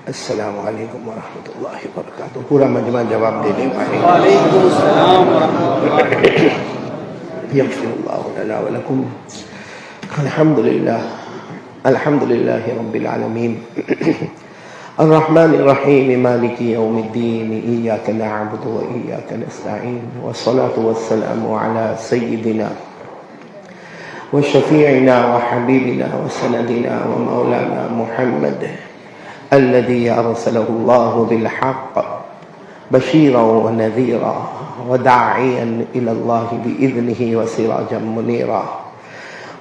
السلام علیکم ورحمۃ اللہ وبرکاتہ. پورا مجمع جواب دینے والے. وعلیکم السلام ورحمۃ اللہ. یغفر اللہ لنا ولکم. الحمد للہ رب العالمین الرحمن الرحیم مالک یوم الدین ایاک نعبد و ایاک نستعین والصلاة والسلام علی سیدنا وشفیعنا وحبیبنا وسندنا ومولانا محمد الذي أرسله الله بالحق بشيرا ونذيرا وداعيا إلى الله بإذنه وسراجا منيرا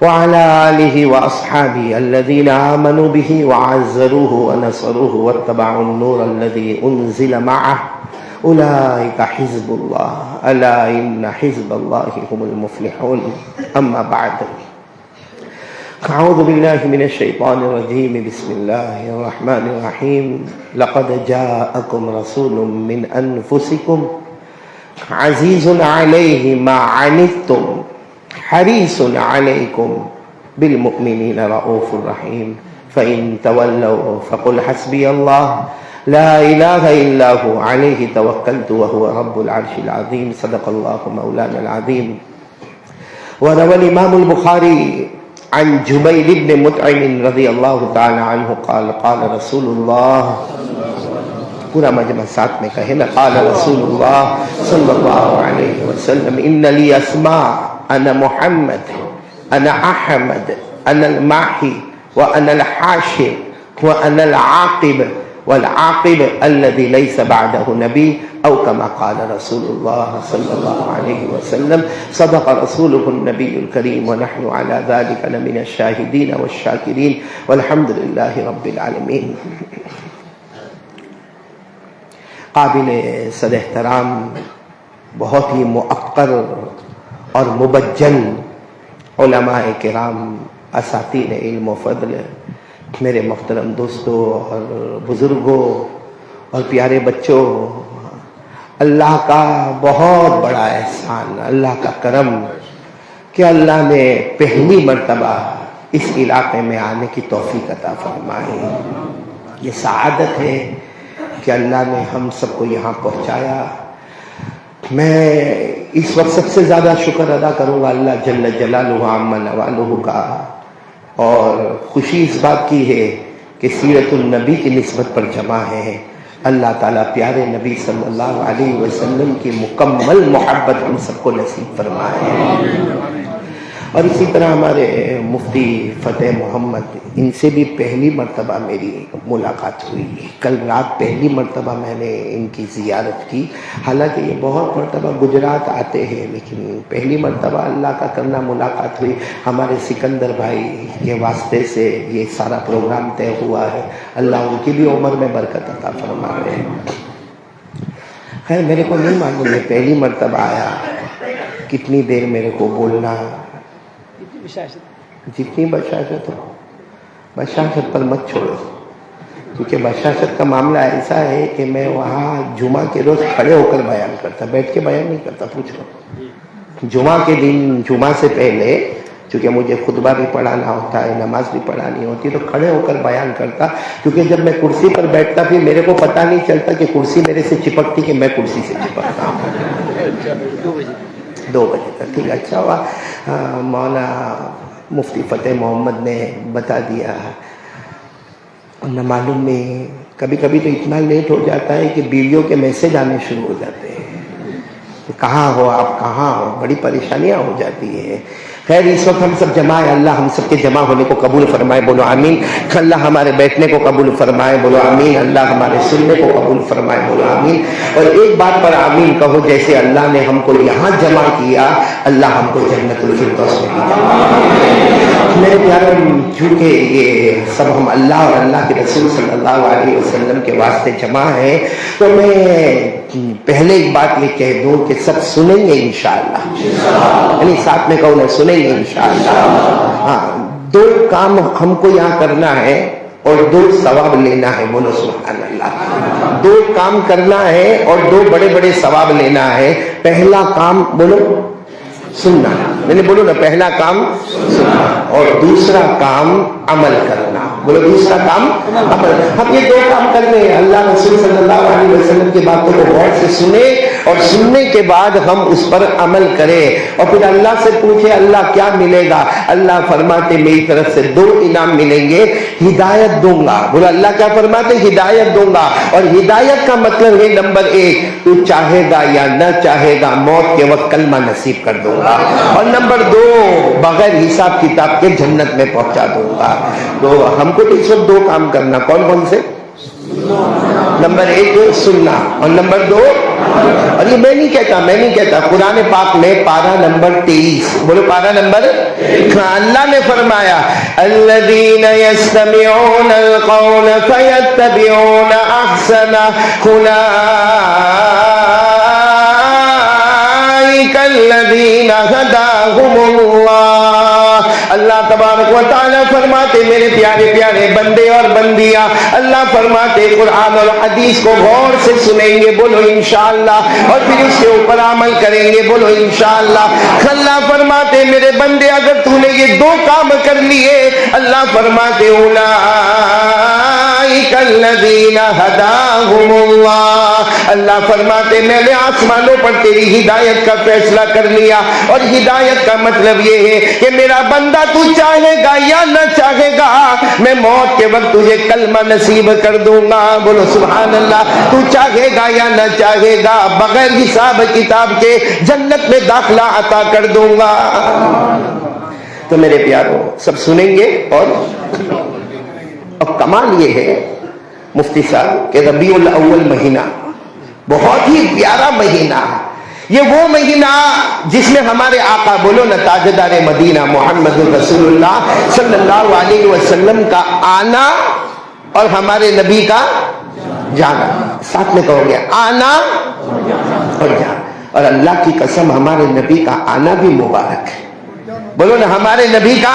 وعلى آله وأصحابه الذين آمنوا به وعزروه ونصروه واتبعوا النور الذي أنزل معه أولئك حزب الله ألا إن حزب الله هم المفلحون. أما بعد أعوذ بالله من الشيطان الرجيم. بسم الله الرحمن الرحيم. لقد جاءكم رسول من أنفسكم عزيز عليه ما عنتم حريص عليكم بالمؤمنين رؤوف رحيم. فإن تولوا فقل حسبي الله لا إله إلا هو عليه توكلت وهو رب العرش العظيم. صدق الله مولانا العظيم. وروى الإمام البخاري عن جبير بن مطعم رضی اللہ تعالی عنہ قال قال رسول اللہ. پورا مجمع ساتھ میں کہے نا. قال رسول اللہ صلی اللہ علیہ وسلم ان لی اسماء انا محمد انا احمد انا الماحی وانا الحاشر وانا العاقب والعاقب الذي ليس بعده نبي او كما قال رسول الله صلى الله عليه وسلم. صدق رسوله النبي الكريم ونحن على ذلك لمن الشاهدين والشاكرين والحمد لله رب العالمين. قابل صد احترام بہت ہی مؤقر اور مبجل علماء کرام اساتین علم و فضل، میرے محترم دوستوں اور بزرگوں اور پیارے بچوں، اللہ کا بہت بڑا احسان، اللہ کا کرم کہ اللہ نے پہلی مرتبہ اس علاقے میں آنے کی توفیق عطا فرمائی. یہ سعادت ہے کہ اللہ نے ہم سب کو یہاں پہنچایا. میں اس وقت سب سے زیادہ شکر ادا کروں گا اللہ جل جلالہ عما نوالہ کا، اور خوشی اس بات کی ہے کہ سیرت النبی کی نسبت پر جمع ہے. اللہ تعالیٰ پیارے نبی صلی اللہ علیہ وسلم کی مکمل محبت ہم سب کو نصیب فرمائے. اور اسی طرح ہمارے مفتی فتح محمد، ان سے بھی پہلی مرتبہ میری ملاقات ہوئی. کل رات پہلی مرتبہ میں نے ان کی زیارت کی. حالانکہ یہ بہت مرتبہ گجرات آتے ہیں، لیکن پہلی مرتبہ اللہ کا کرنا ملاقات ہوئی. ہمارے سکندر بھائی کے واسطے سے یہ سارا پروگرام طے ہوا ہے. اللہ ان کی بھی عمر میں برکت عطا فرمائے. خیر میرے کو نہیں معلوم ہے پہلی مرتبہ آیا کتنی دیر میرے کو بولنا، جتنی بشاشت ہو. بشاشت پر مت چھوڑو، کیونکہ بشاشت کا معاملہ ایسا ہے کہ میں وہاں جمعہ کے روز کھڑے ہو کر بیان کرتا، بیٹھ کے بیان نہیں کرتا. پوچھ لو جمعہ کے دن، جمعہ سے پہلے چونکہ مجھے خطبہ بھی پڑھانا ہوتا ہے، نماز بھی پڑھانی ہوتی ہے، تو کھڑے ہو کر بیان کرتا. کیونکہ جب میں کرسی پر بیٹھتا پھر میرے کو پتہ نہیں چلتا کہ کرسی میرے سے چپکتی کہ میں کرسی سے چپکتا ہوں. 2 بجے تک. ٹھیک ہے، اچھا ہوا مولانا مفتی فتح محمد نے بتا دیا. نہ معلوم میں کبھی کبھی تو اتنا لیٹ ہو جاتا ہے کہ بیویوں کے میسج آنے شروع ہو جاتے ہیں کہ کہاں ہو آپ، کہاں ہو. بڑی پریشانیاں ہو جاتی ہیں. خیر اس وقت ہم سب جمع ہیں، اللہ ہم سب کے جمع ہونے کو قبول فرمائے، بولو آمین. اللہ ہمارے بیٹھنے کو قبول فرمائے، بولو آمین. اللہ ہمارے سننے کو قبول فرمائے، بولو آمین. اور ایک بات پر آمین کہو، جیسے اللہ نے ہم کو یہاں جمع کیا، اللہ ہم کو جنت الفردوس میں بھی جمع. میرے پیارے، چونکہ یہ سب ہم اللہ اور اللہ کے رسول صلی اللہ علیہ وسلم کے واسطے جمع ہیں، تو میں پہلے ایک بات یہ کہہ دوں کہ سب سنیں گے انشاءاللہ. یعنی ساتھ میں کہو نا، سنیں گے انشاءاللہ. ہاں، 2 کام ہم کو یہاں کرنا ہے اور 2 ثواب لینا ہے. بولو سبحان اللہ. 2 کام کرنا ہے اور 2 بڑے بڑے ثواب لینا ہے. پہلا کام بولو سننا، میں نے بولو نا، پہلا کام سننا اور دوسرا کام عمل کرنا. بولو دوسرا کام عمل. ہم یہ دو کام کر رہے ہیں. اللہ رسول صلی اللہ علیہ وسلم کی باتوں کو غور سے سنیں اور سننے کے بعد ہم اس پر عمل کریں اور پھر اللہ سے پوچھیں اللہ کیا ملے گا. اللہ فرماتے میری طرف سے دو انعام ملیں گے. ہدایت دوں گا. بولو اللہ کیا فرماتے ہدایت دوں گا. اور ہدایت کا مطلب ہے نمبر 1 تو چاہے گا یا نہ چاہے گا موت کے وقت کلمہ نصیب کر دوں گا. اور نمبر 2 بغیر حساب کتاب کے جنت میں پہنچا دوں گا. تو ہم کو تو اس وقت 2 کام کرنا. کون کون سے؟ نمبر 1 سننا اور نمبر 2 اور یہ میں نہیں کہتا قرآن پاک میں پارہ نمبر 23. بولو پارہ نمبر. اللہ نے فرمایا الذین یستمعون القول فیتبعون احسنہ اولئک الذین ھداھم اللہ. اللہ تبارک و تعالیٰ فرماتے میرے پیارے پیارے بندے اور بندیاں اللہ فرماتے قرآن اور حدیث کو غور سے سنیں گے. بولو انشاءاللہ. اور پھر اس کے اوپر عمل کریں گے. بولو انشاءاللہ. اللہ فرماتے میرے بندے اگر تو نے یہ 2 کام کر لیے اللہ فرماتے اولئک الذین ھداھم اللہ. اللہ فرماتے میں نے آسمانوں پر تیری ہدایت کا فیصلہ کر لیا. اور ہدایت کا مطلب یہ ہے کہ میرا بندہ تو چاہے گا یا نہ چاہے گا میں موت کے وقت تجھے کلمہ نصیب کر دوں گا. بولو سبحان اللہ. تو چاہے گا یا نہ چاہے گا بغیر حساب کتاب کے جنت میں داخلہ عطا کر دوں گا. تو میرے پیاروں سب سنیں گے. اور کمال یہ ہے مفتی صاحب کہ ربیع الاول مہینہ بہت ہی پیارا مہینہ. یہ وہ مہینہ جس میں ہمارے آقا بولو نا تاجدار مدینہ محمد رسول اللہ صلی اللہ علیہ وسلم کا آنا اور ہمارے نبی کا جانا. ساتھ میں کہو گے آنا اور جانا. اور اللہ کی قسم ہمارے نبی کا آنا بھی مبارک ہے. بولو نا ہمارے نبی کا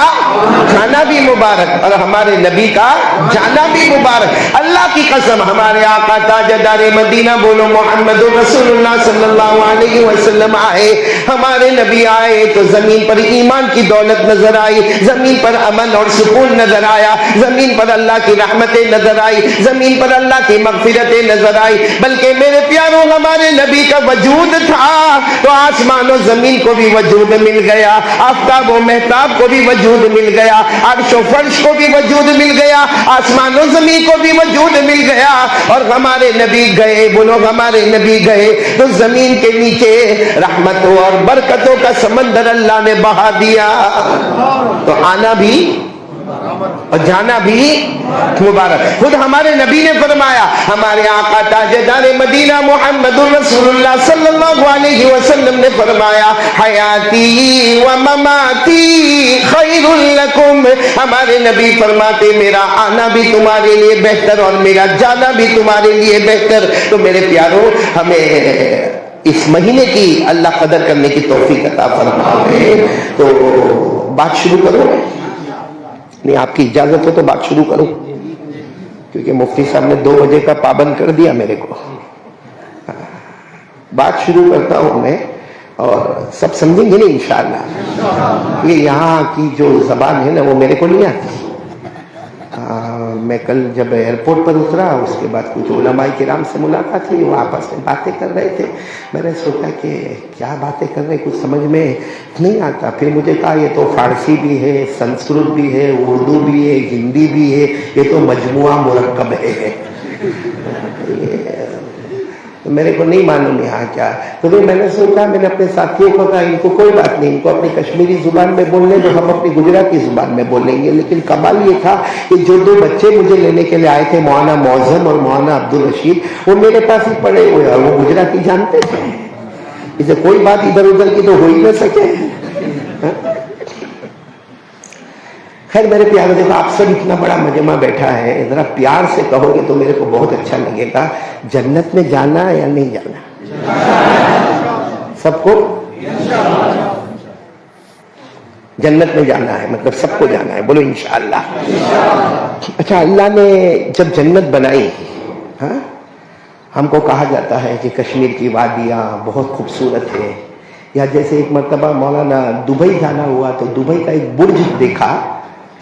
کھانا بھی مبارک اور ہمارے نبی کا جانا بھی مبارک. اللہ کی قسم ہمارے آقا تاجدار مدینہ بولو محمد رسول اللہ صلی اللہ علیہ وسلم آئے. ہمارے نبی آئے تو زمین پر ایمان کی دولت نظر آئی. زمین پر امن اور سکون نظر آیا. زمین پر اللہ کی رحمتیں نظر آئی. زمین پر اللہ کی مغفرتیں نظر آئی. بلکہ میرے پیاروں ہمارے نبی کا وجود تھا تو آسمان و زمین کو بھی وجود مل گیا. آفتاب و مہتاب کو بھی وجود مل گیا. عرش و فرش کو بھی وجود مل گیا. آسمان و زمین کو بھی وجود مل گیا. اور ہمارے نبی گئے. بولو ہمارے نبی گئے تو زمین کے نیچے رحمتوں اور برکتوں کا سمندر اللہ نے بہا دیا. تو آنا بھی اور جانا بھی مبارک. خود ہمارے نبی نے فرمایا ہمارے آقا تاجدار مدینہ محمد رسول اللہ صلی اللہ علیہ وسلم نے فرمایا حیاتی و مماتی خیر لکم. ہمارے نبی فرماتے میرا آنا بھی تمہارے لیے بہتر اور میرا جانا بھی تمہارے لیے بہتر. تو میرے پیاروں ہمیں اس مہینے کی اللہ قدر کرنے کی توفیق عطا فرمائے. تو بات شروع کرو. نہیں آپ کی اجازت ہو تو بات شروع کروں کیونکہ مفتی صاحب نے 2 بجے کا پابند کر دیا میرے کو. بات شروع کرتا ہوں میں اور سب سمجھیں گے نا انشاءاللہ. یہ یہاں کی جو زبان ہے نا وہ میرے کو نہیں آتی. میں کل جب ایئرپورٹ پر اترا اس کے بعد کچھ علماء کرام سے ملاقات ہوئی. وہ آپس میں باتیں کر رہے تھے. میں نے سوچا کہ کیا باتیں کر رہے کچھ سمجھ میں نہیں آتا. پھر مجھے کہا یہ تو فارسی بھی ہے سنسکرت بھی ہے اردو بھی ہے ہندی بھی ہے یہ تو مجموعہ مرکب ہے. میرے کو نہیں معلوم یہاں کیا. تو پھر میں نے سوچا میں نے اپنے ساتھیوں کو کہا ان کو کوئی بات نہیں ان کو اپنی کشمیری زبان میں بولنے تو ہم اپنی گجراتی زبان میں بولیں گے. لیکن کمال یہ تھا کہ جو 2 بچے مجھے لینے کے لیے آئے تھے مولانا معظم اور مولانا عبدالرشید وہ میرے پاس ہی پڑے ہوئے اور وہ گجراتی جانتے تھے. اسے کوئی بات ادھر ادھر کی تو ہو ہی نہ سکے. خیر میرے پیارے دیکھو آپ سب اتنا بڑا مجمع بیٹھا ہے ذرا پیار سے کہو گے تو میرے کو بہت اچھا لگے گا. جنت میں جانا ہے یا نہیں جانا سب کو؟ جنت میں جانا ہے مطلب سب کو جانا ہے. بولو انشاءاللہ. اچھا اللہ نے جب جنت بنائی ہم کو کہا جاتا ہے کہ کشمیر کی وادیاں بہت خوبصورت ہے. یا جیسے ایک مرتبہ مولانا دبئی جانا ہوا تو دبئی کا ایک برج دیکھا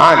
8।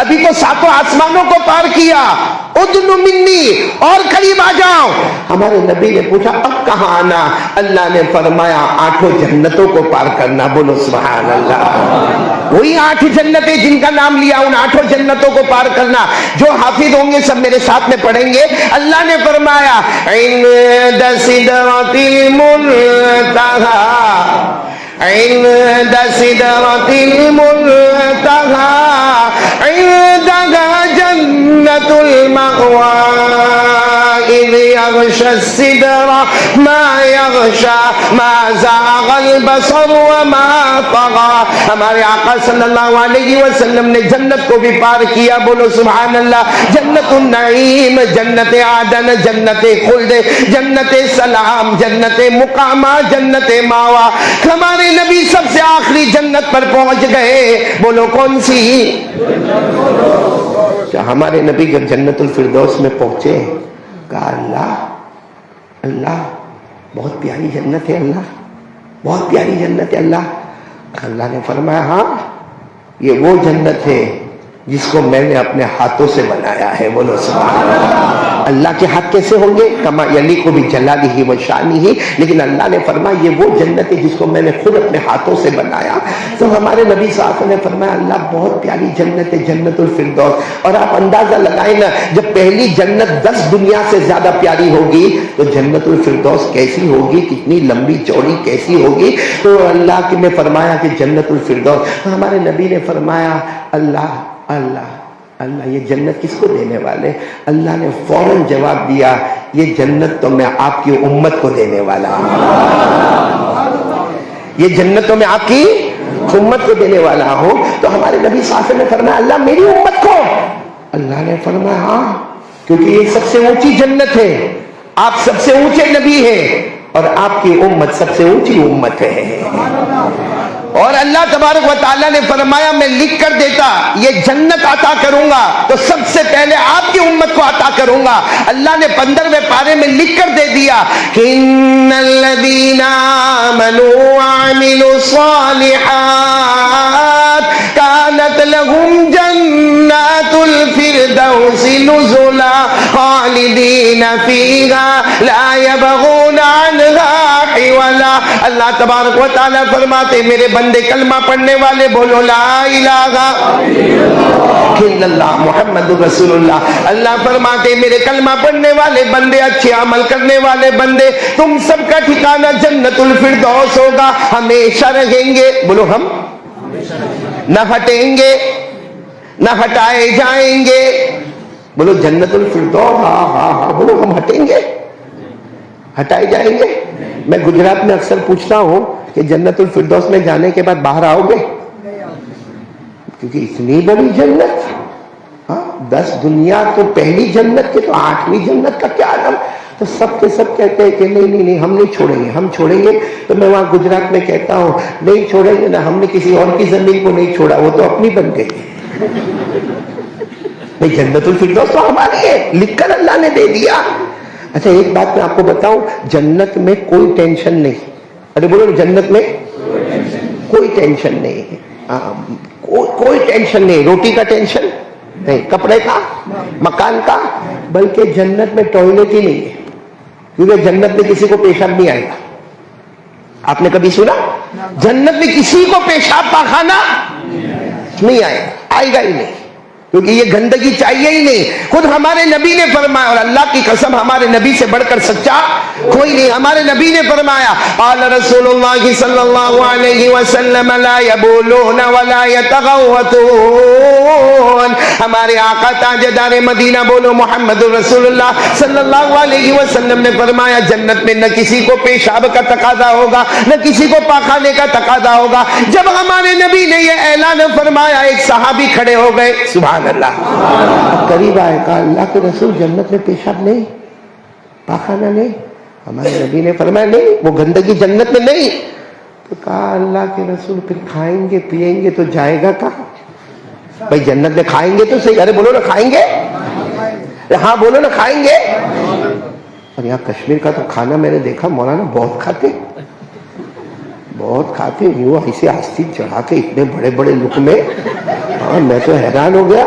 ابھی تو 7 آسمانوں کو پار کیا، ادنو منی، اور قریب آ جاؤ۔ ہمارے نبی نے پوچھا اب کہاں آنا؟ اللہ نے فرمایا 8 جنتوں کو پار کرنا۔ بولو سبحان اللہ۔ وہی 8 جنتیں جن کا نام لیا، ان 8 جنتوں کو پار کرنا۔ جو حافظ ہوں گے سب میرے ساتھ میں پڑھیں گے۔ اللہ نے فرمایا عند سدرۃ المنتہی، عند سدرۃ المنتہی، عندها جنة المأوى، إذ يغشى السدرة ما يغشى، ما زاغ البصر وما طغى۔ ہمارے آقا صلی اللہ علیہ وسلم نے جنت کو بھی پار کیا۔ بولو سبحان اللہ۔ جنت النعیم، جنت عدن، جنت خلد، جنت سلام، جنت مقامہ، جنت ماوا۔ ہمارے نبی سب سے آخری جنت پر پہنچ گئے۔ بولو کون سی؟ ہمارے نبی جب جنت الفردوس میں پہنچے، کہا اللہ اللہ بہت پیاری جنت ہے، اللہ بہت پیاری جنت ہے۔ اللہ نے فرمایا ہاں یہ وہ جنت ہے جس کو میں نے اپنے ہاتھوں سے بنایا ہے۔ بولو سبحان اللہ۔ اللہ کے ہاتھ کیسے ہوں گے؟ کما یلیق بجلالہ و شانہ، لیکن اللہ نے فرمایا یہ وہ جنت ہے جس کو میں نے خود اپنے ہاتھوں سے بنایا۔ تو ہمارے نبی صلی اللہ علیہ وسلم نے فرمایا اللہ بہت پیاری جنت ہے، جنت الفردوس۔ اور آپ اندازہ لگائیں نا، جب پہلی جنت 10 دنیا سے زیادہ پیاری ہوگی تو جنت الفردوس کیسی ہوگی، کتنی لمبی چوڑی کیسی ہوگی۔ تو اللہ نے فرمایا کہ جنت الفردوس۔ ہمارے نبی نے فرمایا اللہ اللہ اللہ یہ جنت کس کو دینے والے؟ اللہ نے فوراً جواب دیا یہ جنت تو میں آپ کی امت کو دینے والا ہوں، یہ جنت تو میں آپ کی امت کو دینے والا ہوں۔ تو ہمارے نبی صلی اللہ علیہ وسلم نے فرمایا اللہ میری امت کو؟ اللہ نے فرمایا ہاں، کیونکہ یہ سب سے اونچی جنت ہے، آپ سب سے اونچے نبی ہیں اور آپ کی امت سب سے اونچی امت ہے۔ اور اللہ تبارک و تعالیٰ نے فرمایا میں لکھ کر دیتا یہ جنت عطا کروں گا تو سب سے پہلے آپ کی امت کو عطا کروں گا۔ اللہ نے 15ویں پارے میں لکھ کر دے دیا کہ ان الذین آمنوا وعملوا الصالحات کانت لهم جنات الفردوس نزلا خالدین فیہا لا یبغون عنہا حولا۔ اللہ تبارک و تعالیٰ فرماتے میرے بندے کلمہ پڑھنے والے بولو لا الہ الا اللہ محمد رسول اللہ۔ اللہ فرماتے میرے کلمہ پڑھنے والے بندے، اچھے عمل کرنے والے بندے، تم سب کا ٹھکانہ جنت الفردوس ہوگا، ہمیشہ رہیں گے۔ بولو ہم نہ ہٹیں گے، نہ ہٹائے جائیں گے۔ بولو جنت الفردوس، ہاں ہاں ہاں بولو ہم ہٹیں گے، ہٹائے جائیں گے۔ میں گجرات میں اکثر پوچھتا ہوں کہ جنت الفردوس میں جانے کے بعد باہر آؤ گے؟ کیونکہ اتنی بڑی جنت، ہاں 10 دنیا تو پہلی جنت کے، تو 8ویں جنت کا کیا عالم۔ تو سب کے سب کہتے ہیں کہ نہیں ہم نہیں چھوڑیں گے، ہم چھوڑیں گے۔ تو میں وہاں گجرات میں کہتا ہوں نہیں چھوڑیں گے نا، ہم نے کسی اور کی زمین کو نہیں چھوڑا، وہ تو اپنی بن گئی۔ نہیں جنت الفردوس تو ہماری ہے، لکھ کر اللہ نے دے دیا۔ اچھا ایک بات میں آپ کو بتاؤں، جنت میں کوئی ٹینشن نہیں۔ ارے بولو جنت میں کوئی ٹینشن نہیں، کوئی ٹینشن نہیں، روٹی کا ٹینشن نہیں، کپڑے کا، مکان کا، بلکہ جنت میں ٹوائلٹ ہی نہیں ہے، کیونکہ جنت میں کسی کو پیشاب نہیں آئے گا۔ آپ نے کبھی سنا جنت میں کسی کو پیشاب پاخانہ نہیں آئے گا ہی نہیں، کیونکہ یہ گندگی چاہیے ہی نہیں۔ خود ہمارے نبی نے فرمایا، اور اللہ کی قسم ہمارے نبی سے بڑھ کر سچا کوئی نہیں، ہمارے نبی نے فرمایا قال رسول اللہ صلی اللہ علیہ وسلم لا یبولون ولا یتغوطون۔ ہمارے آقا تاجدار مدینہ بولو محمد رسول اللہ صلی اللہ علیہ وسلم نے فرمایا جنت میں نہ کسی کو پیشاب کا تقاضا ہوگا، نہ کسی کو پاخانے کا تقاضا ہوگا۔ جب ہمارے نبی نے یہ اعلان فرمایا ایک صحابی کھڑے ہو گئے، سبحان اللہ، قریب آئے کہا اللہ کے رسول جنت میں پیشاب نہیں، پاخانہ نہیں؟ ہمارے نبی نے فرمایا نہیں، وہ گندگی جنت میں نہیں۔ تو کہا اللہ کے رسول پھر کھائیں گے پیئیں گے تو جائے گا کہاں؟ بھائی جنت میں کھائیں گے تو صحیح، ارے بولو نا کھائیں گے، ہاں بولو نا کھائیں گے۔ اور یہاں کشمیر کا تو کھانا میں نے دیکھا مولانا بہت کھاتے، بہت کھاتے، یوں ایسے آستین چڑھا کے اتنے بڑے بڑے لقمے، ہاں میں تو حیران ہو گیا۔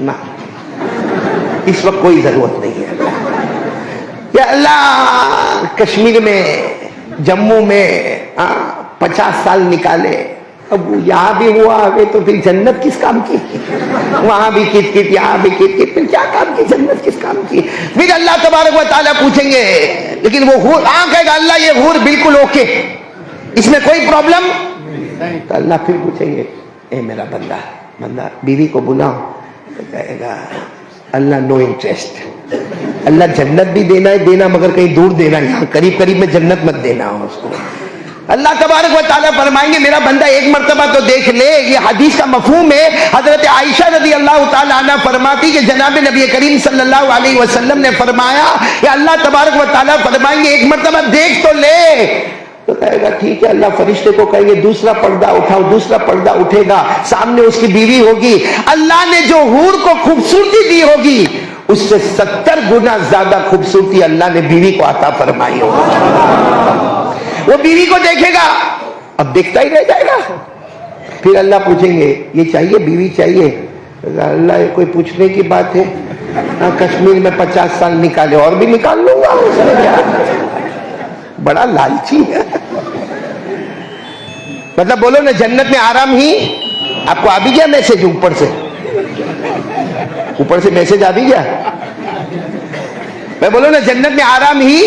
نہ، اس وقت کوئی ضرورت نہیں ہے۔ یا اللہ کشمیر میں، جموں میں 50 سال نکالے، اب یہاں بھی ہوا آگے تو پھر جنت کس کام کی؟ وہاں بھی کٹ کٹ، یہاں بھی کٹ کٹ، پھر کیا کام کی؟ جنت کس کام کی؟ پھر اللہ تبارک و تعالیٰ پوچھیں گے، لیکن وہ حور کہے گا اللہ یہ حور بالکل اوکے، اس میں کوئی پرابلم؟ تو اللہ پھر پوچھیں گے اے میرا بندہ بیوی کو بلاؤ، تو کہے گا اللہ نو انٹرسٹ، اللہ جنت بھی دینا ہے دینا، مگر کہیں دور دینا، یہاں قریب قریب میں جنت مت دینا ہو اس کو۔ اللہ تبارک و تعالیٰ فرمائیں گے میرا بندہ ایک مرتبہ تو دیکھ لے۔ یہ حدیث کا مفہوم ہے، حضرت عائشہ رضی اللہ تعالیٰ عنہ فرماتی کہ جناب نبی کریم صلی اللہ علیہ وسلم نے فرمایا کہ اللہ تبارک و تعالیٰ فرمائیں گے ایک مرتبہ دیکھ تو لے، تو کہے گا ٹھیک ہے، اللہ فرشتے کو کہیں گے دوسرا پردہ اٹھاؤ، دوسرا پردہ اٹھے گا، سامنے اس کی بیوی ہوگی، اللہ نے جو حور کو خوبصورتی دی ہوگی اس سے 70 گنا زیادہ خوبصورتی اللہ نے بیوی کو عطا فرمائی ہوگی۔ وہ بیوی کو دیکھے گا، اب دیکھتا ہی رہ جائے گا، پھر اللہ پوچھیں گے یہ چاہیے بیوی چاہیے؟ اللہ یہ کوئی پوچھنے کی بات ہے؟ کشمیر میں 50 سال نکالے اور بھی نکال لوں گا، بڑا لالچی ہے۔ مطلب بولو نا جنت میں آرام ہی، آپ کو آ بھی گیا میسج اوپر سے میسج آ بھی گیا؟ میں بولو نا جنت میں آرام ہی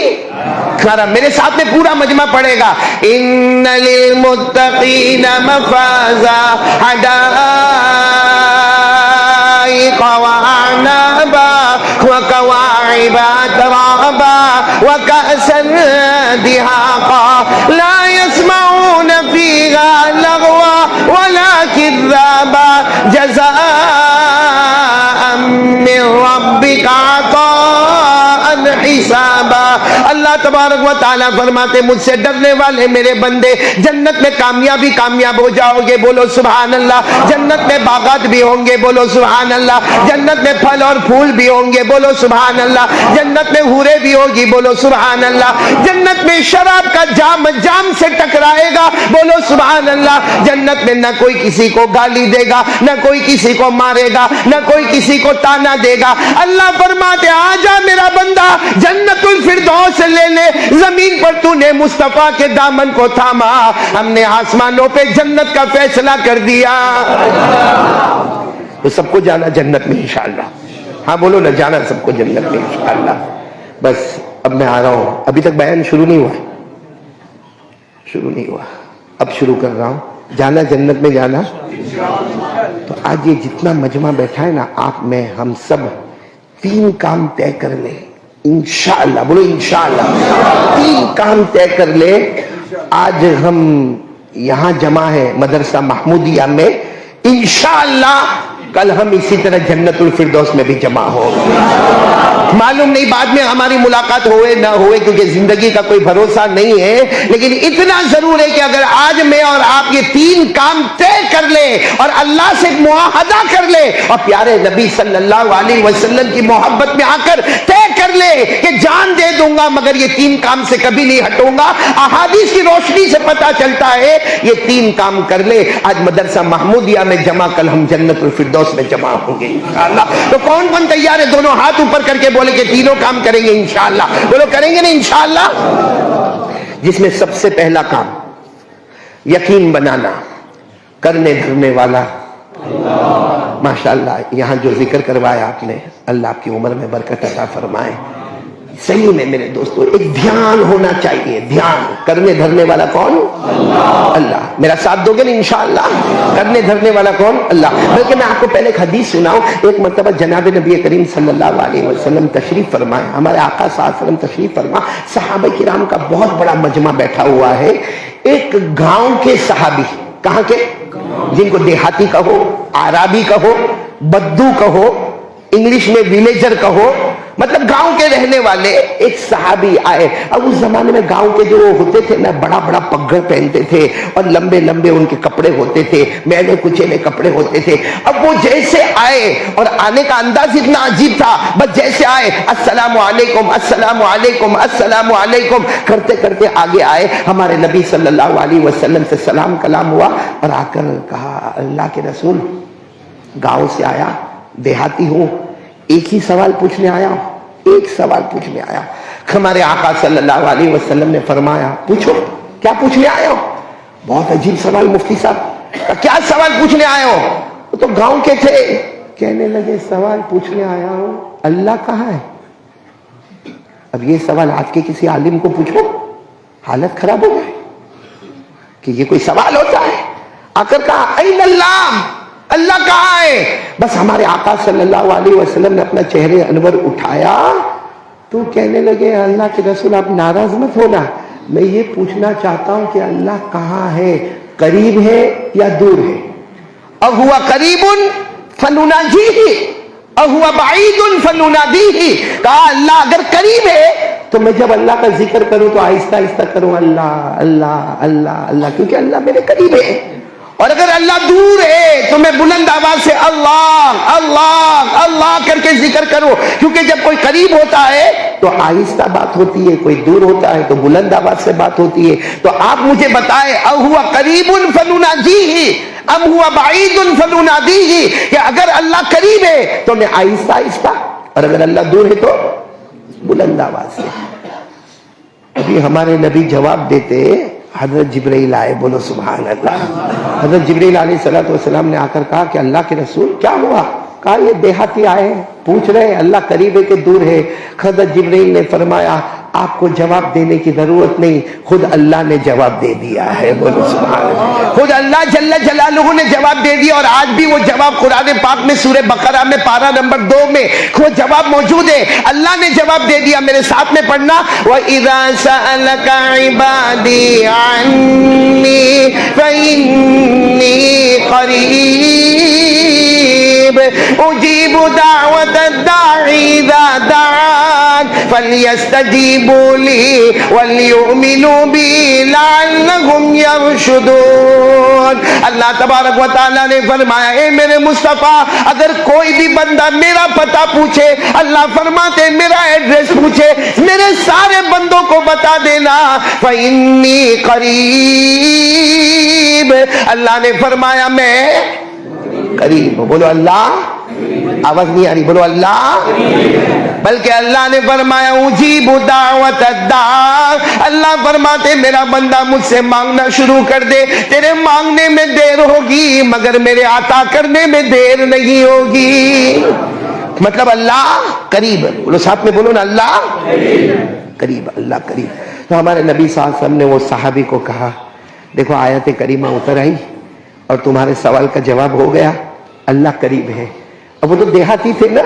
آرام۔ میرے ساتھ میں پورا مجمع پڑھے گا، ان للمتقین مفازا حدائق واعنابا وکواعب اترابا وکأسا دہاقا لا يسمعون فیہا لغوا ولا کذابا جزاء من ربک عطاء حسابا۔ اللہ تبارک و تعالیٰ فرماتے مجھ سے ڈرنے والے میرے بندے جنت میں کامیاب ہو جاؤ گے، بولو سبحان اللہ۔ جنت میں باغات بھی ہوں گے، بولو سبحان اللہ۔ جنت میں پھل اور پھول بھی ہوں گے، بولو سبحان اللہ۔ جنت میں حوریں بھی ہوگی، بولو سبحان اللہ۔ جنت میں شراب کا جام سے ٹکرائے گا، بولو سبحان اللہ۔ جنت میں نہ کوئی کسی کو گالی دے گا، نہ کوئی کسی کو مارے گا، نہ کوئی کسی کو تانا دے گا۔ اللہ فرماتے آجا میرا بندہ جنت الفردوس لے لے، زمین پر تو نے مصطفیٰ کے دامن کو تھاما، ہم نے آسمانوں پہ جنت کا فیصلہ کر دیا۔ تو سب کو جانا جنت میں انشاءاللہ، ہاں بولو نہ، جانا سب کو جنت میں انشاءاللہ۔ بس اب میں آ رہا ہوں، ابھی تک بیان شروع نہیں ہوا، اب شروع کر رہا ہوں۔ جانا جنت میں جانا، تو آج یہ جتنا مجمع بیٹھا ہے نا، آپ میں ہم سب 3 کام طے کر لیں انشاءاللہ، بولو انشاءاللہ 3 کام طے کر لیں۔ آج ہم یہاں جمع ہے مدرسہ محمودیہ میں، انشاءاللہ کل ہم اسی طرح جنت الفردوس میں بھی جمع ہو۔ معلوم نہیں بعد میں ہماری ملاقات ہوئے نہ ہوئے، کیونکہ زندگی کا کوئی بھروسہ نہیں ہے، لیکن اتنا ضرور ہے کہ اگر آج میں اور آپ یہ 3 کام طے کر لیں اور اللہ سے معاہدہ کر لیں اور پیارے نبی صلی اللہ علیہ وسلم کی محبت میں آ کر طے کر لیں کہ جان دے دوں گا مگر یہ 3 کام سے کبھی نہیں ہٹوں گا۔ احادیث کی روشنی سے پتہ چلتا ہے یہ 3 کام کر لے، آج مدرسہ محمودیہ میں جمع، کل ہم جنت الفردوس میں جمع ہوں گے انشاءاللہ۔ تو کون تیار ہے؟ دونوں ہاتھ اوپر کر کے بولے کہ تینوں کام کریں گے انشاءاللہ، بولو کریں گے نا انشاءاللہ۔ جس میں سب سے پہلا کام یقین بنانا، کرنے دھرنے والا ماشاءاللہ۔ یہاں جو ذکر کروایا آپ نے، اللہ آپ کی عمر میں برکت عطا فرمائے۔ صحیح میں میرے دوستو ایک دھیان ہونا چاہیے، دھیان۔ کرنے دھرنے والا کون؟ اللہ۔ میرا ساتھ دو گے نا انشاءاللہ؟ کرنے دھرنے والا کون؟ اللہ۔ بلکہ میں آپ کو پہلے ایک حدیث سناؤں۔ ایک مرتبہ جناب نبی کریم صلی اللہ علیہ وسلم تشریف فرمائے، ہمارے آقا صلی اللہ علیہ وسلم تشریف فرما، صحابہ کرام کا بہت بڑا مجمع بیٹھا ہوا ہے۔ ایک گاؤں کے صحابی، کہاں کے؟ جن کو دیہاتی کہو، عربی کہو، بدو کہو، انگلش میں ویلیجر کہو، مطلب گاؤں کے رہنے والے ایک صحابی آئے۔ اب اس زمانے میں گاؤں کے جو ہوتے تھے نا، بڑا بڑا پگڑ پہنتے تھے اور لمبے لمبے ان کے کپڑے ہوتے تھے، میلے کچیلے کپڑے ہوتے تھے۔ اب وہ جیسے آئے اور آنے کا انداز اتنا عجیب تھا، بس جیسے آئے السلام علیکم السلام علیکم السلام علیکم کرتے کرتے آگے آئے، ہمارے نبی صلی اللہ علیہ وسلم سے سلام کلام ہوا اور آ کر کہا اللہ کے رسول گاؤں سے آیا، دیہاتی ہوں, ایک ہی سوال پوچھنے آیا ہوں, ایک سوال پوچھنے آیا ہوں. ہمارے آقا صلی اللہ علیہ وسلم نے فرمایا پوچھو, کیا پوچھنے آئے ہو؟ بہت عجیب سوال مفتی صاحب, کیا سوال پوچھنے آئے ہو؟ وہ تو گاؤں کے تھے, کہنے لگے سوال پوچھنے آیا ہوں اللہ کہاں ہے. اب یہ سوال آج کے کسی عالم کو پوچھو, حالت خراب ہو جائے کہ یہ کوئی سوال ہوتا ہے. آ کر کہا این اللہ, اللہ کہاں ہے. بس ہمارے آقا صلی اللہ علیہ وسلم نے اپنا چہرے انور اٹھایا تو کہنے لگے اللہ کے رسول آپ ناراض مت ہونا, میں یہ پوچھنا چاہتا ہوں کہ اللہ کہاں ہے, قریب ہے یا دور ہے. اور ہوا قریب فنناجیہ اور ہوا بعید فننادیہ. کہا اللہ اگر قریب ہے تو میں جب اللہ کا ذکر کروں تو آہستہ آہستہ کروں اللہ اللہ اللہ اللہ, کیونکہ اللہ میرے قریب ہے. اور اگر اللہ دور ہے تو میں بلند آواز سے اللہ اللہ اللہ کر کے ذکر کروں, کیونکہ جب کوئی قریب ہوتا ہے تو آہستہ بات ہوتی ہے, کوئی دور ہوتا ہے تو بلند آواز سے بات ہوتی ہے. تو آپ مجھے بتائیں او ہوا قریب فنناجیہ ام ہوا بعید فننادیہ, کہ اگر اللہ قریب ہے تو میں آہستہ آہستہ, اور اگر اللہ دور ہے تو بلند آواز سے. ابھی ہمارے نبی جواب دیتے, حضرت جبرائیل آئے, بولو سبحان اللہ. حضرت جبرائیل علیہ الصلوۃ والسلام نے آ کر کہا کہ اللہ کے رسول کیا ہوا. کہا یہ دیہاتی آئے پوچھ رہے اللہ قریب ہے کہ دور ہے. حضرت جبرائیل نے فرمایا آپ کو جواب دینے کی ضرورت نہیں, خود اللہ نے جواب دے دیا ہے. بولو سبحان اللہ. خود اللہ جل جلالہ نے جواب دے دیا, اور آج بھی وہ جواب قرآن پاک میں سورہ بقرہ میں پارہ نمبر 2 میں وہ جواب موجود ہے. اللہ نے جواب دے دیا. میرے ساتھ میں پڑھنا, وَإِذَا سَأَلَكَ عِبَادِي عَنِّي فَإِنِّي قَرِيبٌ أُجِيبُ دَعْوَةَ الدَّاعِ إِذَا دَعَانِ فَلْيَسْتَجِيبُوا لِي وَلْيُؤْمِنُوا بِي لَعَلَّهُمْ يَرْشُدُونَ. اللہ تبارک و تعالیٰ نے فرمایا اے میرے مصطفیٰ, اگر کوئی بھی بندہ میرا پتہ پوچھے, اللہ فرماتے میرا ایڈریس پوچھے, میرے سارے بندوں کو بتا دینا. فَإِنِّي قَرِيبٌ, اللہ نے فرمایا میں قریب. بولو اللہ, آواز نہیں آ رہی, بولو اللہ. بلکہ اللہ نے فرمایا اجیب دعوت الداع, اللہ فرماتے میرا بندہ مجھ سے مانگنا شروع کر دے, تیرے مانگنے میں دیر ہوگی مگر میرے عطا کرنے میں دیر نہیں ہوگی. مطلب اللہ قریب. بولو ساتھ میں بولو نا, اللہ قریب, اللہ قریب. تو ہمارے نبی صلی اللہ علیہ وسلم نے وہ صحابی کو کہا دیکھو آیت کریمہ اتر آئی اور تمہارے سوال کا جواب ہو گیا, اللہ قریب ہے. اب وہ تو دیہاتی تھے نا,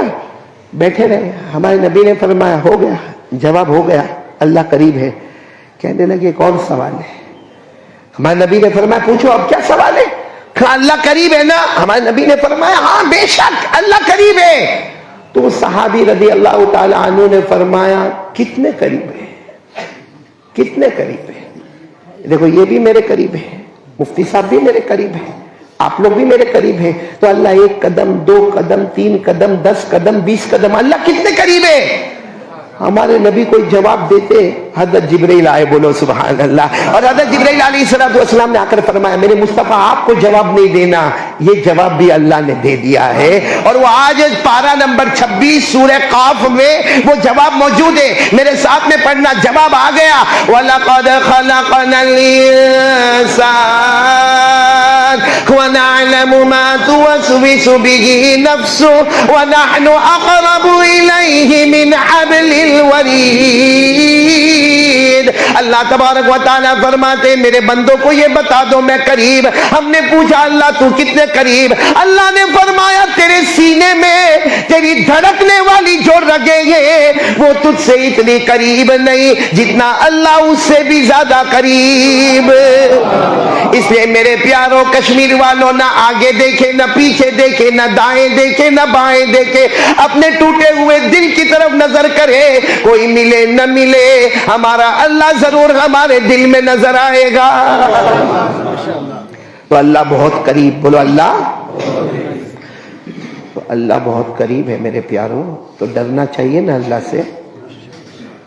بیٹھے رہے. ہمارے نبی نے فرمایا ہو گیا, جواب ہو گیا, اللہ قریب ہے. کہنے لگے کون سوال ہے؟ ہمارے نبی نے فرمایا پوچھو اب کیا سوال ہے. کہا اللہ قریب ہے نا. ہمارے نبی نے فرمایا ہاں بے شک اللہ قریب ہے. تو صحابی رضی اللہ تعالی عنہ نے فرمایا کتنے قریب ہے, کتنے قریب ہے. دیکھو یہ بھی میرے قریب ہے, مفتی صاحب بھی میرے قریب ہے, آپ لوگ بھی میرے قریب ہیں. تو اللہ 1 قدم 2 قدم 3 قدم 10 قدم 20 قدم, اللہ کتنے قریب ہے. ہمارے نبی کوئی جواب دیتے, حضرت جبرائیل آئے, بولو سبحان اللہ. اور حضرت جبرائیل علیہ السلام نے آ کر فرمایا میرے مصطفیٰ آپ کو جواب نہیں دینا, یہ جواب بھی اللہ نے دے دیا ہے. اور وہ آج پارہ نمبر 26 سورہ قاف میں وہ جواب موجود ہے. میرے ساتھ میں پڑھنا, جواب آ گیا وَلَقَدْ خَلَقْنَا الْإِنسَانَ وَنَعْلَمُ مَا تُوَسْوِسُ بِهِ نَفْسُهُ وَنَحْنُ أَقْرَبُ إِلَيْهِ مِنْ حَبْلِ الْوَرِيدِ. اللہ تبارک و تعالیٰ فرماتے میرے بندوں کو یہ بتا دو میں قریب. ہم نے پوچھا اللہ تو کتنے قریب. اللہ نے فرمایا تیرے سینے میں تیری دھڑکنے والی جو رگیں ہیں وہ تجھ سے اتنی قریب نہیں جتنا اللہ اس سے بھی زیادہ قریب. اس لیے میرے پیاروں کشمیر والوں نہ آگے دیکھے نہ پیچھے دیکھے نہ دائیں دیکھے نہ بائیں دیکھے, اپنے ٹوٹے ہوئے دل کی طرف نظر کرے. کوئی ملے نہ ملے ہمارا اللہ ضرور ہمارے دل میں نظر آئے گا. تو اللہ بہت قریب, بولو اللہ. تو اللہ بہت قریب ہے میرے پیاروں. تو ڈرنا چاہیے نا اللہ سے,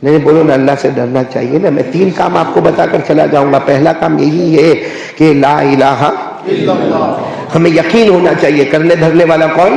نہیں بولو نا اللہ سے ڈرنا چاہیے نا. میں 3 کام آپ کو بتا کر چلا جاؤں گا. پہلا کام یہی ہے کہ لا الہ الا اللہ, ہمیں یقین ہونا چاہیے کرنے دھرنے والا کون؟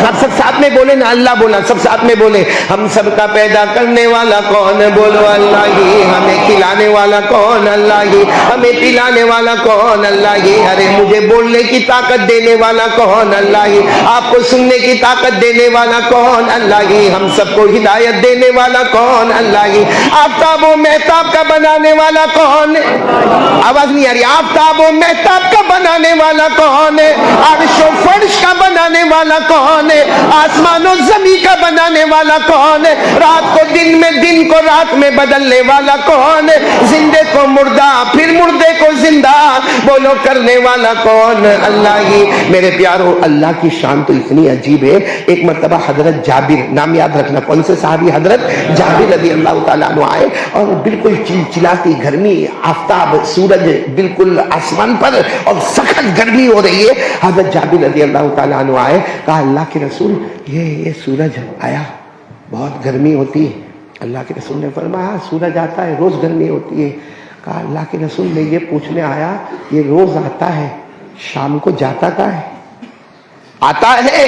آپ سب ساتھ میں بولے نا، اللہ بولا، سب ساتھ میں بولے، ہم سب کا پیدا کرنے والا کون؟ بولو اللہ ہی۔ ہمیں کھلانے والا کون؟ اللہ ہی۔ ہمیں پلانے والا کون؟ اللہ ہی۔ ارے مجھے بولنے کی طاقت دینے والا کون؟ اللہ ہی۔ آپ کو سننے کی طاقت دینے والا کون؟ اللہ ہی۔ ہم سب کو ہدایت دینے والا کون؟ اللہ ہی۔ آفتاب و مہتاب کا بنانے والا کون؟ آواز نہیں آ رہی۔ آفتاب و مہتاب کا بنانے والا کون ہے؟ عرش و فرش کا بنانے والا کون ہے؟ آسمان و زمین کا بنانے والا کون ہے؟ رات کو دن میں، دن کو رات میں بدلنے والا کون ہے؟ زندے کو مردہ، پھر مردے کو زندہ، بولو کرنے والا کون؟ اللہ ہی۔ میرے پیارو، اللہ کی شان تو اتنی عجیب ہے۔ ایک مرتبہ حضرت جابر، نام یاد رکھنا، کون سے صحابی؟ حضرت جابر رضی اللہ تعالیٰ عنہ آئے اور بالکل چلچلاتی گرمی، آفتاب، سورج بالکل آسمان پر اور سخت گرمی ہو رہی ہے۔ حضرت جابر رضی اللہ تعالیٰ عنہ آئے، کہا اللہ کے رسول یہ سورج آیا، بہت گرمی ہوتی ہے۔ اللہ کے رسول نے فرمایا سورج آتا ہے، روز گرمی ہوتی ہے۔ کہا اللہ کے رسول میں یہ پوچھنے آیا، یہ روز آتا ہے، شام کو جاتا کہاں ہے؟ آتا ہے،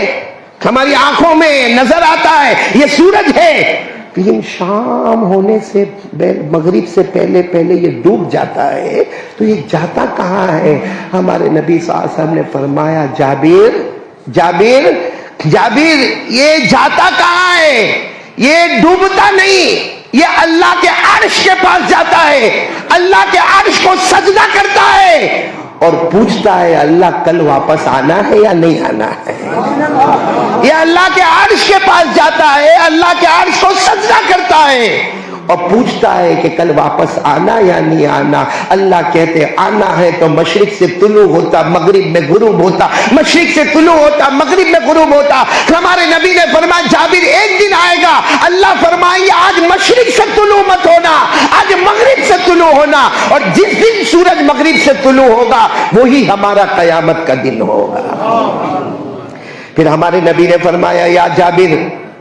ہماری آنکھوں میں نظر آتا ہے، یہ سورج ہے، لیکن شام ہونے سے، مغرب سے پہلے پہلے یہ ڈوب جاتا ہے، تو یہ جاتا کہاں ہے؟ ہمارے نبی صلی اللہ علیہ وسلم نے فرمایا جابر، جابر، جابر، یہ جاتا کہاں ہے؟ یہ ڈوبتا نہیں، یہ اللہ کے عرش کے پاس جاتا ہے، اللہ کے عرش کو سجدہ کرتا ہے اور پوچھتا ہے اللہ کل واپس آنا ہے یا نہیں آنا ہے؟ یہ اللہ کے عرش کے پاس جاتا ہے، اللہ کے عرش کو سجدہ کرتا ہے اور پوچھتا ہے کہ کل واپس آنا یا نہیں آنا۔ اللہ کہتے آنا ہے تو مشرق سے طلوع ہوتا، مغرب میں غروب ہوتا، مشرق سے طلوع ہوتا، مغرب میں غروب ہوتا۔ ہمارے نبی نے فرمایا جابر ایک دن آئے گا، اللہ فرمائیں گے آج مشرق سے طلوع مت ہونا، آج مغرب سے طلوع ہونا، اور جس دن سورج مغرب سے طلوع ہوگا وہی ہمارا قیامت کا دن ہوگا۔ پھر ہمارے نبی نے فرمایا یا جابر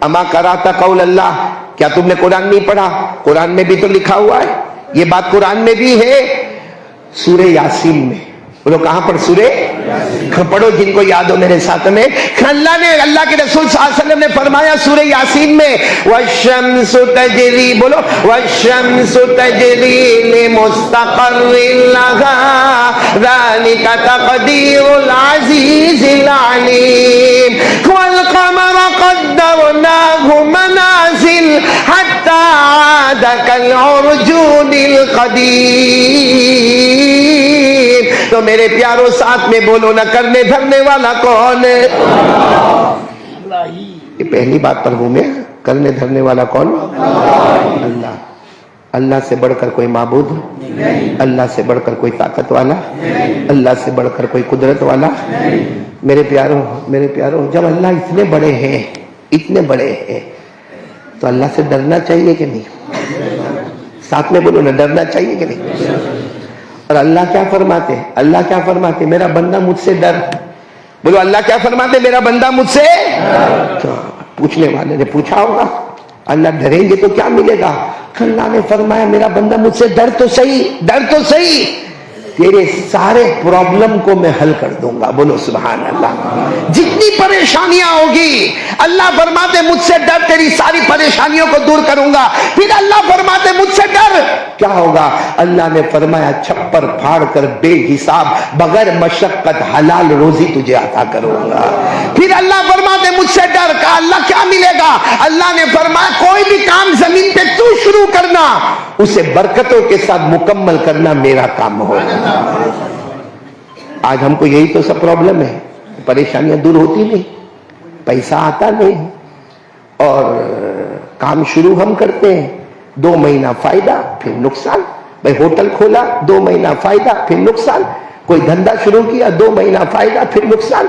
اما قرأت قول اللہ، کیا تم نے قرآن نہیں پڑھا؟ قرآن میں بھی تو لکھا ہوا ہے، یہ بات قرآن میں بھی ہے، سورہ یاسین میں۔ بولو کہاں پر؟ سورہ پڑھو جن کو یاد ہو میرے ساتھ میں۔ اللہ نے، اللہ کے رسول صلی اللہ علیہ وسلم نے فرمایا سورہ یاسین میں والشمس تجری، بولو والشمس تجری لمستقر لها ذلك تقدیر العزیز العلیم والقمر قدرناه منازل حتى عاد كالعرجون القدیم۔ تو میرے پیاروں ساتھ میں بولو نہ کرنے دھرنے والا کون ہے؟ یہ پہلی بات پر ہوں میں، کرنے دھرنے والا کون؟ اللہ۔ اللہ سے بڑھ کر کوئی معبود؟ اللہ سے بڑھ کر کوئی طاقت والا؟ اللہ سے بڑھ کر کوئی قدرت والا؟ میرے پیاروں، میرے پیاروں، جب اللہ اتنے بڑے ہیں، اتنے بڑے ہیں، تو اللہ سے ڈرنا چاہیے کہ نہیں؟ ساتھ میں بولو نا، ڈرنا چاہیے کہ نہیں؟ اور اللہ کیا فرماتے؟ اللہ کیا فرماتے؟ میرا بندہ مجھ سے ڈر۔ بولو اللہ کیا فرماتے؟ میرا بندہ مجھ سے ڈر۔ پوچھنے والے نے پوچھا ہوگا اللہ ڈریں گے تو کیا ملے گا؟ اللہ نے فرمایا میرا بندہ مجھ سے ڈر تو صحیح، ڈر تو صحیح، تیرے سارے پرابلم کو میں حل کر دوں گا۔ بولو سبحان اللہ۔ جتنی پریشانیاں ہوگی اللہ فرماتے مجھ سے ڈر، تیری ساری پریشانیوں کو دور کروں گا۔ پھر اللہ فرماتے مجھ سے ڈر، کیا ہوگا؟ اللہ نے فرمایا چھپر پھاڑ کر بے حساب بغیر مشقت حلال روزی تجھے عطا کروں گا۔ پھر اللہ فرماتے مجھ سے ڈر، کہا اللہ کیا ملے گا؟ اللہ نے فرمایا کوئی بھی کام زمین پہ تو شروع کرنا، اسے برکتوں کے ساتھ مکمل کرنا میرا کام ہوگا۔ آج ہم کو یہی تو سب پرابلم ہے، پریشانیاں دور ہوتی نہیں، پیسہ آتا نہیں، اور کام شروع ہم کرتے ہیں، 2 مہینہ فائدہ پھر نقصان۔ بھائی ہوٹل کھولا، 2 مہینہ فائدہ پھر نقصان، کوئی دھندا شروع کیا، 2 مہینہ فائدہ پھر نقصان۔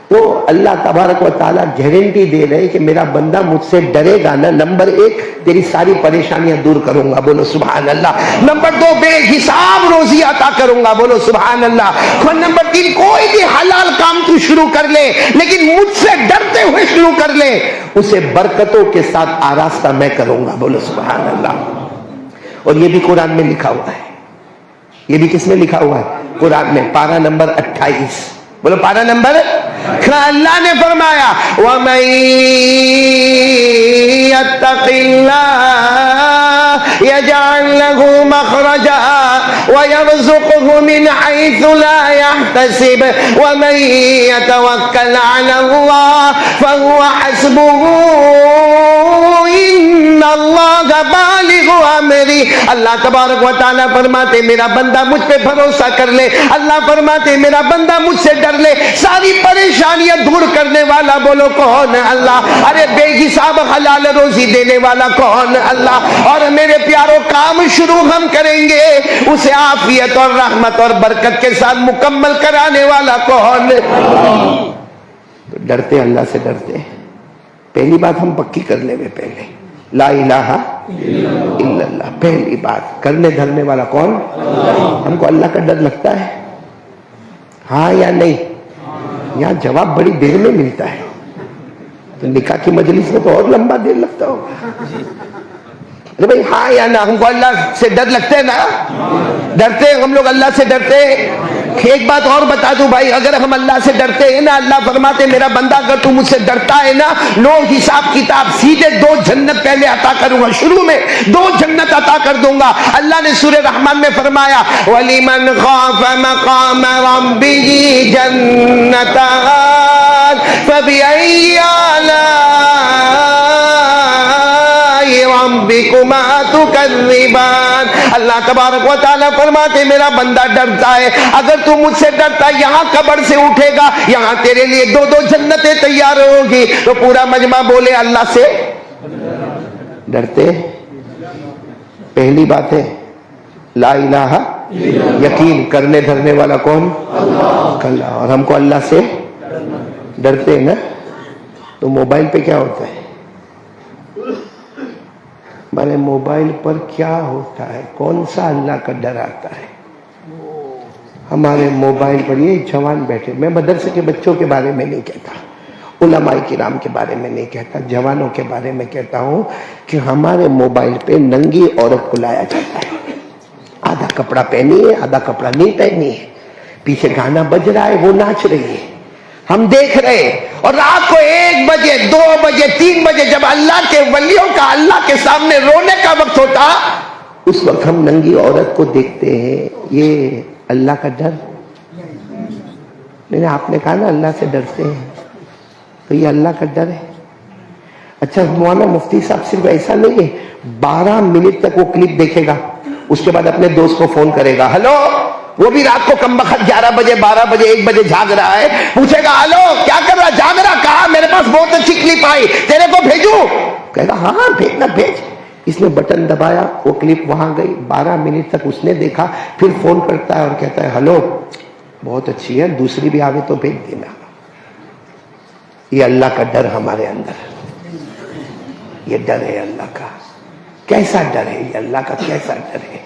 تو اللہ تبارک و تعالیٰ گارنٹی دے رہے کہ میرا بندہ مجھ سے ڈرے گا نا، نمبر 1 تیری ساری پریشانیاں دور کروں گا۔ بولو سبحان اللہ۔ نمبر 2 بے حساب روزی عطا کروں گا۔ بولو سبحان اللہ۔ اور نمبر 3 کوئی بھی حلال کام تو شروع کر لے لیکن مجھ سے ڈرتے ہوئے شروع کر لے، اسے برکتوں کے ساتھ آراستہ میں کروں گا۔ بولو سبحان اللہ۔ اور یہ بھی قرآن میں لکھا ہوا ہے، یہ بھی کس میں لکھا ہوا ہے؟ قرآن میں، پارہ نمبر 28، بولو پارا نمبر. اللہ نے فرمایا وَمَن يَتَّقِ اللَّهَ يَجْعَل لَّهُ مَخْرَجًا وَيَرْزُقْهُ مِنْ حَيْثُ لَا يَحْتَسِبُ وَمَن يَتَوَكَّلْ عَلَى اللَّهِ فَهُوَ حَسْبُهُ إِنَّ اللَّهَ بَالِغُ أَمْرِهِ. اللہ تبارک و تعالیٰ فرماتے میرا بندہ مجھ پہ بھروسہ کر لے. اللہ فرماتے میرا بندہ مجھ سے ڈر لے. ساری پریشانیاں دور کرنے والا بولو کون؟ اللہ. ارے بے حساب حلال روزی دینے والا کون؟ اللہ. اور میرے پیاروں کام شروع ہم کریں گے اسے عافیت اور رحمت اور برکت کے ساتھ مکمل کرانے والا کون؟ تو ڈرتے اللہ سے ڈرتے. پہلی بات ہم پکی کر لیں گے پہلے لا الہ الا اللہ. پہلی بات کرنے دھرنے والا کون؟ ہم کو اللہ کا ڈر لگتا ہے ہاں یا نہیں؟ یہاں جواب بڑی دیر میں ملتا ہے. تو نکاح کی مجلس میں تو اور لمبا دیر لگتا ہوگا. ارے بھائی ہاں یا نہ؟ ہم کو اللہ سے ڈر لگتا ہے نا؟ ڈرتے ہیں ہم لوگ اللہ سے ڈرتے ہیں. ایک بات اور بتا دوں بھائی, اگر ہم اللہ سے ڈرتے ہیں نا, اللہ فرماتے میرا بندہ اگر تو مجھ سے ڈرتا ہے نا, لو حساب کتاب سیدھے 2 جنت پہلے عطا کروں گا. شروع میں 2 جنت عطا کر دوں گا. اللہ نے سورہ رحمان میں فرمایا وَلِمَنْ خَافَ مَقَامَ رَبِّهِ جَنَّتَانِ فَبِأَيِّ آلَاءِ رَبِّكُمَا تُكَذِّبَانِ. اللہ تبارک و تعالیٰ فرماتے میرا بندہ ڈرتا ہے, اگر تو مجھ سے ڈرتا ہے یہاں قبر سے اٹھے گا, یہاں تیرے لیے 2 جنتیں تیار ہوگی. تو پورا مجمع بولے اللہ سے ڈرتے. پہلی بات ہے لا الہ, یقین کرنے دھرنے والا کون؟ اللہ. اور ہم کو اللہ سے ڈرتے ہیں نا. تو موبائل پہ کیا ہوتا ہے؟ ہمارے موبائل پر کیا ہوتا ہے؟ کون سا اللہ کا ڈر آتا ہے ہمارے موبائل پر؟ یہ جوان بیٹھے, میں مدرسے کے بچوں کے بارے میں نہیں کہتا, علماء کرام کے بارے میں نہیں کہتا, جوانوں کے بارے میں کہتا ہوں کہ ہمارے موبائل پہ ننگی عورت کو لایا جاتا ہے. آدھا کپڑا پہنی ہے, آدھا کپڑا نہیں پہنی ہے, پیچھے گانا بج رہا ہے, وہ ناچ رہی ہے, ہم دیکھ رہے. اور رات کو 1 بجے 2 بجے 3 بجے جب اللہ کے ولیوں کا اللہ کے سامنے رونے کا وقت ہوتا, اس وقت ہم ننگی عورت کو دیکھتے ہیں. یہ اللہ کا ڈر نہیں. آپ نے کہا نا اللہ سے ڈرتے ہیں, تو یہ اللہ کا ڈر ہے. اچھا مولانا مفتی صاحب صرف ایسا نہیں ہے, 12 منٹ تک وہ کلپ دیکھے گا, اس کے بعد اپنے دوست کو فون کرے گا, ہلو, وہ بھی رات کو کم بخت 11 بجے 12 بجے 1 بجے جھاگ رہا ہے, پوچھے گا ہلو کیا کر رہا, جھاگ رہا, کہا میرے پاس بہت اچھی کلپ آئی, تیرے کو بھیجوں؟ کہے گا ہاں بھیجنا بھیج. اس نے بٹن دبایا, وہ کلپ وہاں گئی, 12 منٹ تک اس نے دیکھا, پھر فون کرتا ہے اور کہتا ہے ہلو بہت اچھی ہے, دوسری بھی آگے تو بھیج دینا. یہ اللہ کا ڈر ہمارے اندر, یہ ڈر ہے اللہ کا. کیسا ڈر ہے یہ اللہ کا, کیسا ڈر ہے؟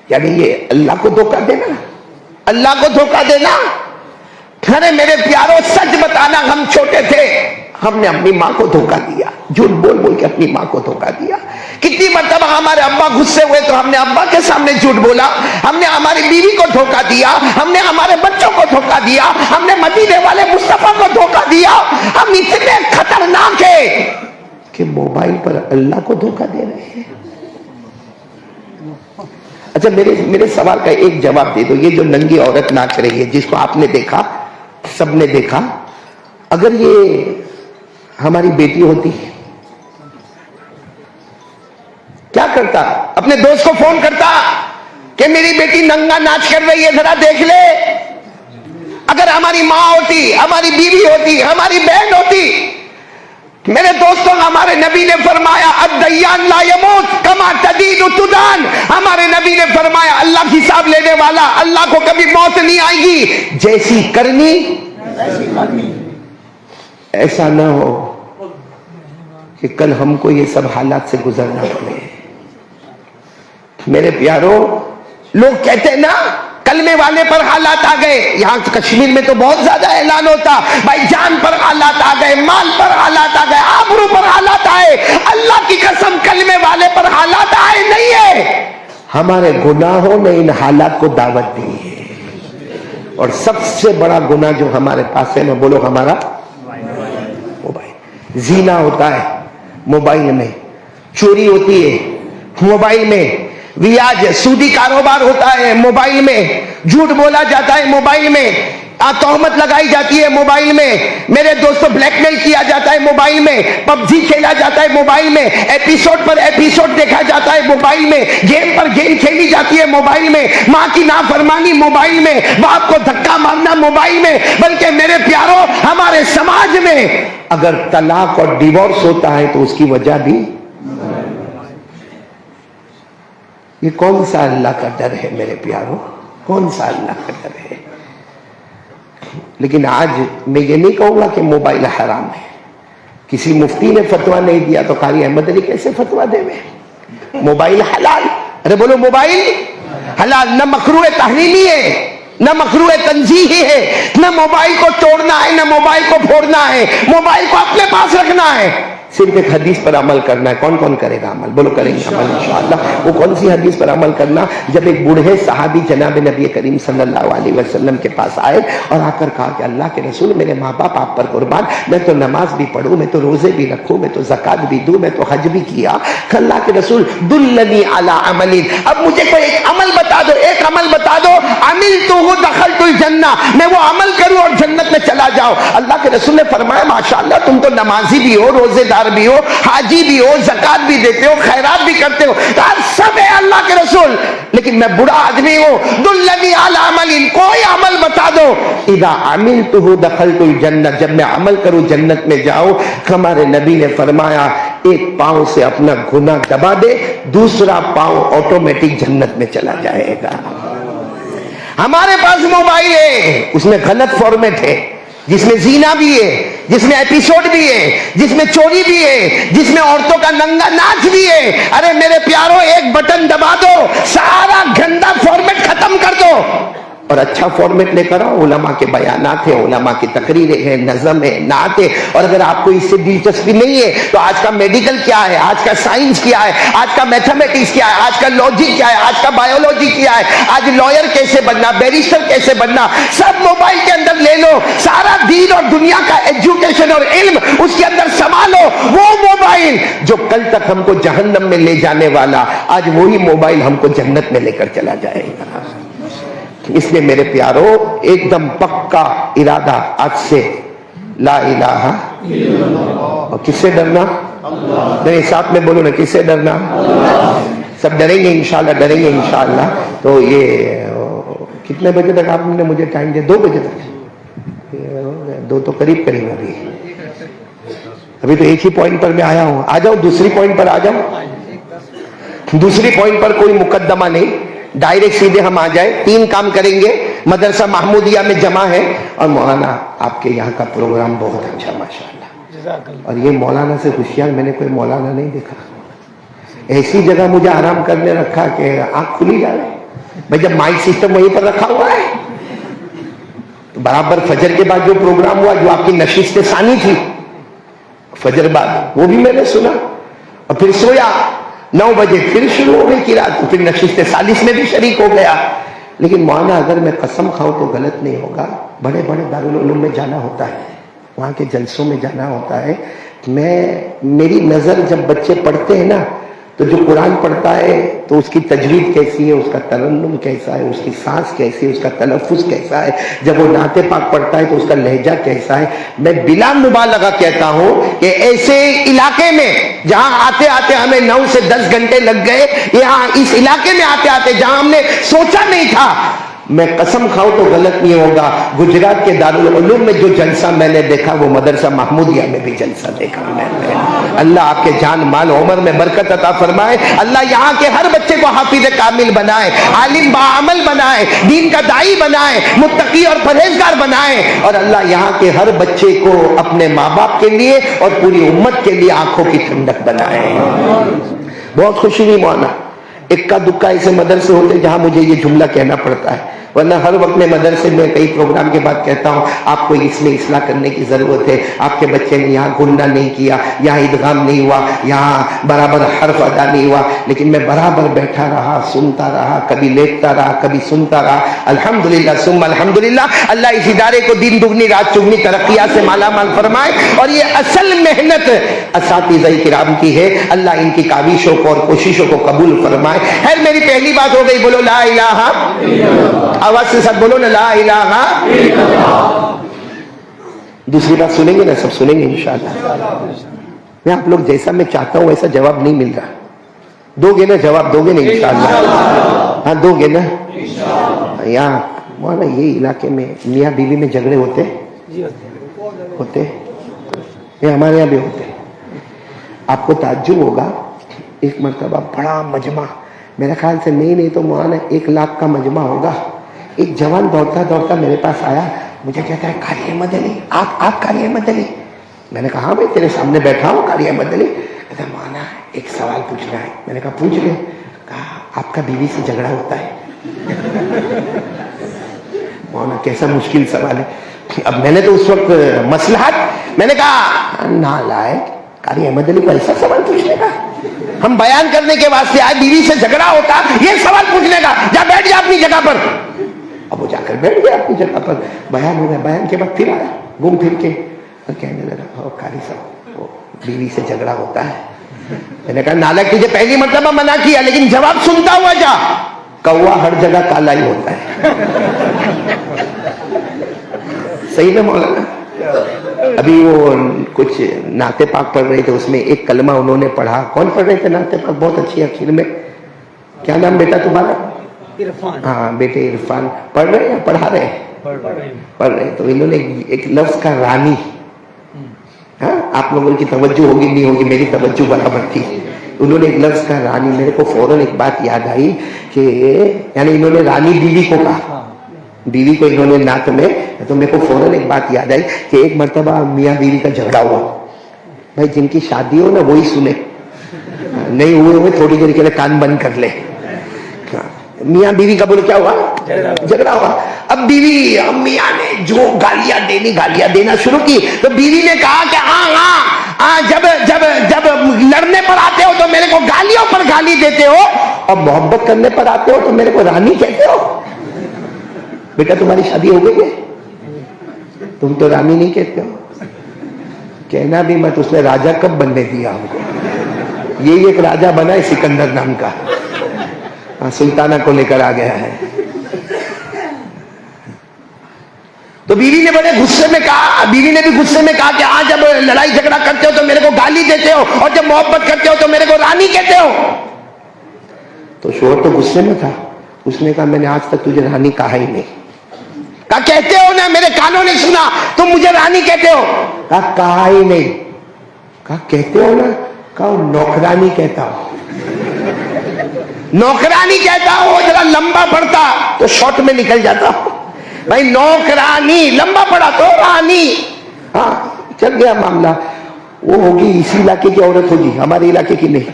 یعنی یہ اللہ کو دھوکہ دینا, اللہ کو دھوکہ دینا. ارے میرے پیاروں سچ بتانا, ہم چھوٹے تھے, ہم نے اپنی ماں کو دھوکہ دیا, جھوٹ بول بول کے اپنی ماں کو دھوکہ دیا. کتنی مرتبہ ہمارے ابا غصے ہوئے تو ہم نے ابا کے سامنے جھوٹ بولا, ہم نے ہماری بیوی کو دھوکہ دیا, ہم نے ہمارے بچوں کو دھوکہ دیا, ہم نے مدینے والے مصطفیٰ کو دھوکہ دیا. ہم اتنے خطرناک ہیں کہ موبائل پر اللہ کو دھوکہ دے رہے ہیں. اچھا میرے سوال کا ایک جواب دے دو. یہ جو ننگی عورت ناچ رہی ہے, جس کو آپ نے دیکھا, سب نے دیکھا, اگر یہ ہماری بیٹی ہوتی کیا کرتا؟ اپنے دوست کو فون کرتا کہ میری بیٹی ننگا ناچ کر رہی ہے, ذرا دیکھ لے. اگر ہماری ماں ہوتی, ہماری بیوی ہوتی, ہماری بہن ہوتی. میرے دوستوں, ہمارے نبی نے فرمایا الدیان لا یموت کما تدین تدان. ہمارے نبی نے فرمایا اللہ حساب لینے والا, اللہ کو کبھی موت نہیں آئے گی, جیسی کرنی ایسا نہ ہو کہ کل ہم کو یہ سب حالات سے گزرنا پڑے. میرے پیاروں, لوگ کہتے ہیں نا کلمے والے پر حالات آ گئے. یہاں کشمیر میں تو بہت زیادہ اعلان ہوتا, بھائی جان پر حالات آ گئے, مال پر حالات آ گئے, آبرو پر حالات آئے. اللہ کی قسم کلمے والے پر حالات آئے نہیں ہے, ہمارے گناہوں نے ان حالات کو دعوت دی ہے. اور سب سے بڑا گناہ جو ہمارے پاس ہے نا، بولو ہمارا موبائل۔ زنا ہوتا ہے موبائل میں، چوری ہوتی ہے موبائل میں، ویاج سودی کاروبار ہوتا ہے موبائل میں، جھوٹ بولا جاتا ہے موبائل میں، تہمت لگائی جاتی ہے موبائل میں، میرے دوستوں بلیک میل کیا جاتا ہے موبائل میں، پب جی کھیلا جاتا ہے موبائل میں، ایپیسوڈ پر ایپیسوڈ دیکھا جاتا ہے موبائل میں، گیم پر گیم کھیلی جاتی ہے موبائل میں، ماں کی نافرمانی موبائل میں، باپ کو دھکا مارنا موبائل میں۔ بلکہ میرے پیاروں، ہمارے سماج میں اگر طلاق اور ڈیورس ہوتا ہے تو اس کی وجہ بھی یہ کون سا اللہ کا ڈر ہے میرے پیاروں، کون سا اللہ کا ڈر ہے؟ لیکن آج میں یہ نہیں کہوں گا کہ موبائل حرام ہے۔ کسی مفتی نے فتویٰ نہیں دیا تو قاری احمد علی کیسے فتویٰ دے میں؟ موبائل حلال، ارے بولو موبائل حلال، نہ مکروہ تحریمی ہے، نہ مکروہ تنزیہی ہے، نہ موبائل کو توڑنا ہے، نہ موبائل کو پھوڑنا ہے، موبائل کو اپنے پاس رکھنا ہے، صرف ایک حدیث پر عمل کرنا ہے۔ کون کون کرے گا عمل؟ بولو کریں گے عمل انشاءاللہ۔ وہ کون سی حدیث پر عمل کرنا؟ جب ایک بوڑھے صحابی جناب نبی کریم صلی اللہ علیہ وسلم کے پاس آئے اور آ کر کہا کہ اللہ کے رسول، میرے ماں باپ آپ پر قربان، میں تو نماز بھی پڑھوں، میں تو روزے بھی رکھوں، میں تو زکات بھی دوں، میں تو حج بھی کیا، اللہ کے رسول دلنی علی عمل، اب مجھے کوئی ایک عمل بتا دو، ایک عمل بتا دو، عملتہ دخلت الجنہ، میں وہ عمل کروں اور جنت میں چلا جاؤں۔ اللہ کے رسول نے فرمایا ماشاءاللہ، تم تو نمازی بھی ہو، روزے دار بھی ہو، حاجی بھی ہو، زکات بھی دیتے ہو، خیرات بھی کرتے ہو، سب ہے اللہ کے رسول، لیکن میں بڑا آدمی ہوں، دلنی علی عمل، کوئی عمل بتا دو، اذا عملتہ دخلت الجنہ، جب میں عمل کروں جنت میں جاؤں۔ ہمارے نبی نے فرمایا ایک پاؤں سے اپنا گناہ دبا دے، دوسرا پاؤں آٹومیٹک جنت میں چلا جائے گا۔ ہمارے پاس موبائل ہے، اس میں غلط فارمیٹ ہے، جس میں زینا بھی ہے، جس میں ایپیسوڈ بھی ہے، جس میں چوری بھی ہے، جس میں عورتوں کا ننگا ناچ بھی ہے۔ ارے میرے پیاروں، ایک بٹن دبا دو، سارا گندا فارمیٹ ختم کر دو اور اچھا فارمیٹ لے کر آؤ۔ علماء کے بیانات ہیں، علماء کی تقریریں ہیں، نظم ہے، نعت ہے، اور اگر آپ کو اس سے دلچسپی نہیں ہے تو آج کا میڈیکل کیا ہے، آج کا سائنس کیا ہے، آج کا میتھمیٹکس کیا ہے، آج کا لاجک کیا ہے، آج کا بایولوجی کیا ہے، آج لائر کیسے بننا، بیرسٹر کیسے بننا، سب موبائل کے اندر لے لو۔ سارا دین اور دنیا کا ایجوکیشن اور علم اس کے اندر سنبھالو۔ وہ موبائل جو کل تک ہم کو جہنم میں لے جانے والا، آج وہی موبائل ہم کو جنت میں لے کر چلا جائے گا۔ اس لیے میرے پیارو، ایک دم پکا ارادہ آج سے لا الہ الا اللہ۔ اور کس سے ڈرنا؟ میرے ساتھ میں بولو نا، کس سے ڈرنا؟ سب ڈریں گے انشاءاللہ، ڈریں گے انشاءاللہ۔ تو یہ کتنے بجے تک آپ نے مجھے ٹائم دیا؟ 2 بجے تک، 2 تو قریب کریں گے۔ ابھی تو ایک ہی پوائنٹ پر میں آیا ہوں، آ جاؤ دوسری پوائنٹ پر آ جاؤ۔ دوسری پوائنٹ پر کوئی مقدمہ نہیں، ڈائریکٹ سیدھے ہم آ جائیں۔ 3 کام کریں گے۔ مدرسہ محمودیہ میں جمع ہے، اور مولانا آپ کے یہاں کا پروگرام بہت اچھا ماشاءاللہ، اور یہ مولانا سے ہوشیار میں نے کوئی مولانا نہیں دیکھا۔ ایسی جگہ مجھے آرام کرنے رکھا کہ آنکھ کھلی جا رہی بھائی، جب مائک سسٹم وہیں پر رکھا ہوا ہے تو برابر فجر کے بعد جو پروگرام ہوا، جو آپ کی نشست ثانی تھی فجر بعد، وہ بھی میں نے سنا، اور پھر سویا 9 بجے پھر شروع ہو گئی قرات، پھر نشست ثالث میں بھی شریک ہو گیا۔ لیکن مولانا اگر میں قسم کھاؤں تو غلط نہیں ہوگا، بڑے بڑے دارالعلوم میں جانا ہوتا ہے، وہاں کے جلسوں میں جانا ہوتا ہے، میری نظر جب بچے پڑھتے ہیں نا تو جو قرآن پڑھتا ہے تو اس کی تجوید کیسی ہے، اس کا ترنم کیسا ہے، اس کی سانس کیسی ہے، اس کا تلفظ کیسا ہے، جب وہ نعت پاک پڑھتا ہے تو اس کا لہجہ کیسا ہے۔ میں بلا مبالغہ کہتا ہوں کہ ایسے علاقے میں جہاں آتے آتے ہمیں 9 سے 10 گھنٹے لگ گئے، یہاں اس علاقے میں آتے آتے جہاں ہم نے سوچا نہیں تھا، میں قسم کھاؤں تو غلط نہیں ہوگا، گجرات کے دارالعلوم میں جو جلسہ میں نے دیکھا وہ مدرسہ محمودیہ میں بھی جلسہ دیکھا میں نے۔ اللہ آپ کے جان مال عمر میں برکت عطا فرمائے، اللہ یہاں کے ہر بچے کو حافظ کامل بنائے، عالم باعمل بنائے، دین کا داعی بنائے، متقی اور پرہیزگار بنائے، اور اللہ یہاں کے ہر بچے کو اپنے ماں باپ کے لیے اور پوری امت کے لیے آنکھوں کی ٹھنڈک بنائے۔ بہت خوشی ہوئی مولانا، اکا دکا ایسے مدرسے ہوتے جہاں مجھے یہ جملہ کہنا پڑتا ہے، ورنہ ہر وقت میں مدرسے میں کئی پروگرام کے بعد کہتا ہوں آپ کو اس میں اصلاح کرنے کی ضرورت ہے. آپ کے بچے نے یہاں گنڈا نہیں کیا, یہاں ادغام نہیں ہوا, یہاں برابر حرف ادا نہیں ہوا, لیکن میں برابر بیٹھا رہا, سنتا رہا, کبھی لیٹتا رہا, کبھی سنتا رہا. الحمدللہ ثم الحمدللہ, اللہ اس ادارے کو دن دگنی رات چگنی ترقیات سے مالا مال فرمائے. اور یہ اصل محنت اساتذہ کرام کی ہے, اللہ ان کی کاوشوں کو اور کوششوں کو قبول فرمائے. خیر میری پہلی بات ہو گئی, بولو لا الہ, آواز سے ساتھ بولو نا لا الہ. دوسری بات سنیں گے نا, سب سنیں گے انشاءاللہ. میں آپ لوگ جیسا میں چاہتا ہوں ویسا جواب نہیں مل رہا. دو گے نا جواب, دو گے نا انشاءاللہ؟ ہاں دو گے نا. یہاں مولانا یہ علاقے میں میاں بیوی میں جھگڑے ہوتے ہوتے یہ ہمارے یہاں بھی ہوتے. آپ کو تعجب ہوگا, ایک مرتبہ بڑا مجمع, میرے خیال سے نہیں تو مولانا 1 لاکھ کا مجمع ہوگا. ایک جوان دوڑتا دوڑتا میرے پاس آیا, مجھے کہتا ہے قاری احمد علی, آپ قاری احمد علی؟ میں نے کہا ہاں بھائی تیرے سامنے بیٹھا ہوں قاری احمد علی. کہتا ہے مولانا ایک سوال پوچھنا ہے. میں نے کہا پوچھ لے. کہا آپ کا بیوی سے جھگڑا ہوتا ہے؟ مولانا کیسا مشکل سوال ہے. اب میں نے تو اس وقت مصلحت, میں نے کہا نالائق, قاری احمد علی کو ایسا سوال پوچھنے کا, ہم بیان کرنے کے واسطے آئے, بیوی سے جھگڑا ہوتا یہ سوال پوچھنے کا, جا بیٹھ جا اپنی جگہ پر. اب وہ جا کر بیٹھ گیا اپنی جگہ پر. بیان ہو گیا, بیان کے بعد پھر آیا گھوم پھر کے اور کہنے لگا قاری صاحب وہ بیوی سے جھگڑا ہوتا ہے. میں نے کہا نالائق تجھے پہلی مرتبہ منع کیا, لیکن جواب سنتا ہوا جا. کوا ہر جگہ کالا ہی ہوتا ہے. صحیح نا مولانا؟ ابھی وہ کچھ نعت پاک پڑھ رہے تھے, اس میں ایک کلمہ انہوں نے پڑھا. کون پڑھ رہے تھے نعت پاک؟ بہت اچھی اخیر میں. کیا نام بیٹا تمہارا؟ عرفان. ہاں بیٹے عرفان پڑھ رہے یا پڑھا رہے؟ پڑھ رہے. تو انہوں نے ایک لفظ کا رانی, ہاں آپ لوگوں کی توجہ ہوگی نہیں ہوگی, میری توجہ برابر تھی. انہوں نے ایک لفظ کا رانی, میرے کو فوراً ایک بات یاد آئی کہ یعنی انہوں نے رانی بیوی کو کہا, بیوی کو انہوں نے نعت میں, تو میرے کو فوراً ایک بات یاد آئی کہ ایک مرتبہ میاں بیوی کا جھگڑا ہوا. بھائی جن کی شادی ہو نا وہی سنے, نہیں ہوئے تھوڑی دیر کے لیے کان بند کر لے. میاں بیوی کا بولے کیا ہوا؟ جھگڑا ہوا. اب بیوی میاں نے جو گالیاں دینا شروع کی, تو بیوی نے کہا کہ ہاں جب جب جب لڑنے پر آتے ہو تو میرے کو گالیوں پر گالی دیتے ہو, اور محبت کرنے پر آتے ہو تو میرے کو رانی کہتے ہو. بیٹا تمہاری شادی ہو گئی ہے, تم تو رانی نہیں کہتے ہو. کہنا بھی مت, اس نے راجا کب بننے دیا ہم کو. یہی ایک راجا بنا ہے سکندر نام کا, سلطانہ کو لے کر آ گیا ہے. تو بیوی نے بڑے غصے میں کہا, بیوی نے بھی غصے میں کہا کہ ہاں جب لڑائی جھگڑا کرتے ہو تو میرے کو گالی دیتے ہو, اور جب محبت کرتے ہو تو میرے کو رانی کہتے ہو. تو شوہر تو غصے میں تھا, اس نے کہا میں نے آج تک تجھے رانی کہا ہی نہیں. کہا کہتے ہو نا, میرے کانوں نے سنا, تم مجھے رانی کہتے ہو. کہا ہی نہیں. کہا کہتے ہو نا. کہا نوکرانی کہتا ہوں. نوکرانی کہتا ہوں, ذرا لمبا پڑتا تو شارٹ میں نکل جاتا. بھائی نوکرانی لمبا پڑا تو رانی. ہاں چل گیا معاملہ. وہ ہوگی اسی علاقے کی عورت ہوگی, ہمارے علاقے کی نہیں,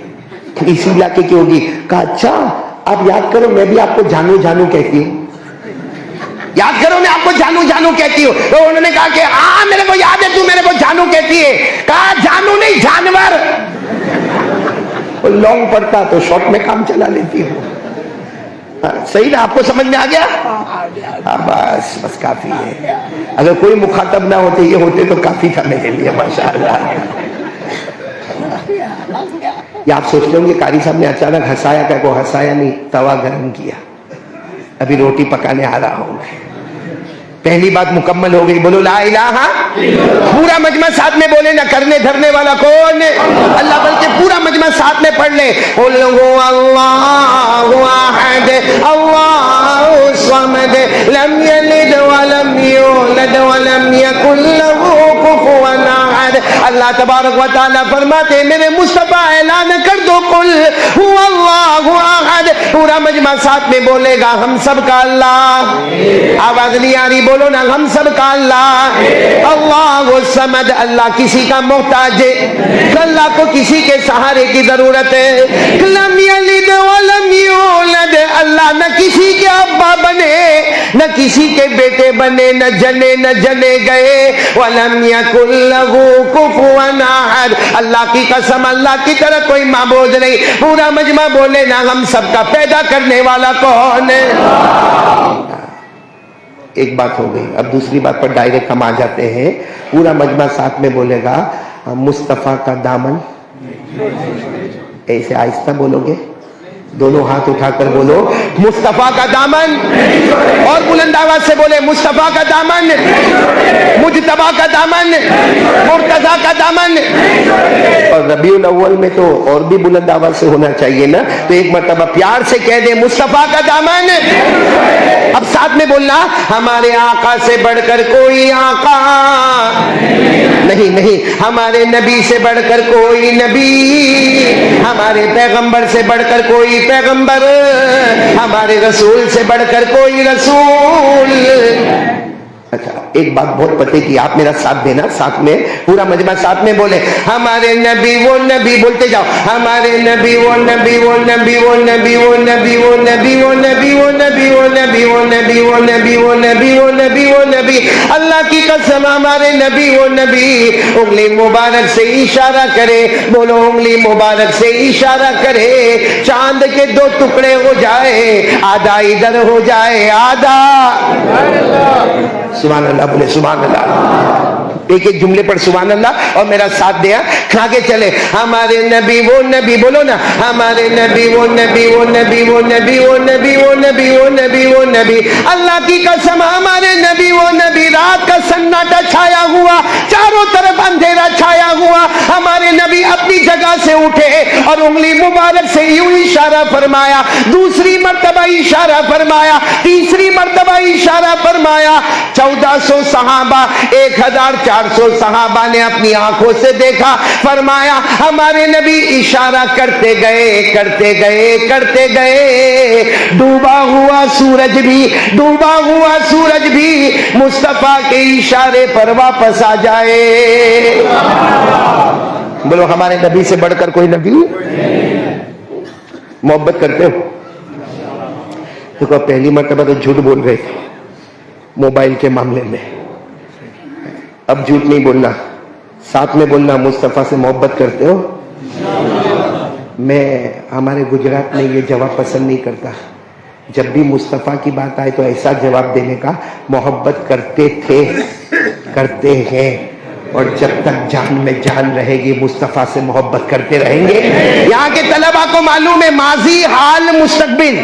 اسی علاقے کی ہوگی. کہا اچھا آپ یاد کرو میں بھی آپ کو جانو جانو کہتی ہوں. یاد کرو میں آپ کو جانو جانو کہتی ہوں. تو انہوں نے کہا کہ ہاں میرے کو یاد ہے تو میرے کو جانو کہتی ہے. کہا جانو نہیں جانور. لانگ پڑتا تو شارٹ میں کام چلا لیتی ہوں. صحیح نا, آپ کو سمجھ میں آ گیا؟ بس بس کافی ہے. اگر کوئی مخاطب نہ ہوتے یہ ہوتے تو کافی تھا میرے لیے. ماشاءاللہ. یہ آپ سوچتے ہوں گے قاری صاحب نے اچانک ہنسایا, کہ کو ہنسایا نہیں, توا گرم کیا. ابھی روٹی پکانے آ رہا ہوں میں. پہلی بات مکمل ہو گئی, بولو لا الہ. پورا مجمع ساتھ میں بولے نا, کرنے دھرنے والا کون؟ اللہ. بلکہ پورا مجمع ساتھ میں پڑھ لے, قل هو اللہ احد اللہ الصمد لم یلد ولم یولد ولم یکن له کفوا احد. اللہ تبارک و تعالیٰ فرماتے میرے مصطفیٰ اعلان کر دو, قل هو اللہ احد. پورا مجمع ساتھ میں بولے گا, ہم سب کا اللہ. آواز نہیں آ رہی, بولو نا, ہم سب کا اللہ. اللہ الصمد, اللہ کسی کا محتاج ہے, اللہ کو کسی کے سہارے کی ضرورت ہے. لم یلد ولم یولد محمد اللہ نہ کسی کے ابا بنے نہ کسی کے بیٹے بنے نہ جنے گئے وَلَمْ يَكُنْ لَهُ كُفُوًا أَحَدٌ اللہ کی قسم اللہ کی طرح کوئی معبود نہیں. پورا مجمع بولے نا ہم سب کا پیدا کرنے والا کون ہے؟ ایک بات ہو گئی. اب دوسری بات پر ڈائریکٹ ہم آ جاتے ہیں. پورا مجمع ساتھ میں بولے گا مصطفیٰ کا دامن. ایسے آہستہ بولو گے, دونوں ہاتھ اٹھا کر بولو مصطفیٰ کا دامن, اور بلند آواز سے بولے مصطفیٰ کا دامن, مجتبیٰ کا دامن, مرتضیٰ کا دامن. اور ربیع الاول میں تو اور بھی بلند آواز سے ہونا چاہیے نا, تو ایک مرتبہ پیار سے کہہ دے مصطفیٰ کا دامن. اب ساتھ میں بولنا ہمارے آقا سے بڑھ کر کوئی آقا نہیں, ہمارے نبی سے بڑھ کر کوئی نبی, ہمارے پیغمبر سے بڑھ کر کوئی پیغمبر, ہمارے رسول سے بڑھ کر کوئی رسول. اچھا ایک بات بہت پتے کی, آپ میرا ساتھ دینا, ساتھ میں پورا مجمع ساتھ میں بولے ہمارے نبی وہ نبی, بولتے جاؤ ہمارے نبی وہ نبی وہ نبی وہ نبی وہ نبی وہ نبی وہ نبی وہ نبی وہ نبی وہ نبی وہ نبی وہ نبی وہ نبی وہ نبی. اللہ کی قسم ہمارے نبی وہ نبی. انگلی مبارک سے اشارہ کرے, بولو انگلی مبارک سے اشارہ کرے, چاند کے دو ٹکڑے ہو جائے, آدھا ادھر ہو جائے آدھا. سبحان اللہ بولے سبحان اللہ, ایک ایک جملے پر سبحان اللہ اور میرا ساتھ دیا کھا کے چلے. ہمارے نبی وہ نبی, بولو نا ہمارے نبی وہ نبی وہ نبی وہ نبی وہ نبی وہ نبی وہ نبی وہ نبی. اللہ کی قسم ہمارے نبی وہ نبی. رات کا سناٹا چھایا ہوا, چاروں طرف اندھیرا چھایا ہوا, ہمارے نبی اپنی جگہ سے اٹھے اور انگلی مبارک سے یوں اشارہ فرمایا, دوسری مرتبہ اشارہ فرمایا, تیسری مرتبہ اشارہ فرمایا. 1400 صحابہ 1400 صحابہ نے اپنی آنکھوں سے دیکھا. فرمایا ہمارے نبی اشارہ کرتے گئے کرتے گئے کرتے گئے, ڈوبا ہوا سورج بھی مصطفیٰ کے اشارے پر واپس آ جائے. بولو ہمارے نبی سے بڑھ کر کوئی نبی. محبت کرتے ہو؟ دیکھو پہلی مرتبہ تو جھوٹ بول گئے تھے موبائل کے معاملے میں, اب جھوٹ نہیں بولنا, ساتھ میں بولنا مصطفیٰ سے محبت کرتے ہو. میں ہمارے گجرات میں یہ جواب پسند نہیں کرتا. جب بھی مصطفیٰ کی بات آئے تو ایسا جواب دینے کا محبت کرتے تھے, کرتے ہیں, اور جب تک جان میں جان رہے گی مصطفیٰ سے محبت کرتے رہیں گے. یہاں کے طلباء کو معلوم ہے ماضی, حال, مستقبل,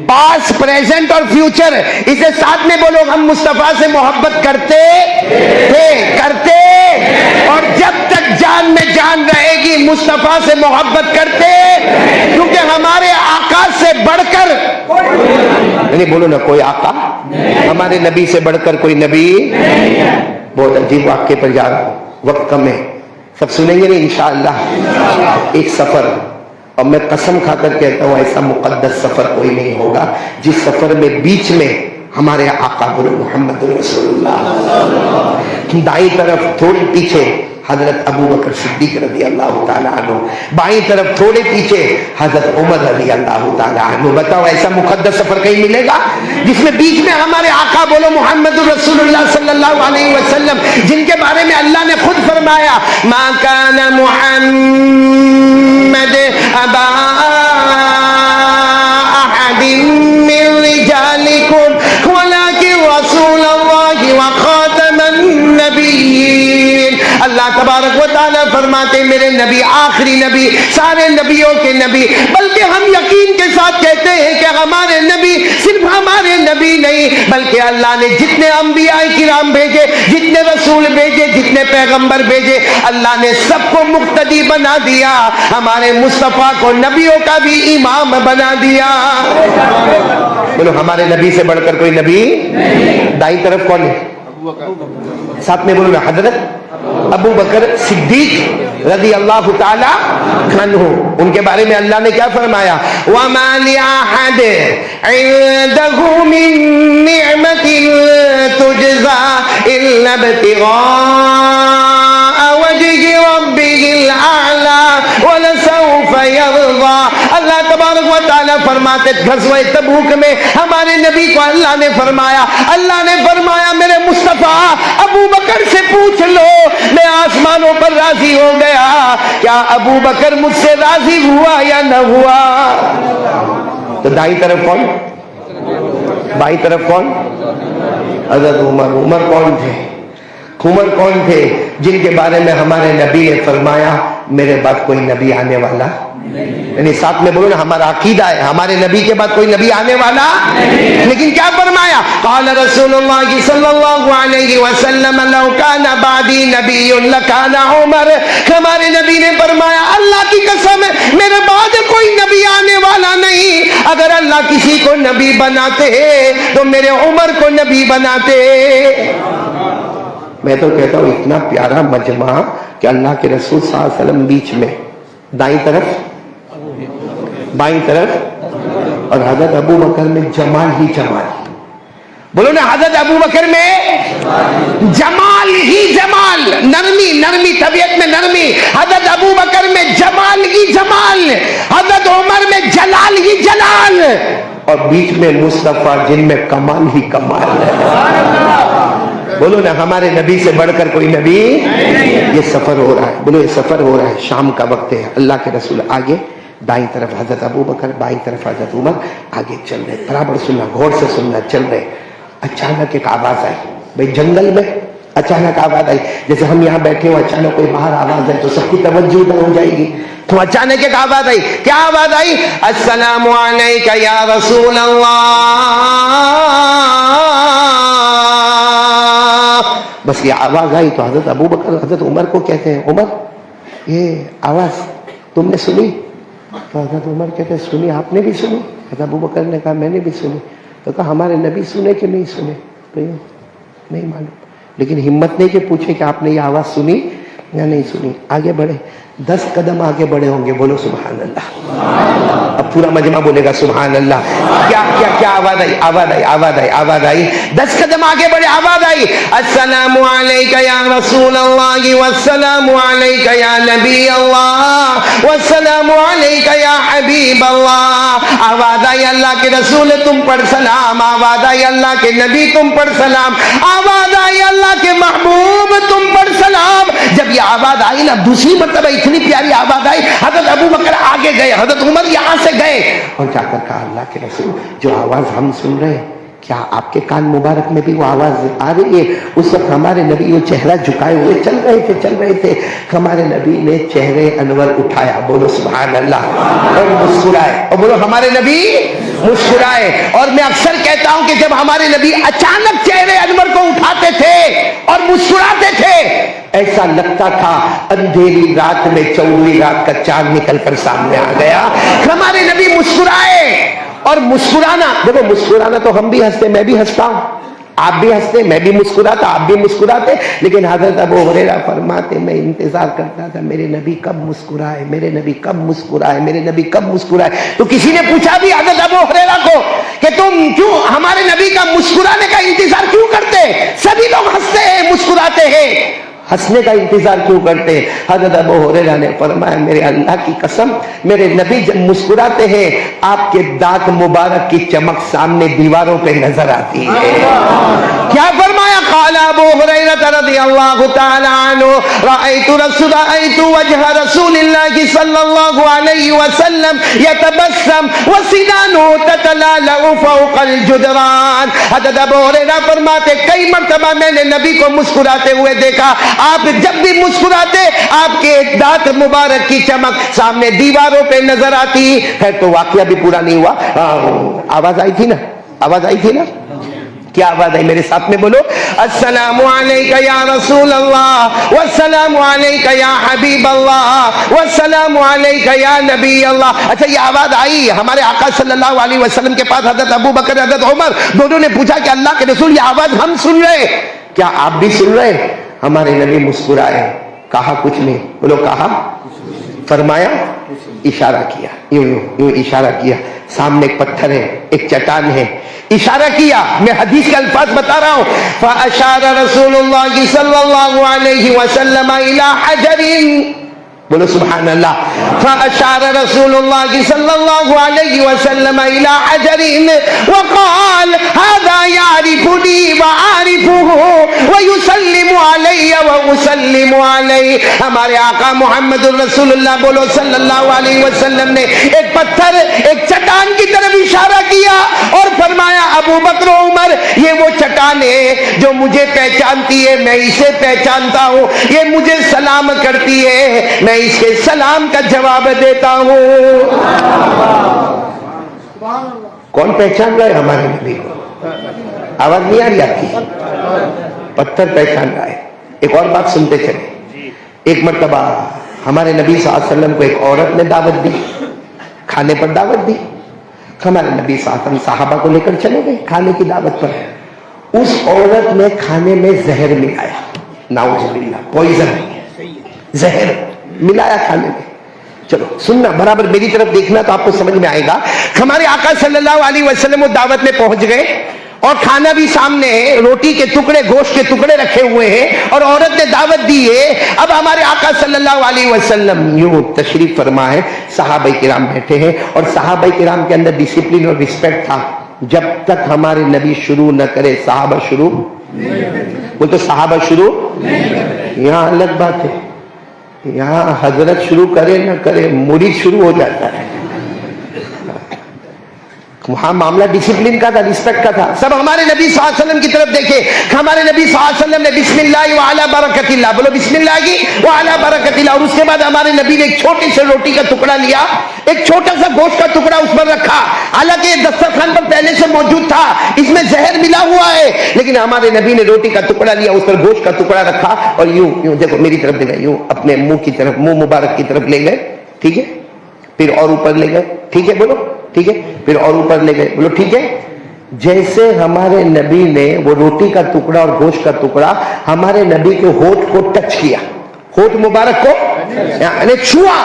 پاس, پریزنٹ اور فیوچر, اسے ساتھ میں بولو ہم مصطفیٰ سے محبت کرتے تھے, کرتے, اور جب تک جان میں جان رہے گی مصطفیٰ سے محبت کرتے, کیونکہ ہمارے آقا سے بڑھ کر نہیں, بولو نا کوئی آقا, ہمارے نبی سے بڑھ کر کوئی نبی. بہت عجیب واقعے پر جا رہا ہوں, وقت کم ہے, سب سنیں گے نہیں انشاءاللہ. ایک سفر, اور میں قسم کھا کر کہتا ہوں ایسا مقدس سفر کوئی نہیں ہوگا جس سفر میں بیچ میں ہمارے آقا بولو محمد رسول اللہ, دائیں طرف تھوڑی پیچھے حضرت ابو بکر صدیق رضی اللہ تعالیٰ عنہ, بائیں طرف تھوڑے پیچھے حضرت عمر رضی اللہ تعالیٰ عنہ. بتاؤ ایسا مقدس سفر کہیں ملے گا جس میں بیچ میں ہمارے آقا بولو محمد رسول اللہ صلی اللہ علیہ وسلم, جن کے بارے میں اللہ نے خود فرمایا ما کان محمد ابا احد من رجالکم ولکن رسول اللہ وخاتم النبیین. اللہ تبارک و تعالیٰ فرماتے میرے نبی آخری نبی, سارے نبیوں کے نبی, بلکہ ہم یقین کے ساتھ کہتے ہیں کہ ہمارے نبی صرف ہمارے نبی نہیں بلکہ اللہ نے جتنے انبیاء کرام بھیجے, جتنے رسول بھیجے, جتنے پیغمبر بھیجے, اللہ نے سب کو مقتدی بنا دیا, ہمارے مصطفیٰ کو نبیوں کا بھی امام بنا دیا. بولو ہمارے نبی سے بڑھ کر کوئی نبی. دائیں طرف کون ہے؟ ساتھ میں بولو نا حضرت ابو بکر صدیق رضی اللہ تعالی عنہ. ان کے بارے میں اللہ نے کیا فرمایا وَمَا لِأَحَدٍ عِندَهُ مِن نِعْمَةٍ تُجْزَى إِلَّا ابْتِغَاءَ وَجْهِ رَبِّهِ الْأَعْلَى وَلَسَوْفَ يَرْضَى. اللہ تبارک و تعالیٰ فرماتے غزوہ تبوک میں ہمارے نبی کو اللہ نے فرمایا میرے مصطفیٰ ابو بکر سے پوچھ لو میں آسمانوں پر راضی ہو گیا، کیا ابو بکر مجھ سے راضی ہوا یا نہ ہوا؟ تو دائیں طرف کون، بائیں طرف کون؟ حضرت عمر۔ عمر کون تھے؟ عمر کون تھے جن کے بارے میں ہمارے نبی نے فرمایا میرے بعد کوئی نبی آنے والا، یعنی ساتھ میں بولو نا، ہمارا عقیدہ ہے ہمارے نبی کے بعد کوئی نبی آنے والا، لیکن کیا فرمایا؟ قال رسول اللہ صلی اللہ علیہ وسلم لو کان بعدی نبی لکان عمر، ہمارے نبی نے فرمایا اللہ کی قسم ہے میرے بعد کوئی نبی آنے والا نہیں، اگر اللہ کسی کو نبی بناتے تو میرے عمر کو نبی بناتے۔ میں تو کہتا ہوں اتنا پیارا مجمع کہ اللہ کے رسول صلی اللہ علیہ وسلم بیچ میں، دائیں طرف بائیں طرف، اور حضرت ابو بکر میں جمال ہی جمال، بولو نا حضرت ابو بکر میں جمال ہی جمال، نرمی نرمی طبیعت میں نرمی، حضرت ابو بکر میں جمال ہی جمال، حضرت عمر میں جلال ہی جلال، اور بیچ میں مصطفیٰ جن میں کمال ہی کمال ہے۔ بولو نا ہمارے نبی سے بڑھ کر کوئی نبی۔ یہ سفر ہو رہا ہے، بولو یہ سفر ہو رہا ہے، شام کا وقت ہے، اللہ کے رسول آگے، دائیں طرف حضرت ابو بکر، بائیں طرف حضرت عمر، آگے چل رہے، برابر سننا، غور سے سننا، چل رہے۔ اچانک ایک آواز آئی، بھائی جنگل میں اچانک آواز آئی، جیسے ہم یہاں بیٹھے ہو اچانک کوئی باہر آواز آئی تو سب کی توجہ ادھر ہو جائے گی، تو اچانک ایک آواز آئی، کیا آواز آئی؟ السلام علیکہ یا رسول اللہ۔ بس یہ آواز آئی تو حضرت ابو بکر حضرت عمر کو کہتے ہیں عمر یہ آواز تم نے سنی؟ تو حضرت عمر کہتے ہیں سنی، آپ نے بھی سنی؟ حضرت ابو بکر نے کہا میں نے بھی سنی۔ تو کہا ہمارے نبی سنے کہ نہیں سنے؟ تو یہ نہیں معلوم، لیکن ہمت نہیں کہ پوچھے کہ آپ نے یہ آواز سنی یا نہیں سنی۔ آگے بڑھے، 10 قدم آگے بڑھے ہوں گے، بولو سبحان اللہ۔ اب پورا مجمع بولے گا سبحان اللہ۔ کیا کیا کیا آواز آئی؟ آواز آئی، آواز آئی، آواز آئی، 10 قدم آگے بڑھے، آواز آئی، السلام علیکہ یا رسول اللہ والسلام علیکہ یا نبی اللہ والسلام علیکہ یا حبیب اللہ۔ آواز آئی اللہ کے رسول تم پر سلام، آواز آئی اللہ کے نبی تم پر سلام، آواز آئی اللہ کے محبوب تم پر سلام۔ جب یہ آواز آئی نا دوسری مرتبہ اتنی پیاری آواز آئی، حضرت ابو بکر آگے گئے، حضرت عمر یہاں سے گئے، اور جا کر کہا اللہ کے رسول جو آواز ہم سن رہے ہیں کیا آپ کے کان مبارک میں بھی وہ آواز آ رہی ہے؟ اس وقت ہمارے نبی وہ چہرہ جھکائے ہوئے چل رہے تھے، ہمارے نبی نے چہرے انور اٹھایا، بولو سبحان اللہ، اور مسکرائے، اور بولو ہمارے نبی مسکرائے۔ اور میں اکثر کہتا ہوں کہ جب ہمارے نبی اچانک چہرے انور کو اٹھاتے تھے اور مسکراتے تھے ایسا لگتا تھا اندھیری رات میں 14ویں رات کا چاند نکل کر سامنے آ گیا۔ ہمارے نبی مسکرائے، اور مسکرانا دیکھو، مسکرانا تو ہم بھی ہنستے، میں بھی ہنستا ہوں، آپ بھی ہنستے، میں بھی مسکراتا، آپ بھی مسکراتے، لیکن حضرت ابو ہریرہ فرماتے میں انتظار کرتا تھا میرے نبی کب مسکرائے، میرے نبی کب مسکرائے، میرے نبی کب مسکرائے۔ تو کسی نے پوچھا بھی حضرت ابو ہریرہ کو کہ تم کیوں ہمارے نبی کا مسکرانے کا انتظار کیوں کرتے؟ سبھی لوگ ہنستے ہیں، مسکراتے ہیں، ہنسنے کا انتظار کیوں کرتے ہیں؟ حضرت ابو ہریرہ نے فرمایا میرے اللہ کی قسم میرے نبی جب مسکراتے ہیں آپ کے دانت مبارک کی چمک سامنے دیواروں پہ نظر آتی ہے۔ کیا فرمایا؟ قال ابو ہریرہ رضی اللہ تعالی عنہ رأیت وجہ رسول اللہ صلی اللہ علیہ وسلم یتبسم وسنانہ تتلالع فوق الجدران۔ حضرت ابو ہریرہ فرماتے کئی مرتبہ میں نے نبی کو مسکراتے ہوئے دیکھا، آپ جب بھی مسکراتے آپ کے دانت مبارک کی چمک سامنے دیواروں پہ نظر آتی۔ خیر تو واقعہ بھی پورا نہیں ہوا، آواز آئی تھی نا، آواز آئی تھی نا، کیا آواز آئی؟ میرے ساتھ میں بولو، السلام علیکہ یا رسول اللہ والسلام علیکہ یا حبیب اللہ والسلام علیکہ یا نبی اللہ۔ اچھا یہ آواز آئی ہمارے آقا صلی اللہ علیہ وسلم کے پاس، حضرت ابو بکر حضرت عمر دونوں نے پوچھا کہ اللہ کے رسول یہ آواز ہم سن رہے، کیا آپ بھی سن رہے؟ ہمارے نبی مسکرائے، کہا کچھ نہیں، بولو کہا، فرمایا، اشارہ کیا، یوں اشارہ کیا، سامنے ایک پتھر ہے، ایک چٹان ہے، اشارہ کیا، میں حدیث کے الفاظ بتا رہا ہوں، فَأَشَارَ رَسُولُ اللَّهِ صلی اللہ علیہ وسلم إِلَى حَجَرٍ، بولو سبحان اللہ. فأشار رسول اللہ صلی اللہ علیہ وسلم إلى حجر وقال هذا يعرفني وأعرفه ويسلم علي وأسلم عليه. ہمارے آقا محمد الرسول اللہ بولو صلی اللہ علیہ وسلم نے ایک پتھر ایک چٹان کی طرف اشارہ کیا اور فرمایا ابو بکر و عمر یہ وہ چٹان ہے جو مجھے پہچانتی ہے، میں اسے پہچانتا ہوں، یہ مجھے سلام کرتی ہے، میں اس کے سلام کا جواب دیتا ہوں. کون پہچان رہا ہے ہمارے نبی کو؟ آواز نہیں آ رہی آپ کی؟ پتھر پہچان رہا ہے. ایک اور بات سنتے چلے. ایک مرتبہ ہمارے نبی صلی اللہ علیہ وسلم کو ایک عورت نے دعوت دی، کھانے پر دعوت دی. ہمارے نبی صلی اللہ علیہ وسلم صحابہ کو لے کر چلے گئے کھانے کی دعوت پر. اس عورت نے کھانے میں زہر ملایا، نعوذ باللہ، پوائزن، زہر ملایا کھانے میں. چلو سننا برابر، میری طرف دیکھنا تو آپ کو سمجھ میں آئے گا. ہمارے آقا صلی اللہ علیہ وسلم وہ دعوت میں پہنچ گئے اور کھانا بھی سامنے ہے، روٹی کے ٹکڑے گوشت کے ٹکڑے رکھے ہوئے ہیں اور عورت نے دعوت دی ہے. اب ہمارے آقا صلی اللہ علیہ وسلم یوں تشریف فرما ہے، صحابہ کرام بیٹھے ہیں اور صحابہ کرام کے اندر ڈسپلن اور رسپیکٹ تھا. جب تک ہمارے نبی شروع نہ کرے صحابہ شروع، وہ تو صحابہ شروع. یہاں الگ بات ہے، یہاں حضرت شروع کرے نہ کرے مرید شروع ہو جاتا ہے. وہاں معاملہ ڈسپلن کا تھا، رسپیکٹ کا تھا. سب ہمارے نبی صلی اللہ علیہ وسلم کی طرف دیکھے. ہمارے نبی صلی اللہ علیہ وسلم نے بسم اللہ وعلی برکت اللہ، بولو بسم اللہ کی وعلی برکت اللہ. اور اس کے بعد ہمارے نبی نے ایک چھوٹی سے روٹی کا ٹکڑا لیا، ایک چھوٹا سا گوشت کا ٹکڑا اس پر رکھا. حالانکہ یہ دسترخوان پر پہلے سے موجود تھا، اس میں زہر ملا ہوا ہے، لیکن ہمارے نبی نے روٹی کا ٹکڑا لیا، اس پر گوشت کا ٹکڑا رکھا اور یوں یوں دیکھو میری طرف دیکھا، یوں اپنے منہ کی طرف، منہ مبارک کی طرف لے گئے. ٹھیک ہے، پھر اور اوپر لے گئے. ٹھیک ہے بولو ٹھیک ہے، پھر اور اوپر لے گئے. بولو ٹھیک ہے. جیسے ہمارے نبی نے وہ روٹی کا ٹکڑا اور گوشت کا ٹکڑا ہمارے نبی کے ہونٹ کو ٹچ کیا، ہونٹ مبارک کو یعنی چھوا،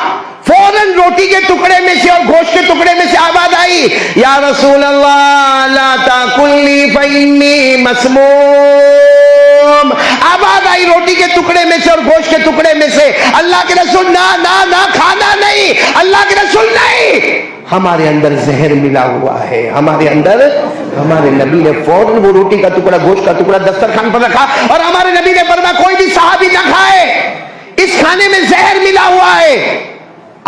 فوراً روٹی کے ٹکڑے میں سے اور گوشت کے ٹکڑے میں سے آواز آئی، یا رسول اللہ لا تاکلنی فإنی مسموم. آواز آئی روٹی کے ٹکڑے میں سے اور گوشت کے ٹکڑے میں سے. اللہ کے رسول نہ نہ نہ کھانا نہیں، اللہ کے رسول نہیں، ہمارے اندر زہر ملا ہوا ہے. ہمارے اندر، ہمارے نبی نے فوراً وہ روٹی کا ٹکڑا گوشت کا ٹکڑا دسترخوان پر رکھا اور ہمارے نبی نے فرمایا کوئی بھی صحابی نہ کھائے، اس کھانے میں زہر ملا ہوا ہے.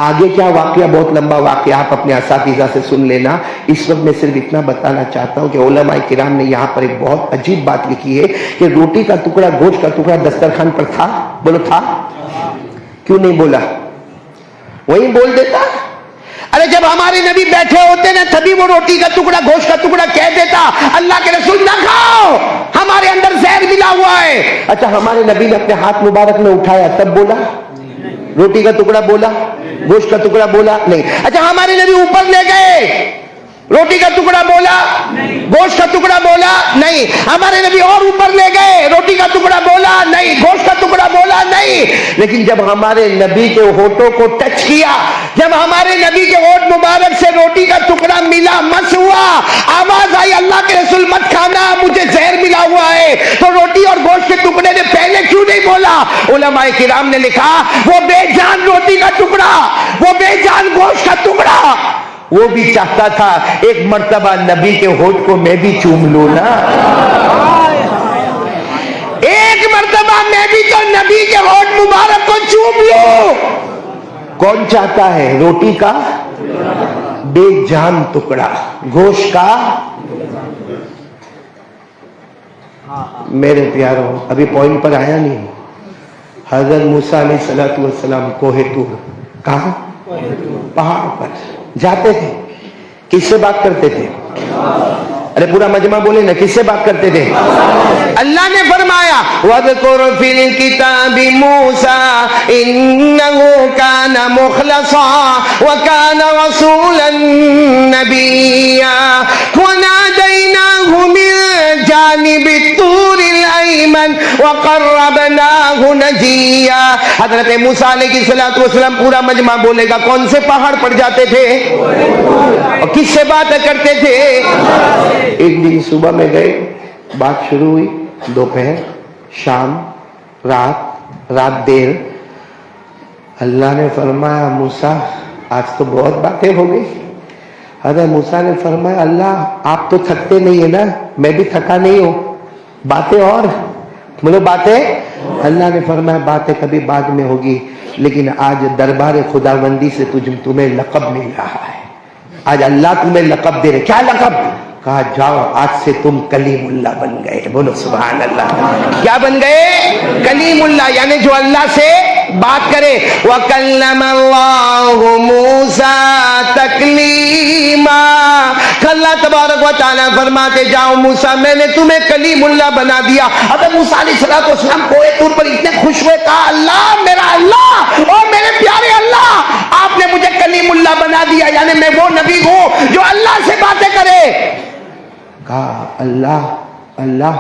آگے کیا واقعہ، بہت لمبا واقعہ، آپ اپنے اساتذہ سے سن لینا. اس وقت میں صرف اتنا بتانا چاہتا ہوں کہ علماء کرام نے یہاں پر ایک بہت عجیب بات لکھی ہے کہ روٹی کا ٹکڑا گوشت کا ٹکڑا دسترخوان پر تھا. بولو تھا؟ کیوں نہیں بولا؟ وہی بول دیتا. ارے جب ہمارے نبی بیٹھے ہوتے نا تبھی وہ روٹی کا ٹکڑا گوشت کا ٹکڑا کہہ دیتا اللہ کے رسول نہ کھاؤ، ہمارے اندر زہر ملا ہوا ہے. اچھا ہمارے نبی نے اپنے ہاتھ مبارک میں اٹھایا تب بولا؟ روٹی کا ٹکڑا بولا؟ گوشت کا ٹکڑا بولا؟ نہیں. اچھا ہمارے نبی اوپر لے گئے، روٹی کا ٹکڑا بولا؟ گوشت کا ٹکڑا بولا؟ نہیں. ہمارے نبی اور اوپر لے گئے، روٹی کا ٹکڑا بولا؟ نہیں. گوشت کا ٹکڑا بولا؟ نہیں. لیکن جب ہمارے نبی کے ہونٹوں کو ٹچ کیا، جب ہمارے نبی کے ہونٹ مبارک سے روٹی کا ٹکڑا ملا، مس ہوا، آواز آئی اللہ کے رسول مت کھانا، مجھے زہر ملا ہوا ہے، تو روٹی اور گوشت کے ٹکڑے نے پہلے کیوں نہیں بولا؟ علماء کرام نے لکھا وہ بے جان روٹی کا ٹکڑا، وہ بے جان گوشت کا ٹکڑا، وہ بھی چاہتا تھا ایک مرتبہ نبی کے ہونٹ کو میں بھی چوم لوں نا، ایک مرتبہ میں بھی تو نبی کے ہونٹ مبارک کو چوم لوں. کون چاہتا ہے روٹی کا بے جان ٹکڑا، گوشت کا؟ میرے پیاروں ابھی پوائنٹ پر آیا نہیں. حضرت موسیٰ علیہ السلام کوہ طور، کہاں؟ پہاڑ پر جاتے تھے، کس سے بات کرتے تھے؟ ارے پورا مجمع بولے نا، کس سے بات کرتے تھے؟ اللہ نے فرمایا وَاذْكُرْ فِي الْكِتَابِ مُوسَىٰ إِنَّهُ كَانَ مُخْلَصًا وَكَانَ رَسُولًا نَبِيًّا وَنَادَيْنَاهُ مِن جَانِبِ الطُّورِ الْأَيْمَنِ وَقَرَّبْنَاهُ نَجِيًّا. حضرت موسیٰ علیہ السلام، پورا مجمع بولے گا، کون سے پہاڑ پر جاتے تھے اور کس سے بات کرتے تھے؟ ایک دن صبح میں گئے، بات شروع ہوئی، دوپہر، شام، رات دیر. اللہ نے فرمایا موسیٰ آج تو بہت باتیں ہو گئی. حضرت موسیٰ نے فرمایا اللہ آپ تو تھکتے نہیں ہیں نا, میں بھی تھکا نہیں ہوں, باتیں اور بولو باتیں. اللہ نے فرمایا باتیں کبھی بعد میں ہوگی, لیکن آج دربار خداوندی سے تمہیں لقب مل رہا ہے. آج اللہ تمہیں لقب دے رہے. کیا لقب؟ کہا جاؤ آج سے تم کلیم اللہ بن گئے. بولو سبحان اللہ. کیا بن گئے؟ کلیم اللہ, یعنی جو اللہ سے بات کرے. وَكَلَّمَ اللَّهُ مُوسَىٰ تَكْلِيمًا. اللہ تبارک و تعالیٰ فرماتے جاؤ موسیٰ میں نے تمہیں کلیم اللہ بنا دیا. حضرت موسیٰ علیہ السلام کوہ طور پر اتنے خوش ہوئے, کہا اللہ میرا اللہ اور میرے پیارے اللہ, آپ نے مجھے کلیم اللہ بنا دیا, یعنی میں وہ نبی ہوں جو اللہ سے باتیں کرے. کہا اللہ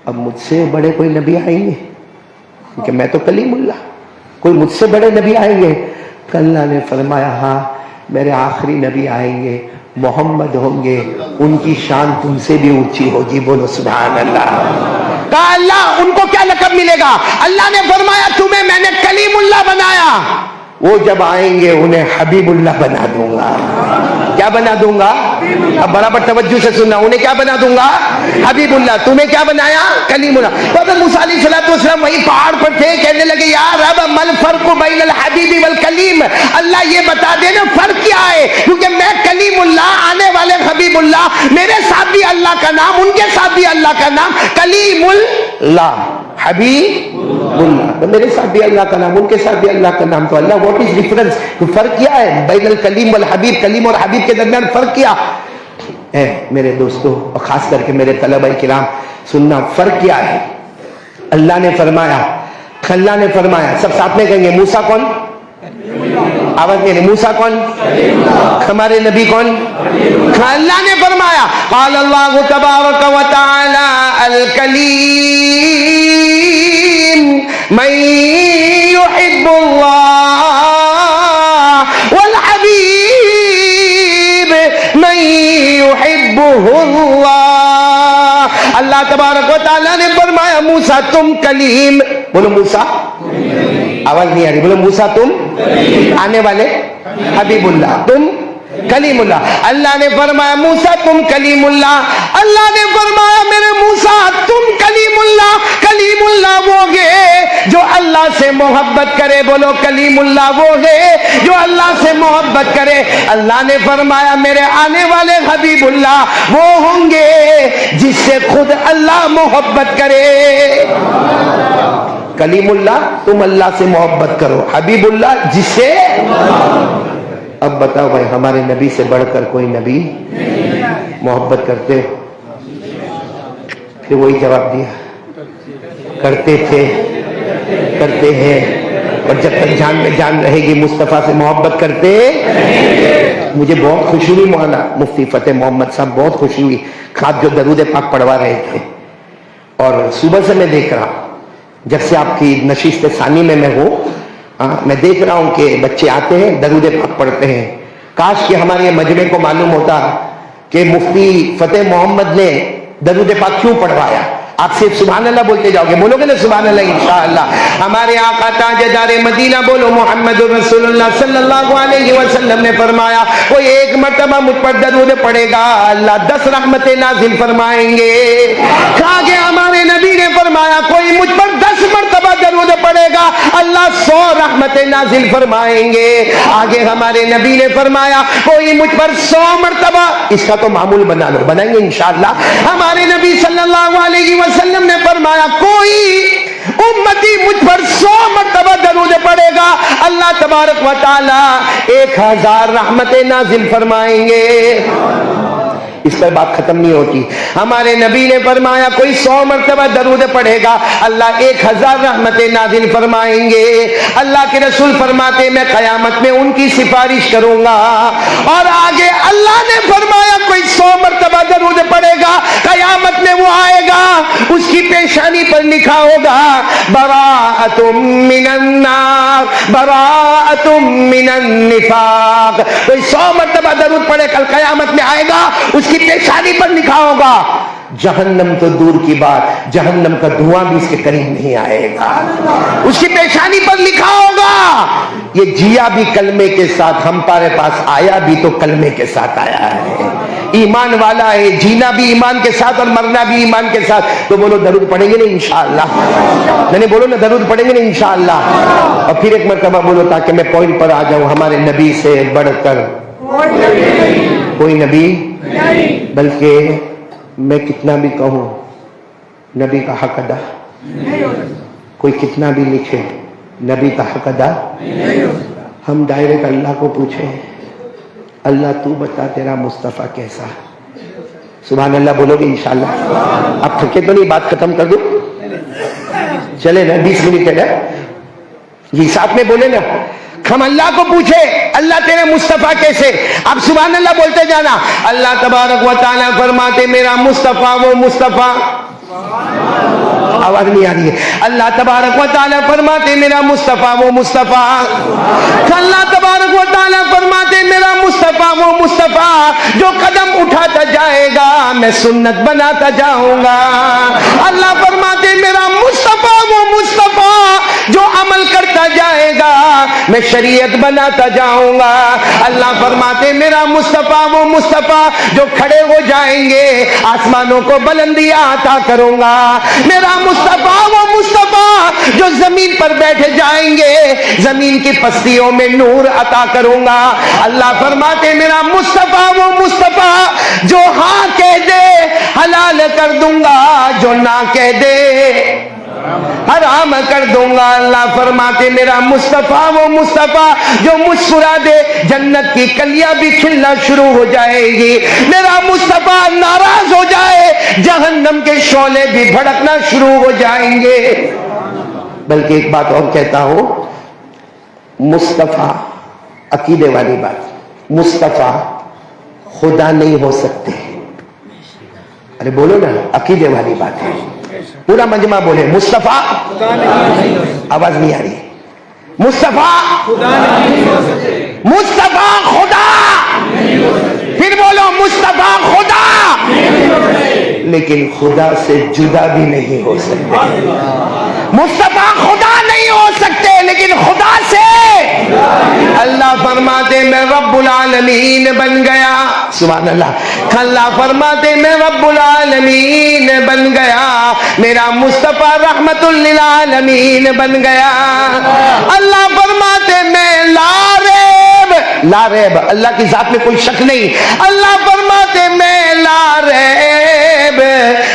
اب مجھ سے بڑے کوئی نبی آئیں گے, کیونکہ میں تو کلیم اللہ, کوئی مجھ سے بڑے نبی آئیں گے؟ اللہ نے فرمایا ہاں میرے آخری نبی آئیں گے, محمد ہوں گے, ان کی شان تم سے بھی اونچی ہوگی. بولو سبحان اللہ. کہا اللہ ان کو کیا لقب ملے گا؟ اللہ نے فرمایا تمہیں میں نے کلیم اللہ بنایا, وہ جب آئیں گے انہیں حبیب اللہ بنا دوں گا. کیا بنا دوں گا؟ اب برابر توجہ سے سننا, انہیں کیا بنا دوں گا؟ حبیب اللہ. تمہیں کیا بنایا؟ کلیم اللہ. تو حضرت موسیٰ علیہ السلام وہی پہاڑ پر تھے, کہنے لگے یا رب مل فرق بین الحبیب والکلیم, اللہ یہ بتا دے نا فرق کیا ہے, کیونکہ میں کلیم اللہ, آنے والے حبیب اللہ, میرے ساتھ بھی اللہ کا نام, ان کے ساتھ بھی اللہ کا نام, کلیم اللہ حبیب اللہ, تو میرے ساتھ بھی اللہ کا نام, ان کے ساتھ بھی اللہ کا نام. تو اللہ واٹ از ڈفرنس, فرق کیا ہے بین الکلیم والحبیب؟ کلیم اور حبیب کے درمیان فرق کیا ہے میرے دوستوں, اور خاص کر کے میرے طلبہ کرام سننا, فرق کیا ہے؟ اللہ نے فرمایا سب ساتھ میں کہیں گے موسیٰ کون؟ آواز نہیں, موسیٰ کون؟ ہمارے نبی کون؟ اللہ نے فرمایا قال اللہ تبارک و تعالی الکلیم من يحب اللہ والحبیب من يحبه اللہ. اللہ تبارک و تعالیٰ نے فرمایا موسیٰ تم کلیم, بولو موسیٰ, آواز نہیں آ رہی, بولو موسیٰ تم آنے والے حبیب اللہ, تم کلیم اللہ. اللہ نے فرمایا موسیٰ تم کلیم اللہ. اللہ نے فرمایا میرے موسیٰ تم کلیم اللہ. کلیم اللہ وہ ہے جو اللہ سے محبت کرے. بولو کلیم اللہ وہ ہے جو اللہ سے محبت کرے. اللہ نے فرمایا میرے آنے والے حبیب اللہ وہ ہوں گے جس سے خود اللہ محبت کرے. کلیم اللہ تم اللہ سے محبت کرو, حبیب اللہ جس سے. اب بتاؤ بھائی ہمارے نبی سے بڑھ کر کوئی نبی محبت کرتے؟ پھر وہی جواب دیا, کرتے تھے, کرتے ہیں, اور جب تک جان میں جان رہے گی مصطفیٰ سے محبت کرتے. مجھے بہت خوشی ہوئی مولانا مفتی فتح محمد صاحب, بہت خوشی ہوئی, خاص جو درود پاک پڑھوا رہے تھے, اور صبح سے میں دیکھ رہا ہوں جب سے آپ کی نشست ثانی میں ہوں, میں دیکھ رہا ہوں کہ بچے آتے ہیں درود پاک پڑھتے ہیں. کاش کہ ہمارے یہ مجمع کو معلوم ہوتا کہ مفتی فتح محمد نے درود پاک کیوں پڑھوایا. آپ صرف سبحان اللہ بولتے جاؤ گے, بولو گے نا سبحان اللہ انشاءاللہ. ہمارے آقا تاجدار مدینہ بولو محمد رسول اللہ صلی اللہ علیہ وسلم نے فرمایا کوئی ایک مرتبہ مجھ پر درود پڑھے گا اللہ 10 رحمتیں نازل فرمائیں گے. آگے ہمارے نبی نے فرمایا کوئی مجھ پر 10 مرتبہ درود پڑھے گا اللہ 100 رحمتیں نازل فرمائیں گے. آگے ہمارے نبی نے فرمایا کوئی مجھ پر 100 مرتبہ, اس کا تو معمول بنا لو, بنائیں گے انشاءاللہ. ہمارے نبی صلی اللہ علیہ وسلم نے فرمایا کوئی امتی مجھ پر 100 مرتبہ درود پڑھے گا اللہ تبارک و تعالی 1000 رحمتیں نازل فرمائیں گے. اس پر بات ختم نہیں ہوتی. ہمارے نبی نے فرمایا کوئی 100 مرتبہ درود پڑھے گا اللہ 1000 رحمتیں نازل فرمائیں گے. اللہ کے رسول فرماتے میں قیامت میں ان کی سفارش کروں گا. اور آگے اللہ نے فرمایا کوئی 100 مرتبہ درود پڑھے گا قیامت میں وہ آئے گا اس کی پیشانی پر لکھا ہوگا براءۃ من النار براءۃ من النفاق. کوئی 100 مرتبہ درود پڑھے کل قیامت میں آئے گا اس کی پیشانی پر لکھا ہوگا جہنم تو دور کی بات، جہنم کا دھواں بھی اس کے قریب نہیں آئے گا. اس کی پیشانی پر لکھا ہوگا یہ جیا بھی کلمے کے ساتھ، ہم پارے پاس آیا بھی تو کلمے کے ساتھ آیا ہے، ایمان والا ہے، جینا بھی ایمان کے ساتھ اور مرنا بھی ایمان کے ساتھ. تو بولو درود پڑھیں گے نا انشاءاللہ؟ میں نے بولو نا درود پڑھیں گے نا انشاءاللہ؟ اور پھر ایک مرتبہ بولو تاکہ میں پوائنٹ پر آ جاؤں. ہمارے نبی سے بڑھ کر کوئی نبی نہیں، بلکہ میں کتنا بھی کہوں نبی کا حق ادا، کوئی کتنا بھی لکھے نبی کا حق ادا. ہم ڈائریکٹ اللہ کو پوچھیں اللہ تو بتا تیرا مصطفیٰ کیسا. سبحان اللہ بولو گے انشاءاللہ؟ اب تھکے تو نہیں، بات ختم کر دوں؟ چلے نا 20 منٹ ہے نا جی، ساتھ میں بولے نا. ہم اللہ کو پوچھے اللہ تیرے مصطفیٰ کیسے. اب سبحان اللہ بولتے جانا. اللہ تبارک و تعالیٰ فرماتے میرا مصطفیٰ وہ مصطفیٰ، آواز نہیں آ رہی ہے. اللہ تبارک و تعالیٰ فرماتے میرا مصطفیٰ وہ مصطفیٰ. اللہ تبارک و تعالیٰ فرماتے میرا مصطفیٰ وہ مصطفیٰ جو قدم اٹھاتا جائے گا میں سنت بناتا جاؤں گا. اللہ فرماتے میرا مصطفیٰ وہ مصطفیٰ جو عمل کرتا جائے گا میں شریعت بناتا جاؤں گا. اللہ فرماتے میرا مصطفیٰ وہ مصطفیٰ جو کھڑے ہو جائیں گے آسمانوں کو بلندیاں عطا کروں گا. میرا مصطفیٰ وہ مصطفیٰ جو زمین پر بیٹھ جائیں گے زمین کی پستیوں میں نور عطا کروں گا. اللہ فرماتے میرا مصطفیٰ وہ مصطفیٰ جو ہاں کہہ دے حلال کر دوں گا، جو نہ کہہ دے حرام کر دوں گا. اللہ فرماتے میرا مصطفیٰ وہ مصطفیٰ جو مسکرا دے جنت کی کلیاں بھی کھلنا شروع ہو جائے گی. میرا مصطفیٰ ناراض ہو جائے جہنم کے شعلے بھی بھڑکنا شروع ہو جائیں گے. بلکہ ایک بات اور کہتا ہوں، مصطفیٰ عقیدے والی بات، مصطفیٰ خدا نہیں ہو سکتے. ارے بولو نا، عقیدے والی بات ہے. پورا مجمع بولے مصطفیٰ، آواز نہیں آ رہی. مصطفیٰ مصطفیٰ خدا، پھر بولو مصطفیٰ خدا، لیکن خدا سے جدا بھی نہیں ہو سکتے. مصطفیٰ خدا نہیں ہو سکتے لیکن خدا سے. اللہ فرماتے میں رب العالمین بن گیا. سبحان اللہ. اللہ فرماتے میں رب العالمین بن گیا، میرا مصطفیٰ رحمت للعالمین بن گیا. اللہ فرماتے میں لا ریب، لا ریب اللہ کی ذات میں کوئی شک نہیں. اللہ فرماتے میں لا ریب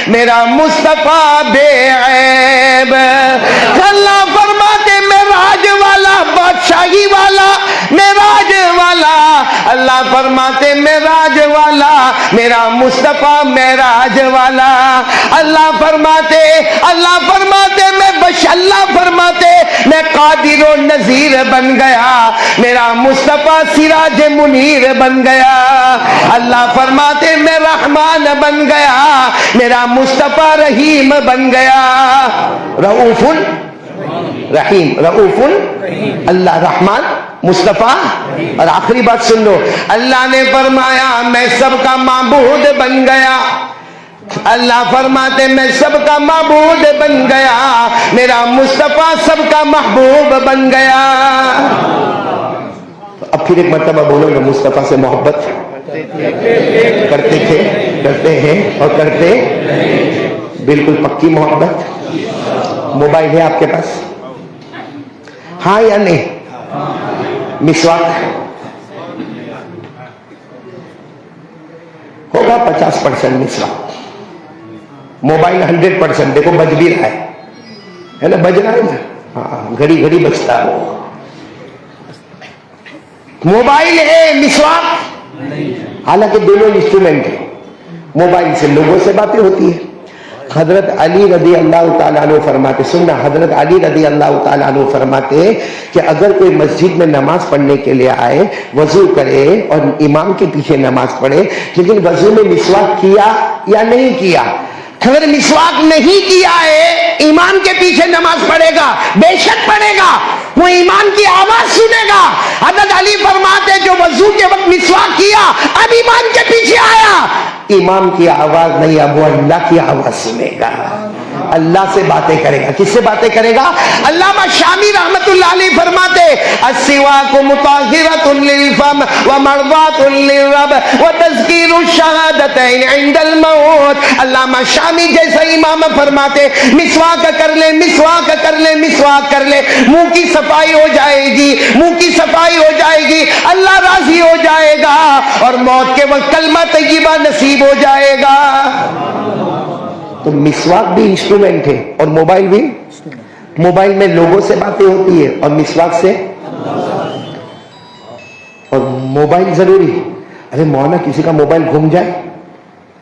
میرا مصطفیٰ بے عیب. اللہ فرماتے میں راج والا، بادشاہی والا، معراج والا. اللہ فرماتے معراج والا میرا مصطفیٰ معراج والا. اللہ فرماتے میں اللہ فرماتے میں قادر و نذیر بن گیا، میرا مصطفیٰ سراج منیر بن گیا. اللہ فرماتے میں رحمان بن گیا، میرا مصطفیٰ رحیم بن گیا. رؤوف رحیم، رؤوف اللہ رحمان مصطفیٰ. اور آخری بات سن لو، اللہ نے فرمایا میں سب کا معبود بن گیا. اللہ فرماتے میں سب کا معبود بن گیا، میرا مصطفیٰ سب کا محبوب بن گیا. اب پھر ایک مرتبہ بولو گے مصطفیٰ سے محبت کرتے تھے، کرتے ہیں اور کرتے بالکل پکی محبت. موبائل ہے آپ کے پاس؟ ہاں یا نہیں؟ مسواک ہوگا 50% مسواک. موبائل 100%. دیکھو بج بھی رہا ہے نا، بج رہا ہے نا، ہاں گھڑی گھڑی بجتا ہے. موبائل ہے، مسواک حالانکہ دونوں انسٹرومنٹ ہیں. موبائل سے لوگوں سے باتیں ہوتی ہیں. حضرت علی رضی اللہ تعالیٰ عنہ فرماتے، سننا، حضرت علی رضی اللہ تعالیٰ عنہ فرماتے کہ اگر کوئی مسجد میں نماز پڑھنے کے لیے آئے، وضو کرے اور امام کے پیچھے نماز پڑھے، لیکن وضو میں مسواک کیا یا نہیں کیا؟ اگر مسواک نہیں کیا ہے امام کے پیچھے نماز پڑھے گا، بے شک پڑھے گا. وہ ایمان کی آواز سنے گا. حضرت علی فرماتے جو وضو کے وقت مسواک کیا اب ایمان کے پیچھے آیا. ایمان کی آواز نہیں، اب وہ اللہ کی آواز سنے گا، اللہ سے باتیں کرے گا. کس سے باتیں کرے گا؟ علامہ شامی رحمت اللہ علیہ فرماتے السواک مطہرۃ للفم ومرضات للرب وتذکیر الشہادتین عند الموت. علامہ شامی جیسا امام فرماتے مسواک کر لے، مسواک کر لے، مسواک کر لے، منہ کی صفائی ہو جائے گی، منہ کی صفائی ہو جائے گی، اللہ راضی ہو جائے گا اور موت کے وقت کلمہ طیبہ نصیب ہو جائے گا. تو مسواک بھی انسٹرومنٹ ہے اور موبائل بھی. موبائل میں لوگوں سے باتیں ہوتی ہے اور مسواک سے. اور موبائل ضروری. ارے مولانا کسی کا موبائل گم جائے،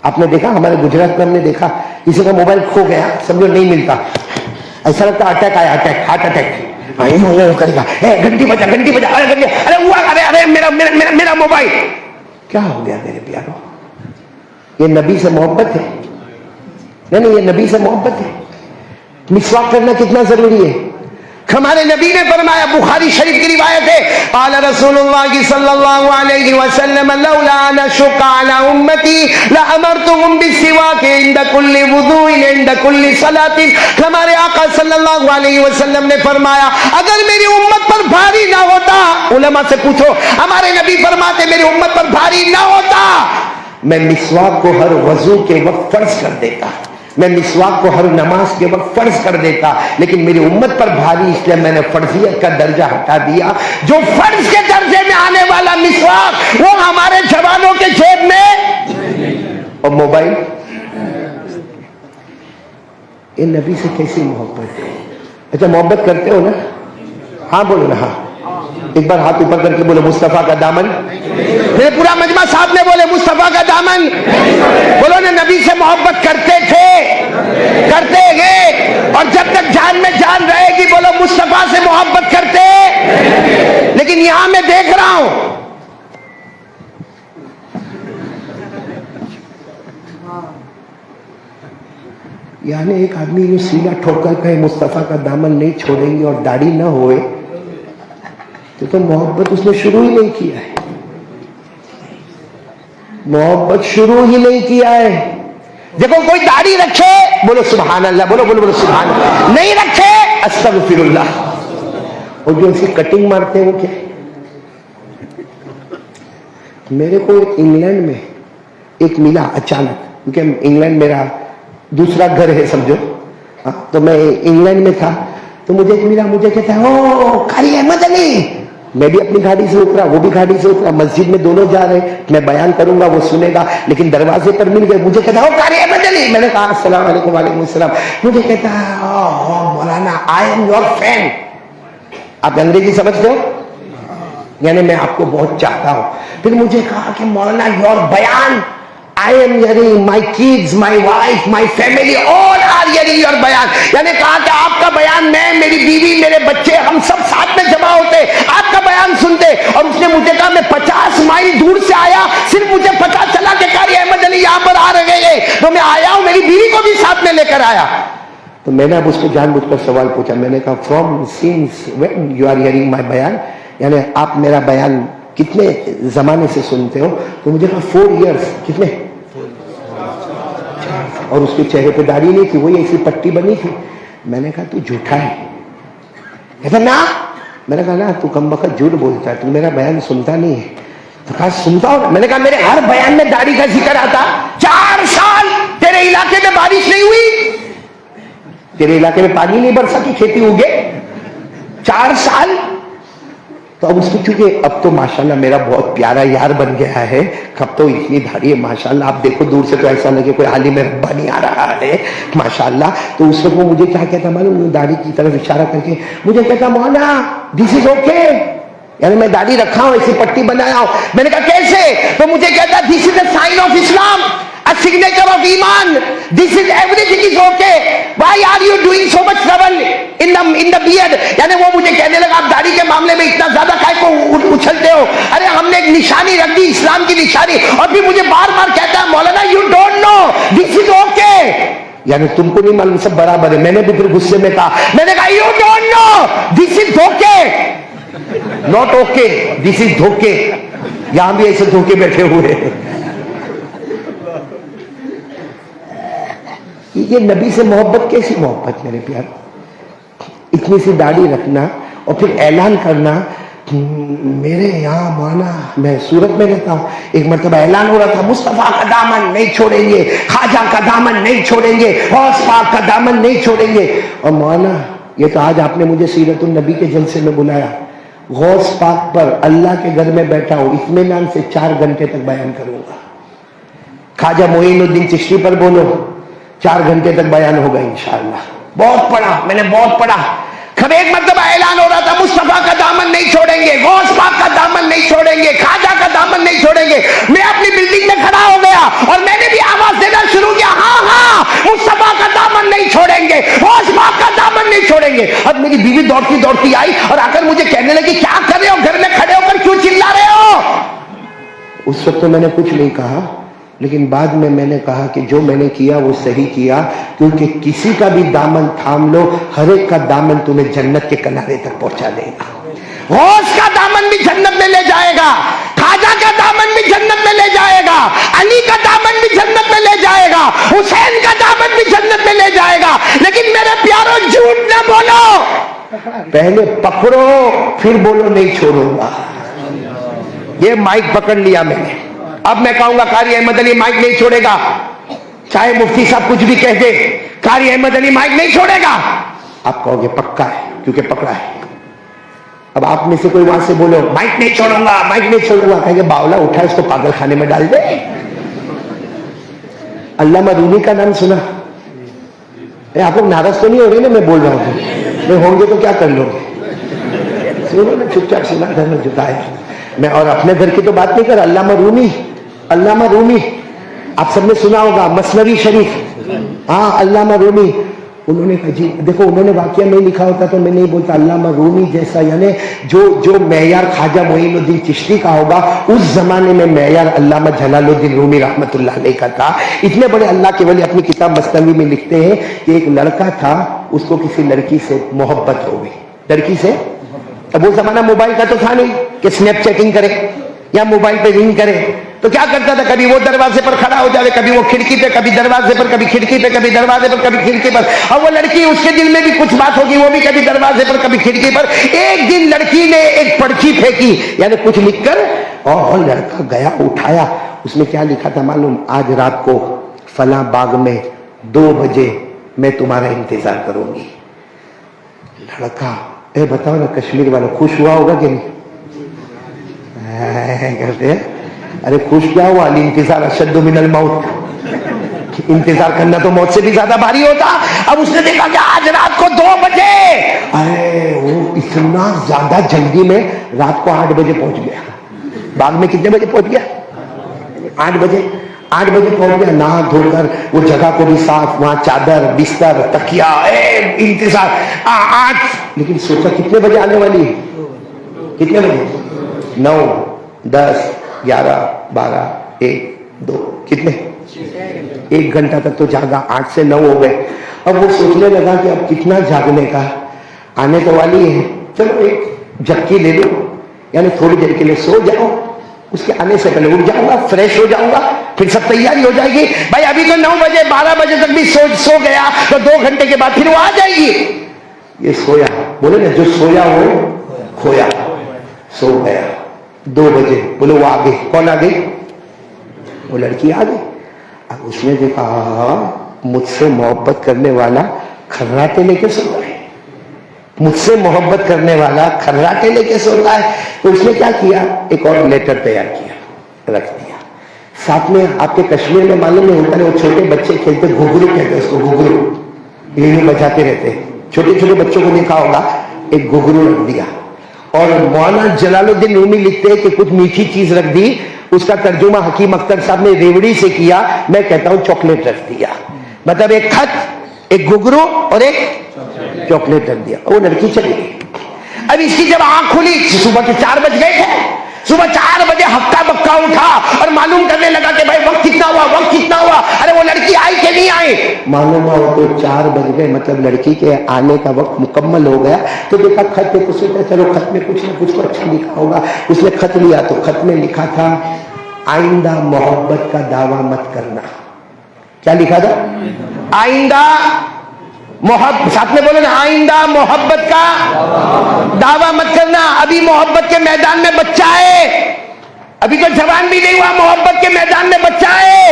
آپ نے دیکھا ہمارے گجرات میں ہم نے دیکھا کسی کا موبائل کھو گیا، سمجھو نہیں ملتا، ایسا لگتا اٹیک آیا، اٹیک، ہارٹ اٹیک کرے گا، گھنٹی بجا، گھنٹی بجا، ارے ہوا، ارے میرا موبائل. کیا ہو گیا میرے پیارو؟ یہ نبی سے محبت ہے؟ نہیں، یہ نبی سے محبت ہے. مسواک کرنا کتنا ضروری ہے. ہمارے نبی نے فرمایا، بخاری شریف کی روایت ہے، قال رسول اللہ صلی اللہ علیہ وسلم لولا ان اشق علی امتی لامرتهم بالسواک عند كل وضوء عند كل صلاۃ. ہمارے آقا صلی اللہ علیہ وسلم نے فرمایا اگر میری امت پر بھاری نہ ہوتا، علماء سے پوچھو، ہمارے نبی فرماتے میری امت پر بھاری نہ ہوتا میں مسواک کو ہر وضو کے وقت فرض کر دیتا، میں مسواک کو ہر نماز کے وقت فرض کر دیتا، لیکن میری امت پر بھاری اس لیے میں نے فرضیت کا درجہ ہٹا دیا. جو فرض کے درجے میں آنے والا مسواک وہ ہمارے جوانوں کے جیب میں. اور موبائل، یہ نبی سے کیسی محبت ہے. اچھا محبت کرتے ہو نا؟ ہاں بولو نا. ہاں ایک بار ہاتھ اوپر کر کے بولو مصطفیٰ کا دامن. میرے پورا مجمع صاحب نے بولے مصطفیٰ کا دامن. بولو نا نبی سے محبت کرتے تھے، کرتے گے، اور جب تک جان میں جان رہے گی بولو مصطفیٰ سے محبت کرتے. لیکن یہاں میں دیکھ رہا ہوں یعنی ایک آدمی جو سینہ ٹھوک کر کہے مصطفیٰ کا دامن نہیں چھوڑیں گے اور داڑھی نہ ہوئے تو محبت اس نے شروع ہی نہیں کیا ہے. محبت شروع ہی نہیں کیا ہے. دیکھو کوئی داڑھی رکھے بولو سبحان اللہ، بولو بولو بولو سبحان اللہ، نہیں رکھے استغفر اللہ. اور جو اسی کٹنگ مارتے ہیں وہ کیا؟ میرے کو انگلینڈ میں ایک ملا اچانک، کیونکہ انگلینڈ میرا دوسرا گھر ہے سمجھو، تو میں انگلینڈ میں تھا تو مجھے ایک ملا، مجھے کہتا ہے او قاری احمد علی. میں بھی اپنی گاڑی سے اترا، وہ بھی گاڑی سے اترا، مسجد میں دونوں جا رہے، میں بیان کروں گا وہ سنے گا، لیکن دروازے پر مل گئے. مجھے کہتا ہے او قاری احمد علی. میں نے کہا السلام علیکم. وعلیکم السلام. مجھے کہتا ہے مولانا آئی ایم یور فین. آپ انگریزی سمجھتے ہو؟ یعنی میں آپ کو بہت چاہتا ہوں. پھر مجھے کہا کہ مولانا یور بیان I am hearing, my kids, my wife, my family, all are hearing your بیان. یعنی کہا کہ آپ کا بیان میں، میری بیوی، میرے بچے، ہم سب ساتھ میں جمع ہوتے، آپ کا بیان سنتے. اور اس نے مجھے کہا میں 50 مائل دور سے آیا، صرف مجھے پتا چلا کہ قاری احمد علی یہاں پر آ رہے ہیں تو میں آیا ہوں، میری بیوی کو بھی ساتھ میں لے کر آیا. تو میں نے اب اس کو جان بوجھ کر سوال پوچھا. میں نے کہا from sense when you are hearing my بیان، یعنی آپ میرا بیان کتنے زمانے سے سنتے ہو؟ تو مجھے کہا 4 years. کتنے؟ اور اس کے چہرے پہ داڑھی نہیں تھی، وہی ایسی پٹی بنی تھی. میں نے کہا تو جھوٹا ہے. کہتا نا. میں نے کہا نا تو کم وقت جھوٹ بولتا ہے، تو میرا بیان سنتا نہیں ہے. تو کہا سنتا ہو. میں نے کہا میرے ہر بیان میں داڑھی کا ذکر آتا. 4 سال تیرے علاقے میں بارش نہیں ہوئی، تیرے علاقے میں پانی نہیں برسا کہ کھیتی اگے. 4 سال. تو اب اس کو چونکہ اب تو ماشاءاللہ میرا بہت پیارا یار بن گیا ہے، اب تو اتنی داڑھی ہے ماشاءاللہ، آپ دیکھو دور سے تو ایسا لگے کوئی عالم ربانی آ رہا ہے ماشاءاللہ. تو اس وقت وہ مجھے کیا کہتا معلوم، داڑھی کی طرف اشارہ کر کے مجھے کہتا مولانا دس از اوکے، یعنی میں داڑھی رکھا ہوں، ایسی پٹی بنایا ہوں. میں نے کہا کیسے؟ تو مجھے کہتا this is a sign of Islam, a signature of iman, this is everything is okay, why are you doing so much trouble in the beard. یعنی وہ مجھے کہنے لگا آپ داڑھی کے معاملے میں اتنا زیادہ کائے کو اچھلتے ہو؟ ارے ہم نے ایک نشانی رکھ دی، اسلام کی نشانی. اور پھر مجھے بار بار کہتا ہے مولانا you don't know, this is okay. یعنی تم کو نہیں معلوم سب برابر ہے. میں نے بھی پھر غصے میں کہا, میں نے کہا یو ڈونٹ نو دس از دھوکے, ناٹ اوکے, دس از دھوکے. یہاں بھی ایسے دھوکے بیٹھے ہوئے ہیں. یہ نبی سے محبت کیسی محبت میرے پیار, اتنی سی داڑھی رکھنا اور پھر اعلان کرنا. میرے یہاں مانا میں سورت میں رہتا ہوں, ایک مرتبہ اعلان ہو رہا تھا مصطفیٰ کا دامن نہیں چھوڑیں گے, خواجہ کا دامن نہیں چھوڑیں گے, غوث پاک کا دامن نہیں چھوڑیں گے. اور مولانا یہ تو آج آپ نے مجھے سیرت النبی کے جلسے میں بلایا, غوث پاک پر اللہ کے گھر میں بیٹھا ہوں, اطمینان سے 4 گھنٹے تک بیان کروں گا. خواجہ معین الدین چشتی پر بولو 4 گھنٹے تک بیان ہوگا انشاءاللہ. بہت پڑھا میں نے, بہت پڑھا. کبھی ایک مرتبہ اعلان ہو رہا تھا مصطفیٰ کا دامن نہیں چھوڑیں گے, غوث پاک کا دامن نہیں چھوڑیں گے, خواجہ کا دامن نہیں چھوڑیں گے. میں اپنی بلڈنگ میں کھڑا ہو گیا اور میں نے بھی آواز دینا شروع کیا, ہاں ہاں مصطفیٰ کا دامن نہیں چھوڑیں گے, غوث پاک کا دامن نہیں چھوڑیں گے. اب میری بیوی دوڑتی آئی اور آ کر مجھے کہنے لگی کیا کر رہے ہو, گھر میں کھڑے ہو کر کیوں چلا رہے ہو. اس وقت تو میں نے کچھ نہیں کہا, لیکن بعد میں نے کہا کہ جو میں نے کیا وہ صحیح کیا, کیونکہ کسی کا بھی دامن تھام لو, ہر ایک کا دامن تمہیں جنت کے کنارے تک پہنچا دے گا. غوث کا دامن بھی جنت میں لے جائے گا, خواجہ کا دامن بھی جنت میں لے جائے گا, علی کا دامن بھی جنت میں لے جائے گا, حسین کا دامن بھی جنت میں لے جائے گا. لیکن میرے پیاروں جھوٹ نہ بولو, پہلے پکڑو پھر بولو نہیں چھوڑوں گا. یہ مائک پکڑ لیا میں نے. اب میں کہوں گا قاری احمد علی مائک نہیں چھوڑے گا, چاہے مفتی صاحب کچھ بھی کہہ دے, قاری احمد علی مائک نہیں چھوڑے گا. آپ کہو گے پکا ہے کیونکہ پکڑا ہے. اب آپ میں سے کوئی وہاں سے بولو مائک نہیں چھوڑوں گا, مائک نہیں چھوڑوں گا, کہیں گے باولا اٹھا اس کو پاگل خانے میں ڈال دے. علامہ رومی کا نام سنا؟ آپ لوگ ناراض تو نہیں ہو رہے نا میں بول رہا ہوں؟ میں ہوں گے تو کیا کر لو گے, سنو نا چپ چاپ سنا, گھر میں جتایا. میں اور اپنے گھر کی تو بات نہیں کر. علامہ رومی آپ سب نے سنا ہوگا, مثنوی شریف. ہاں علامہ رومی, انہوں نے کہا جی دیکھو, انہوں نے واقعہ نہیں لکھا ہوتا تو میں نہیں بولتا علامہ رومی جیسا, یعنی جو معیار خواجہ معین الدین چشتی کا ہوگا اس زمانے میں معیار علامہ جلال الدین رومی رحمۃ اللہ علیہ کا تھا. اتنے بڑے اللہ کے ولی اپنی کتاب مثنوی میں لکھتے ہیں کہ ایک لڑکا تھا, اس کو کسی لڑکی سے محبت ہو گئی, لڑکی سے. اب وہ زمانہ موبائل کا تو تھا نہیں کہ سنیپ چیٹنگ کرے یا موبائل پہ رنگ کرے, تو کیا کرتا تھا, کبھی وہ دروازے پر کھڑا ہو جائے, کبھی وہ کھڑکی پہ, کبھی دروازے پر, کبھی کھڑکی پہ, کبھی دروازے پر, کبھی کھڑکی پر. اور وہ لڑکی, اس کے دل میں بھی کچھ بات ہوگی, وہ بھی کبھی دروازے پر کبھی کھڑکی پر. ایک دن لڑکی نے ایک پرچی پھینکی, یعنی کچھ لکھ کر, اور لڑکا گیا اٹھایا. اس میں کیا لکھا تھا معلوم؟ آج رات کو فلاں باغ میں 2 بجے میں تمہارا انتظار کروں گی. لڑکا, اے بتاؤ نا کشمیر والا خوش ہوا ہوگا کہ نہیں؟ کہتے ہیں ارے خوش کیا ہوا, الانتظار اشد من الموت, انتظار کرنا تو موت سے بھی زیادہ بھاری ہوتا. اب اس نے دیکھا کہ آج رات کو 2 بجے, ارے وہ اتنا زیادہ جلدی میں رات کو 8 بجے پہنچ گیا. باغ میں کتنے بجے پہنچ گیا؟ 8 بجے پہنچ گیا. نہا دھو کر وہ جگہ کو بھی صاف, وہاں چادر بستر تکیا, انتظار 8. لیکن سوچا کتنے بجے آنے والی ہے, کتنے بجے, 9, 10, 11, 12, 1, 2, کتنے, 1 گھنٹہ تک تو جاگا. 8 سے 9 ہو گئے. اب وہ سوچنے لگا کہ اب کتنا جاگنے کا, آنے تو والی ہے, چلو ایک جھپکی لے لو, یعنی تھوڑی دیر کے لیے سو جاؤ, اس کے آنے سے پہلے اٹھ جاؤں گا, فریش ہو جاؤں گا, پھر سب تیاری ہو جائے گی. بھائی ابھی تو 9 بجے 12 بجے تک بھی سو گیا, تو 2 گھنٹے کے بعد پھر وہ آ جائے گی. یہ سویا, بولے نا جو سویا وہ کھویا, سو گیا. 2 بجے بولے وہ آ گئی. کون آ گئی؟ وہ لڑکی آ گئی. اب اس نے دیکھا مجھ سے محبت کرنے والا کھراٹے لے کے سو رہا ہے, مجھ سے محبت کرنے والا کھراٹے لے کے سو رہا ہے. تو اس نے کیا کیا, ایک اور لیٹر تیار کیا, رکھ دیا ساتھ میں. آپ کے کشمیر میں معلوم نہیں ہوتا ہے, وہ چھوٹے بچے کھیلتے گھگرو کہتے ہیں اس کو, گھگرو یہ بجاتے رہتے ہیں, چھوٹے چھوٹے بچوں کو دیکھا ہوگا, ایک گھگرو رکھ دیا. اور مولانا جلال الدین رومی لکھتے ہیں کہ کچھ میٹھی چیز رکھ دی. اس کا ترجمہ حکیم اختر صاحب نے ریوڑی سے کیا, میں کہتا ہوں چاکلیٹ رکھ دیا. مطلب ایک خط, ایک گھگرو اور ایک چاکلیٹ رکھ دیا. وہ لڑکی چلی گئی. اب اس کی جب آنکھ کھلی, صبح کے 4 بج گئے تھے, صبح 4 بجے ہکا بکا اٹھا اور معلوم کرنے لگا کہ بھائی وقت کتنا ہوا، وقت کتنا ہوا، ارے وہ لڑکی آئی کہ نہیں آئی؟ معلوم ہوا تو 4 بج گئے، مطلب لڑکی کے آنے کا وقت مکمل ہو گیا۔ تو دیکھا خط پہ، تو سوچا چلو خط میں کچھ نہ کچھ تو اچھا لکھا ہوگا۔ اس نے خط لیا تو خط میں لکھا تھا آئندہ محبت کا دعویٰ مت کرنا۔ کیا لکھا تھا؟ آئندہ محبت، ساتھ میں بولے نا، آئندہ محبت کا دعویٰ مت کرنا۔ ابھی محبت کے میدان میں بچہ ہے، ابھی تو جوان بھی نہیں ہوا، محبت کے میدان میں بچہ ہے۔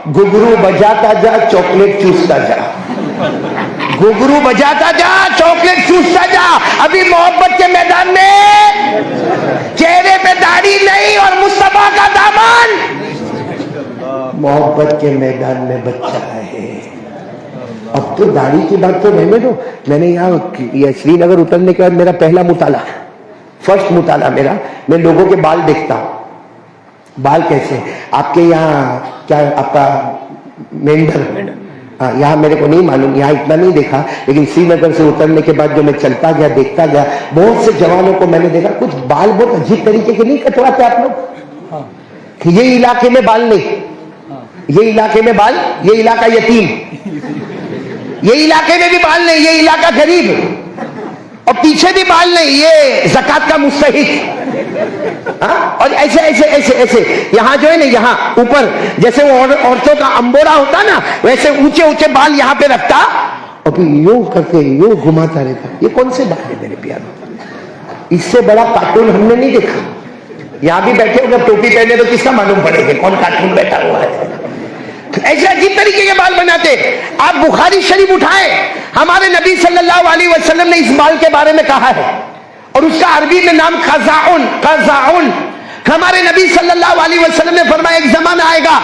گھگرو بجاتا جا، چاکلیٹ چوستا جا، گھگرو بجاتا جا، چاکلیٹ چوستا جا، ابھی محبت کے میدان میں چہرے پہ داڑھی نہیں اور مصطفیٰ کا دامن، محبت کے میدان میں بچہ ہے۔ اب تو داڑھی کی بات تو رہنے دو، میں نے یہاں سری نگر اترنے کے بعد میرا پہلا مطالعہ، فرسٹ مطالعہ میرا، میں لوگوں کے بال دیکھتا ہوں۔ بال کیسے آپ کے یہاں، کیا آپ کا مینڈر، یہاں میرے کو نہیں معلوم، یہاں اتنا نہیں دیکھا، لیکن سری نگر سے اترنے کے بعد جو میں چلتا گیا دیکھتا گیا، بہت سے جوانوں کو میں نے دیکھا کچھ بال بہت عجیب طریقے کے نہیں کٹواتے آپ لوگ۔ یہ علاقے میں بال نہیں، یہ علاقے میں بال، یہ علاقہ یتیم، یہ علاقے میں بھی بال نہیں، یہ علاقہ غریب، اور پیچھے بھی بال نہیں، یہ زکات کا مستحق۔ اور ایسے ایسے ایسے ایسے یہاں جو ہے نا، یہاں اوپر جیسے وہ عورتوں کا امبورا ہوتا نا، ویسے اونچے اونچے بال یہاں پہ رکھتا اور پھر یوں کرتے یوں گھماتا رہتا۔ یہ کون سے بال ہے میرے پیارے؟ اس سے بڑا کارٹون ہم نے نہیں دیکھا۔ یہاں بھی بیٹھے ہو، ٹوپی پہنے تو کس کا معلوم پڑے گا کون کارٹون بیٹھا ہوا ہے؟ ایسے عجیب طریقے کے بال بناتے۔ آپ بخاری شریف اٹھائیں، ہمارے نبی صلی اللہ علیہ وسلم نے اس بال کے بارے میں کہا ہے، اور اس کا عربی میں نام قزاعن، قزاعن۔ ہمارے نبی صلی اللہ علیہ وسلم نے فرمایا ایک زمانہ آئے گا،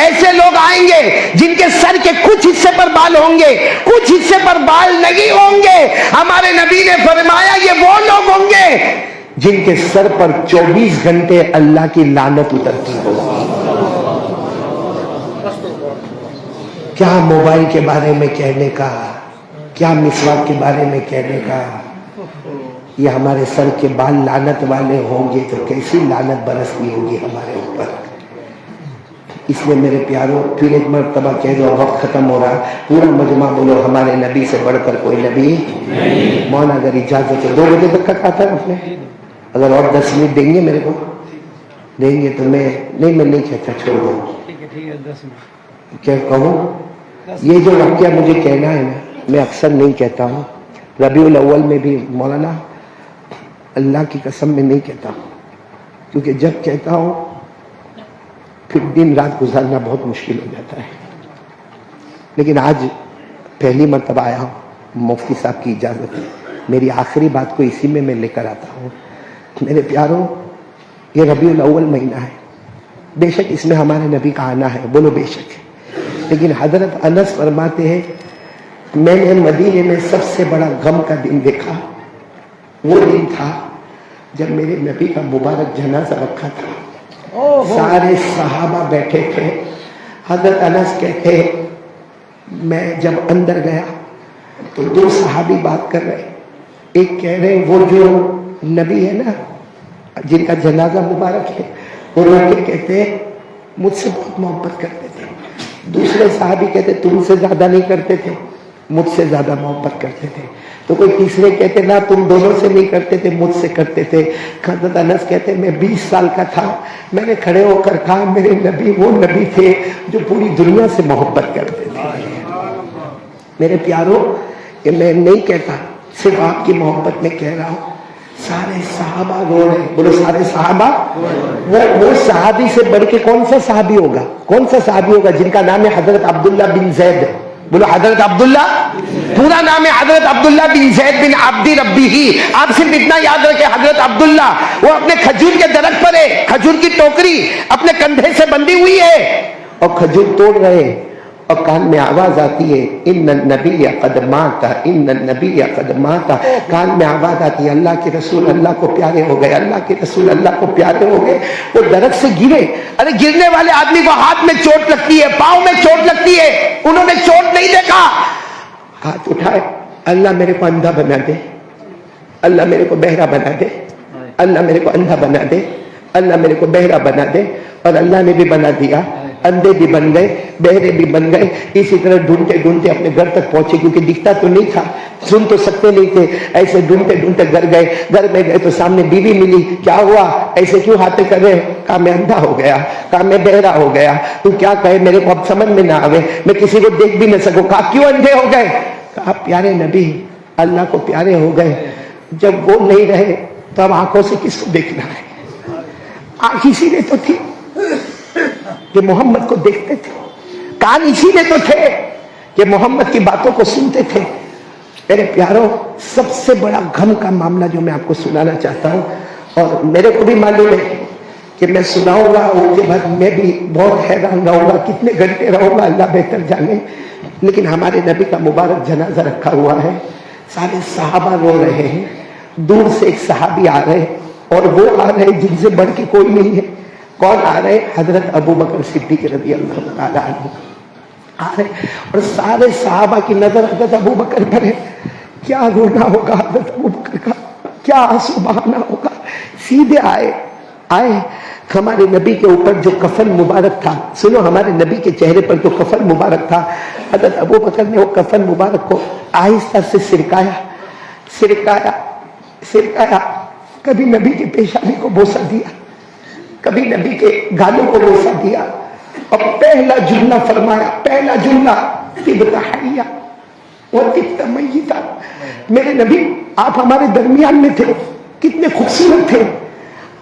ایسے لوگ آئیں گے جن کے سر کے کچھ حصے پر بال ہوں گے، کچھ حصے پر بال نہیں ہوں گے۔ ہمارے نبی نے فرمایا یہ وہ لوگ ہوں گے جن کے سر پر 24 گھنٹے اللہ کی لعنت اترتی ہو۔ کیا موبائل کے بارے میں کہنے کا، کیا مسواک کے بارے میں کہنے کا، یہ ہمارے سر کے بال لعنت والے ہوں گے تو کیسی لعنت برستی ہوگی ہمارے اوپر۔ اس لیے میرے پیاروں، پھر ایک مرتبہ کہہ دو، وقت ختم ہو رہا، پورا مجمع بولو ہمارے نبی سے بڑھ کر کوئی نبی نہیں۔ مولانا اگر اجازت ہے 2 بجے تک کا کہا تھا آپ نے، اگر اور 10 منٹ دیں گے میرے کو، دیں گے تو میں نہیں کہتا، چھوڑ دو۔ کیا کہوں؟ یہ جو واقعہ مجھے کہنا ہے نا، میں اکثر نہیں کہتا ہوں، ربیع الاول میں بھی مولانا اللہ کی قسم میں نہیں کہتا ہوں، کیونکہ جب کہتا ہوں پھر دن رات گزارنا بہت مشکل ہو جاتا ہے۔ لیکن آج پہلی مرتبہ آیا ہوں، مفتی صاحب کی اجازت ہے، میری آخری بات کو اسی میں لے کر آتا ہوں۔ میرے پیاروں، یہ ربیع الاول مہینہ ہے، بے شک اس میں ہمارے نبی کا آنا ہے، بولو بے شک، لیکن حضرت انس فرماتے ہیں میں نے مدینے میں سب سے بڑا غم کا دن دیکھا، وہ دن تھا جب میرے نبی کا مبارک جنازہ رکھا تھا، سارے صحابہ بیٹھے تھے۔ حضرت انس کہتے میں جب اندر گیا تو 2 صحابی بات کر رہے، ایک کہہ رہے وہ جو نبی ہے نا جن کا جنازہ مبارک ہے، وہ رو کے کہتے مجھ سے بہت محبت کرتے تھے۔ دوسرے صحابی کہتے تم سے زیادہ نہیں کرتے تھے، مجھ سے زیادہ محبت کرتے تھے۔ تو کوئی تیسرے کہتے نہ تم دونوں سے نہیں کرتے تھے، مجھ سے کرتے تھے۔ حضرت انس کہتے میں 20 سال کا تھا، میں نے کھڑے ہو کر کہا میرے نبی وہ نبی تھے جو پوری دنیا سے محبت کرتے تھے۔ میرے پیاروں، یہ میں نہیں کہتا، صرف آپ کی محبت میں کہہ رہا ہوں، سارے صحابہ رو رہے، بولو سارے صحابہ۔ وہ صحابی سے بڑھ کے کون سا صحابی ہوگا، کون سا صحابی ہوگا جن کا نام ہے حضرت عبداللہ بن زید؟ بولو حضرت عبداللہ، پورا نام ہے حضرت عبداللہ بن زید بن عبد ربہ۔ آپ صرف اتنا یاد رکھیں، حضرت عبداللہ وہ اپنے کھجور کے درخت پر ہے، کھجور کی ٹوکری اپنے کندھے سے بندھی ہوئی ہے اور کھجور توڑ رہے ہیں، اور کان میں آواز آتی ہے ان النبی قد مات، ان النبی قد مات، کان میں آواز آتی ہے اللہ کے رسول اللہ کو پیارے ہو گئے، اللہ کے رسول اللہ کو پیارے ہو گئے۔ وہ درخت سے گرے، ارے گرنے والے آدمی کو ہاتھ میں چوٹ لگتی ہے، پاؤں میں چوٹ لگتی ہے، انہوں نے چوٹ نہیں دیکھا، ہاتھ اٹھائے اللہ میرے کو اندھا بنا دے، اللہ میرے کو بہرا بنا دے، اللہ میرے کو اندھا بنا دے۔ اللہ میرے کو بہرا بنا دے. اور اللہ نے بھی بنا دیا, اندھے بھی بن گئے, بہرے بھی بن گئے. اسی طرح ڈھونڈتے ڈھونڈتے اپنے گھر تک پہنچے, کیونکہ دکھتا تو نہیں تھا, سن تو سکتے نہیں تھے. ایسے ڈھونڈتے ڈھونڈتے گھر گئے. گھر میں گئے تو سامنے بیوی ملی. کیا ہوا, ایسے کیوں ہاتھیں کر رہے؟ کہا میں اندھا ہو گیا, کہا میں بہرا ہو گیا. تو کیا کہے, میرے کو اب سمجھ میں نہ آوے, میں کسی کو دیکھ بھی نہ سکوں. کہا کیوں اندھے ہو گئے؟ کہا پیارے نبی اللہ کو پیارے ہو گئے, جب وہ نہیں رہے تو اب آنکھوں سے کس کو دیکھنا ہے. آنکھ اسی لیے تو تھی کہ محمد کو دیکھتے تھے, کان اسی لیے تو تھے کہ محمد کی باتوں کو سنتے تھے. میرے پیاروں, سب سے بڑا غم کا معاملہ جو میں آپ کو سنانا چاہتا ہوں, اور میرے کو بھی معلوم ہے کہ میں سناؤں گا, اس کے بعد میں بھی بہت حیران رہوں گا, کتنے گھنٹے رہوں گا اللہ بہتر جانے. لیکن ہمارے نبی کا مبارک جنازہ رکھا ہوا ہے, سارے صحابہ رو رہے ہیں. دور سے ایک صحابی آ رہے ہیں, اور وہ آ رہے ہیں جن سے بڑھ کے کوئی نہیں ہے. کون آ رہے؟ حضرت ابو بکر صدیق رضی اللہ تعالیٰ عنہ آ رہے, اور سارے صحابہ کی نظر حضرت ابو بکر پر ہے. کیا رونا ہوگا حضرت ابو بکر کا, کیا آنسو بہانا ہوگا. سیدھے آئے ہمارے نبی کے اوپر جو کفن مبارک تھا, سنو, ہمارے نبی کے چہرے پر جو کفن مبارک تھا, حضرت ابو بکر نے وہ کفن مبارک کو آہستہ سے سرکایا. کبھی نبی کے پیشانی کو بوسہ دیا, کبھی نبی کے گالوں کو بوسہ دیا, اور پہلا جملہ فرمایا, پہلا جملہ طبت حیا وطبت میتا. میرے نبی آپ ہمارے درمیان میں تھے, کتنے خوبصورت تھے,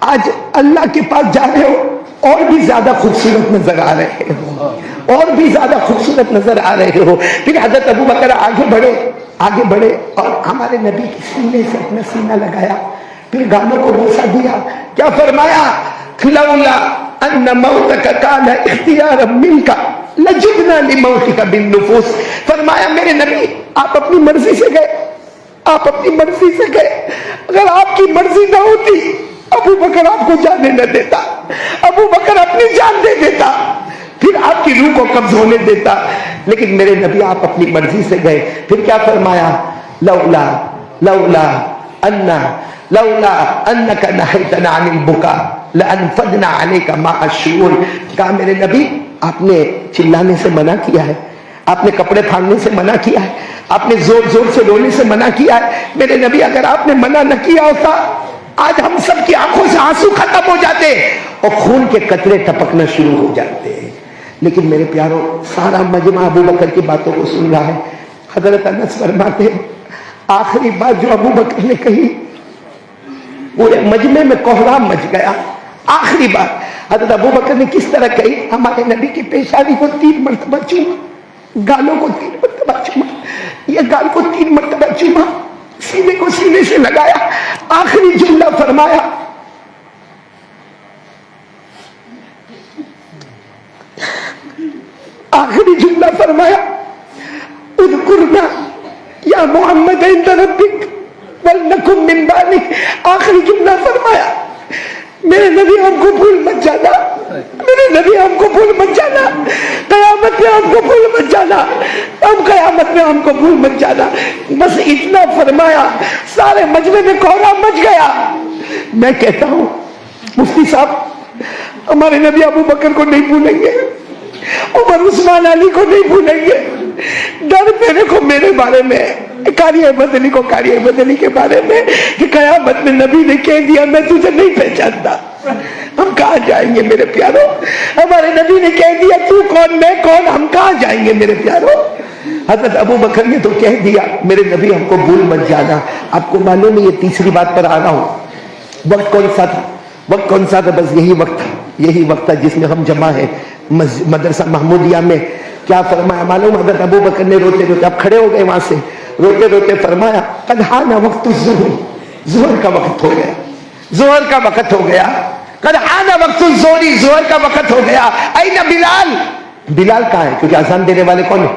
آج اللہ کے پاس جا رہے ہو اور بھی زیادہ خوبصورت نظر آ رہے ہو, اور بھی زیادہ خوبصورت نظر آ رہے ہو. پھر حضرت ابو بکر آگے بڑھے اور ہمارے نبی کے سینے سے اپنا سینہ لگایا, پھر گالوں کو بوسہ دیا. کیا فرمایا؟ لولا ان موتک کان اختیارا منک لجبنا لموتک بالنفوس. فرمایا میرے نبی آپ اپنی مرضی سے گئے, اگر آپ کی مرضی نہ ہوتی ابو بکر آپ کو جانے نہ دیتا, ابو بکر اپنی جان دے دیتا, پھر آپ کی روح کو قبض ہونے دیتا. لیکن میرے نبی آپ اپنی مرضی سے گئے. پھر کیا فرمایا؟ لولا انک نہیتنا عن البکاء لانفضنا علیک ماء الشعور. کہا میرے نبی آپ نے چلانے سے منع کیا ہے, آپ نے کپڑے پھاڑنے سے منع کیا ہے, آپ نے زور زور سے رونے سے منع کیا ہے. میرے نبی اگر آپ نے منع نہ کیا ہوتا آج ہم سب کی آنکھوں سے آنسو ختم ہو جاتے اور خون کے قطرے ٹپکنا شروع ہو جاتے. لیکن میرے پیاروں, سارا مجمع ابو بکر کی باتوں کو سن رہا ہے. حضرت انس فرماتے ہیں آخری بات جو ابو بکر نے کہی پورے مجمع میں کوہرام مچ گیا. آخری بات حضرت ابو بکر نے کس طرح کہی؟ ہمارے نبی کی پیشانی کو 3 مرتبہ چوما, گالوں کو 3 مرتبہ چوما, یہ گال کو 3 مرتبہ چوما, سینے کو سینے سے لگایا. آخری جملہ فرمایا اذکرنا یا محمد عند ربک ولنکن من بعدک. آخری جملہ فرمایا میرے نبی ہم کو بھول مت جانا, میرے نبی ہم کو بھول مت جانا, قیامت میں ہم کو بھول مت جانا, قیامت میں ہم کو بھول مت جانا. بس اتنا فرمایا, سارے مجمع میں کوہرام مچ گیا. میں کہتا ہوں مفتی صاحب ہمارے نبی ابو بکر کو نہیں بھولیں گے, عمر عثمان علی کو نہیں بھولیں گے. ڈر میرے کو میرے بارے میں, قاری احمد علی کو قاری احمد علی کے بارے میں کہ قیامت میں نبی نے کہہ دیا میں تجھے نہیں پہچانتا. ہم کہاں جائیں گے میرے پیاروں؟ ہمارے نبی نے کہہ دیا تو کون میں کون, ہم کہاں جائیں گے میرے پیاروں؟ حضرت ابو بکر نے تو کہہ دیا میرے نبی ہم کو بھول مت جانا. آپ کو معلوم ہے یہ تیسری بات پر آ رہا ہوں. وقت کون سا تھا؟ بس یہی وقت تھا جس میں ہم جمع ہیں مدرسہ محمودیہ میں. کیا فرمایا معلوم؟ حضرت ابو بکر نے روتے روتے, اب کھڑے ہو گئے وہاں سے, روتے روتے فرمایا قد حان وقت الظہر, ظہر کا وقت ہو گیا, ظہر کا وقت ہو گیا. قد حان وقت الظہر, ظہر کا وقت ہو گیا. این بلال, بلال کہاں ہے؟ کیونکہ اذان دینے والے کون ہیں؟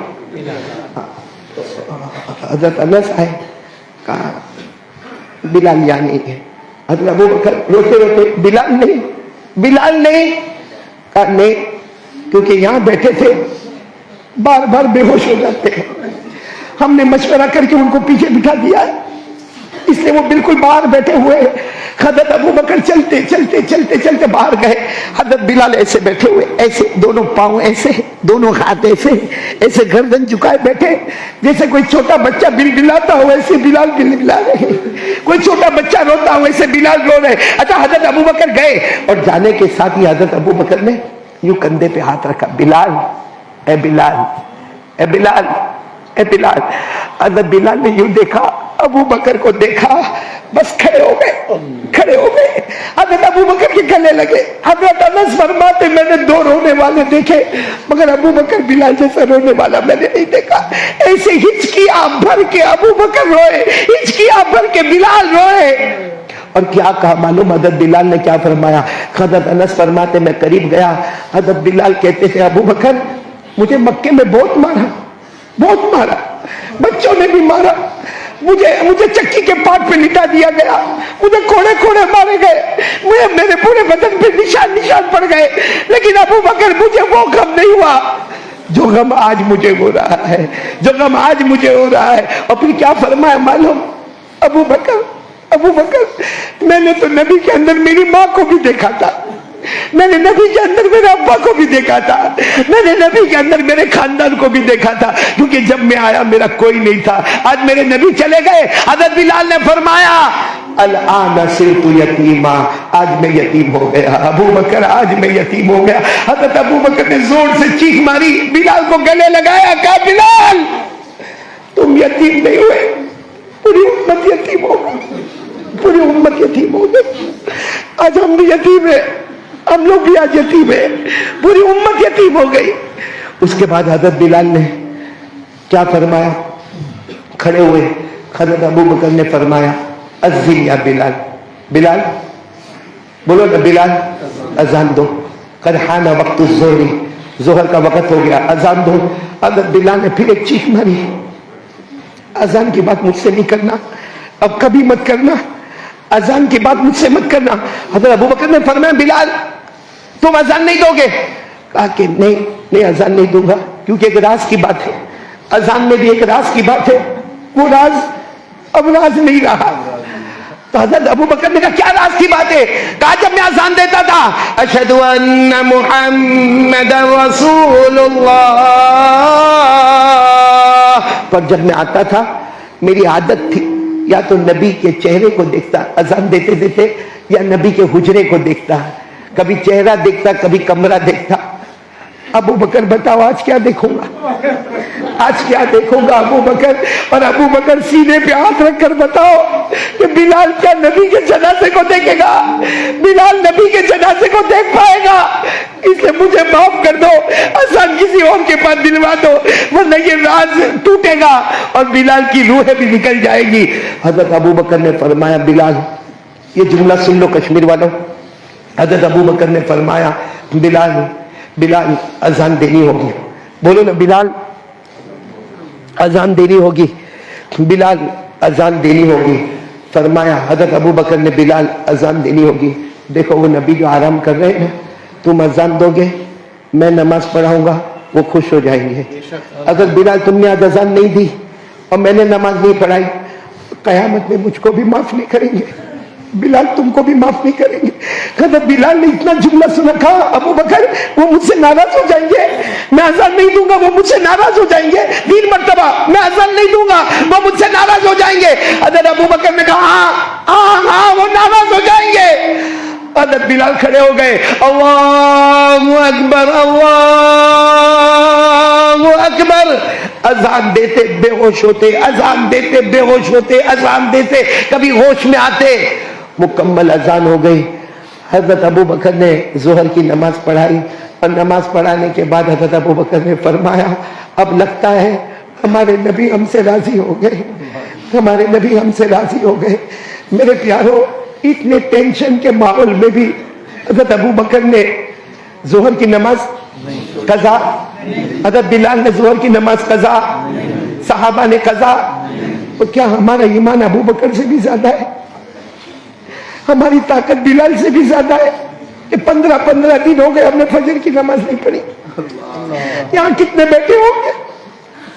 حضرت انس آئے, کہا بلال یہاں نہیں ہے. حضرت ابو بکر روتے روتے بلال نہیں, کہا نہیں, کیونکہ یہاں بیٹھے تھے بار بار بے ہوش ہو جاتے ہیں, ہم نے مشورہ کر کے ان کو پیچھے بٹھا دیا ہے, اس لیے وہ بالکل باہر بیٹھے ہوئے. حضرت ابو بکر چلتے چلتے چلتے چلتے باہر گئے. حضرت بلال ایسے بیٹھے ہوئے, ایسے دونوں پاؤں ایسے, دونوں ہاتھ ایسے, ایسے گردن جھکائے بیٹھے, جیسے کوئی چھوٹا بچہ بلبلاتا ہو ایسے بلال بلبلا رہے, کوئی چھوٹا بچہ روتا ہو ایسے بلال رو رہے. اچھا حضرت ابو بکر گئے اور جانے کے ساتھ ہی حضرت ابو بکر نے یوں کندھے پہ ہاتھ رکھا, بلال اے بلال اے بلال اے بلال. حضرت بلال نے یوں دیکھا, ابو بکر کو دیکھا, بس کھڑے ہو گئے, کھڑے ہو گئے. حضرت ابو بکر کے گلے لگے. حضرت انس فرماتے میں نے دو رونے والے دیکھے مگر ابو بکر بلال جیسا رونے والا میں نے نہیں دیکھا. ایسے ہچکیاں بھر کے ابو بکر روئے, ہچکیاں بھر کے بلال روئے. اور کیا کہا معلوم حضرت بلال نے کیا فرمایا؟ حضرت انس فرماتے میں قریب گیا, حضرت بلال کہتے تھے ابو بکر مجھے مکے میں بہت مارا, بہت مارا, بچوں نے بھی مارا, مجھے چکی کے پاٹ پہ لٹا دیا گیا, مجھے کوڑے کوڑے مارے گئے, میرے پورے بدن پہ نشان نشان پڑ گئے, لیکن ابو بکر مجھے وہ غم نہیں ہوا جو غم آج مجھے ہو رہا ہے, جو غم آج مجھے ہو رہا ہے. اور پھر کیا فرمایا معلوم؟ ابو بکر میں نے تو نبی کے اندر میری ماں کو بھی دیکھا تھا, میں نے نبی کے اندر میرے ابا کو بھی دیکھا تھا, میں نے نبی کے اندر میرے خاندان کو بھی دیکھا تھا, کیونکہ جب میں آیا میرا کوئی نہیں تھا, آج میرے نبی چلے گئے. حضرت بلال نے فرمایا الآن صرت یتیما, آج میں یتیم ہو گیا. ابو بکر آج میں یتیم ہو گیا. حضرت ابو بکر نے زور سے چیخ ماری, بلال کو گلے لگایا, کہا بلال تم یتیم نہیں ہوئے, پوری امت یتیم ہو گئی, پوری امت یتیم ہو گئی. آج ہم بھی یتیم ہیں, ہم لوگ بھی آج یتیم ہیں, پوری امت یتیم ہو گئی. اس کے بعد حضرت بلال نے کیا فرمایا؟ کھڑے ہوئے حضرت ابو بکر نے فرمایا اذن یا بلال, بلال بولو نا بلال اذان دو, قد حان وقت الظہر, ظہر کا وقت ہو گیا, اذان دو. حضرت بلال نے پھر ایک چیخ ماری, اذان کی بات مجھ سے نہیں کرنا, اب کبھی مت کرنا, اذان کی بات مجھ سے مت کرنا. حضرت ابو بکر نے فرمایا بلال تم اذان نہیں دو گے؟ کہا کہ نہیں اذان نہیں دوں گا, کیونکہ ایک راز کی بات ہے, اذان میں بھی ایک راز کی بات ہے, وہ راز اب راز نہیں رہا. تو حضرت ابو بکر نے کہا کیا راز کی بات ہے؟ کہا جب میں اذان دیتا تھا اشہد ان محمد رسول اللہ, پر جب میں آتا تھا میری عادت تھی یا تو نبی کے چہرے کو دیکھتا اذان دیتے دیتے, یا نبی کے حجرے کو دیکھتا, کبھی چہرہ دیکھتا کبھی کمرہ دیکھتا. ابو بکر بتاؤ آج کیا دیکھوں گا, آج کیا دیکھوں گا ابو بکر؟ اور ابو بکر سینے پہ ہاتھ رکھ کر بتاؤ کہ بلال کیا نبی کے جنازے کو دیکھے گا؟ بلال نبی کے جنازے کو دیکھ پائے گا؟ اس لیے مجھے معاف کر دو, اذان کسی اور کے پاس دلوا دو, ورنہ یہ راز ٹوٹے گا اور بلال کی روح بھی نکل جائے گی. حضرت ابو بکر نے فرمایا بلال, یہ جملہ سن لو کشمیر والوں, حضرت ابو بکر نے فرمایا بلال اذان دینی ہوگی, بولو نا بلال اذان دینی ہوگی, بلال اذان دینی ہوگی. فرمایا حضرت ابو بکر نے بلال اذان دینی ہوگی. دیکھو وہ نبی جو آرام کر رہے ہیں, تم اذان دو گے میں نماز پڑھاؤں گا, وہ خوش ہو جائیں گے. اگر بلال تم نے آج اذان نہیں دی اور میں نے نماز نہیں پڑھائی, قیامت میں مجھ کو بھی معاف نہیں کریں گے, بلال تم کو بھی معاف نہیں کریں گے. حضرت بلال نے اتنا جملہ سنا, کہا ابو بکر وہ مجھ سے ناراض ہو جائیں گے, میں اذان نہیں دوں گا وہ مجھ سے ناراض ہو جائیں گے, 3 مرتبہ میں اذان نہیں دوں گا وہ مجھ سے ناراض ہو جائیں گے. حضرت ابو بکر نے کہا ہاں وہ ناراض ہو جائیں گے. حضرت بلال کھڑے ہو گئے, اللہ اکبر اللہ اکبر, اذان دیتے بے ہوش ہوتے, اذان دیتے بے ہوش ہوتے, اذان دیتے کبھی ہوش میں آتے. مکمل اذان ہو گئی. حضرت ابو بکر نے ظہر کی نماز پڑھائی, اور نماز پڑھانے کے بعد حضرت ابو بکر نے فرمایا اب لگتا ہے ہمارے نبی ہم سے راضی ہو گئے, ہمارے نبی ہم سے راضی ہو گئے. میرے پیاروں, اتنے ٹینشن کے ماحول میں بھی حضرت ابو بکر نے ظہر کی نماز قضا, حضرت بلال نے ظہر کی نماز قضا, صحابہ نے قضا. تو کیا ہمارا ایمان ابو بکر سے بھی زیادہ ہے؟ ہماری طاقت بلال سے بھی زیادہ ہے کہ 15 دن ہو گئے ہم نے فجر کی نماز نہیں پڑھی. یہاں کتنے بیٹھے ہوں گے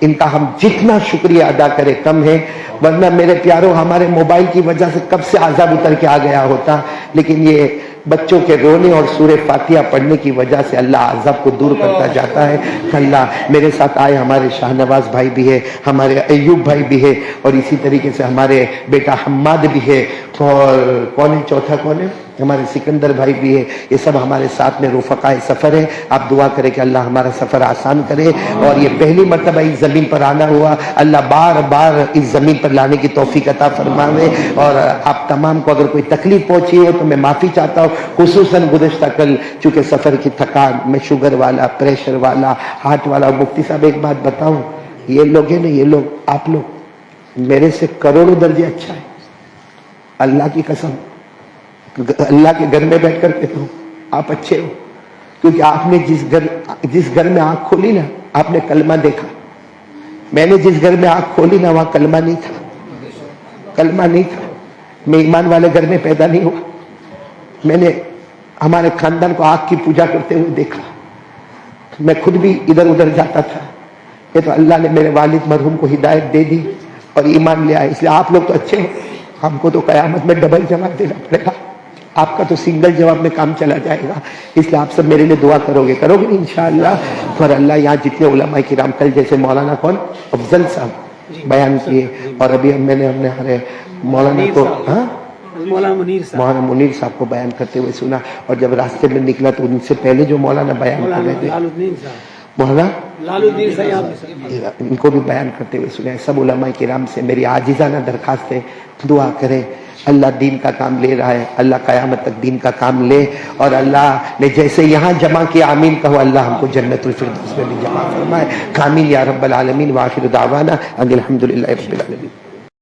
ان کا ہم جتنا شکریہ ادا کریں کم ہے، ورنہ میرے پیاروں ہمارے موبائل کی وجہ سے کب سے عذاب اتر کے آ گیا ہوتا، لیکن یہ بچوں کے رونے اور سورہ فاتحہ پڑھنے کی وجہ سے اللہ عذاب کو دور کرتا جاتا ہے۔ اللہ میرے ساتھ آئے ہمارے شاہ نواز بھائی بھی ہے، ہمارے ایوب بھائی بھی ہے، اور اسی طریقے سے ہمارے بیٹا حماد بھی ہے، اور کون ہے چوتھا کون ہے، ہمارے سکندر بھائی بھی ہے، یہ سب ہمارے ساتھ میں رفقائے سفر ہے۔ آپ دعا کریں کہ اللہ ہمارا سفر آسان کرے، اور یہ پہلی مرتبہ اس زمین پر آنا ہوا، اللہ بار بار اس زمین پر لانے کی توفیق عطا فرمائے، اور آپ تمام کو اگر کوئی تکلیف پہنچی ہو تو میں معافی چاہتا ہوں، خصوصاً گزشتہ کل چونکہ سفر کی تھکان میں، شوگر والا، پریشر والا، ہارٹ والا۔ مفتی صاحب ایک بات بتاؤں، یہ لوگ ہیں نا، یہ لوگ آپ لوگ میرے سے کروڑوں درجے اچھا ہے، اللہ کی قسم، اللہ کے گھر میں بیٹھ کر کہتا ہوں آپ اچھے ہو، کیونکہ آپ نے جس گھر میں آنکھ کھولی نا، آپ نے کلمہ دیکھا۔ میں نے جس گھر میں آنکھ کھولی نا، وہاں کلمہ نہیں تھا، کلمہ نہیں تھا۔ میں ایمان والے گھر میں پیدا نہیں ہوا، میں نے ہمارے خاندان کو آگ کی پوجا کرتے ہوئے دیکھا، میں خود بھی ادھر ادھر جاتا تھا۔ یہ تو اللہ نے میرے والد مرحوم کو ہدایت دے دی اور ایمان لے آئے، اس لیے آپ لوگ تو اچھے ہو، ہم کو تو قیامت میں ڈبل جواب دینا پڑے گا، آپ کا تو سنگل جواب میں کام چلا جائے گا، اس لیے آپ سب میرے لیے دعا کرو گے انشاءاللہ۔ اور اللہ یہاں جتنے علماء کرام کل جیسے مولانا کون افضل صاحب بیان کیے، اور ابھی میں نے ہمارے مولانا کو مولانا منیر صاحب کو بیان کرتے ہوئے سنا، اور جب راستے میں نکلا تو ان سے پہلے جو مولانا بیان کر رہے تھے مولانا ان کو بھی بیان کرتے ہوئے سنا ہے۔ سب علماء کرام سے میری عاجزانہ درخواست ہے، دعا کریں، اللہ دین کا کام لے رہا ہے، اللہ قیامت تک دین کا کام لے، اور اللہ نے جیسے یہاں جمع کیا آمین کہو، اللہ ہم کو جنت الفردوس میں بھی جمع فرمائے، آمین یا رب العالمین۔ وآخر دعوانا ان الحمدللہ رب العالمین۔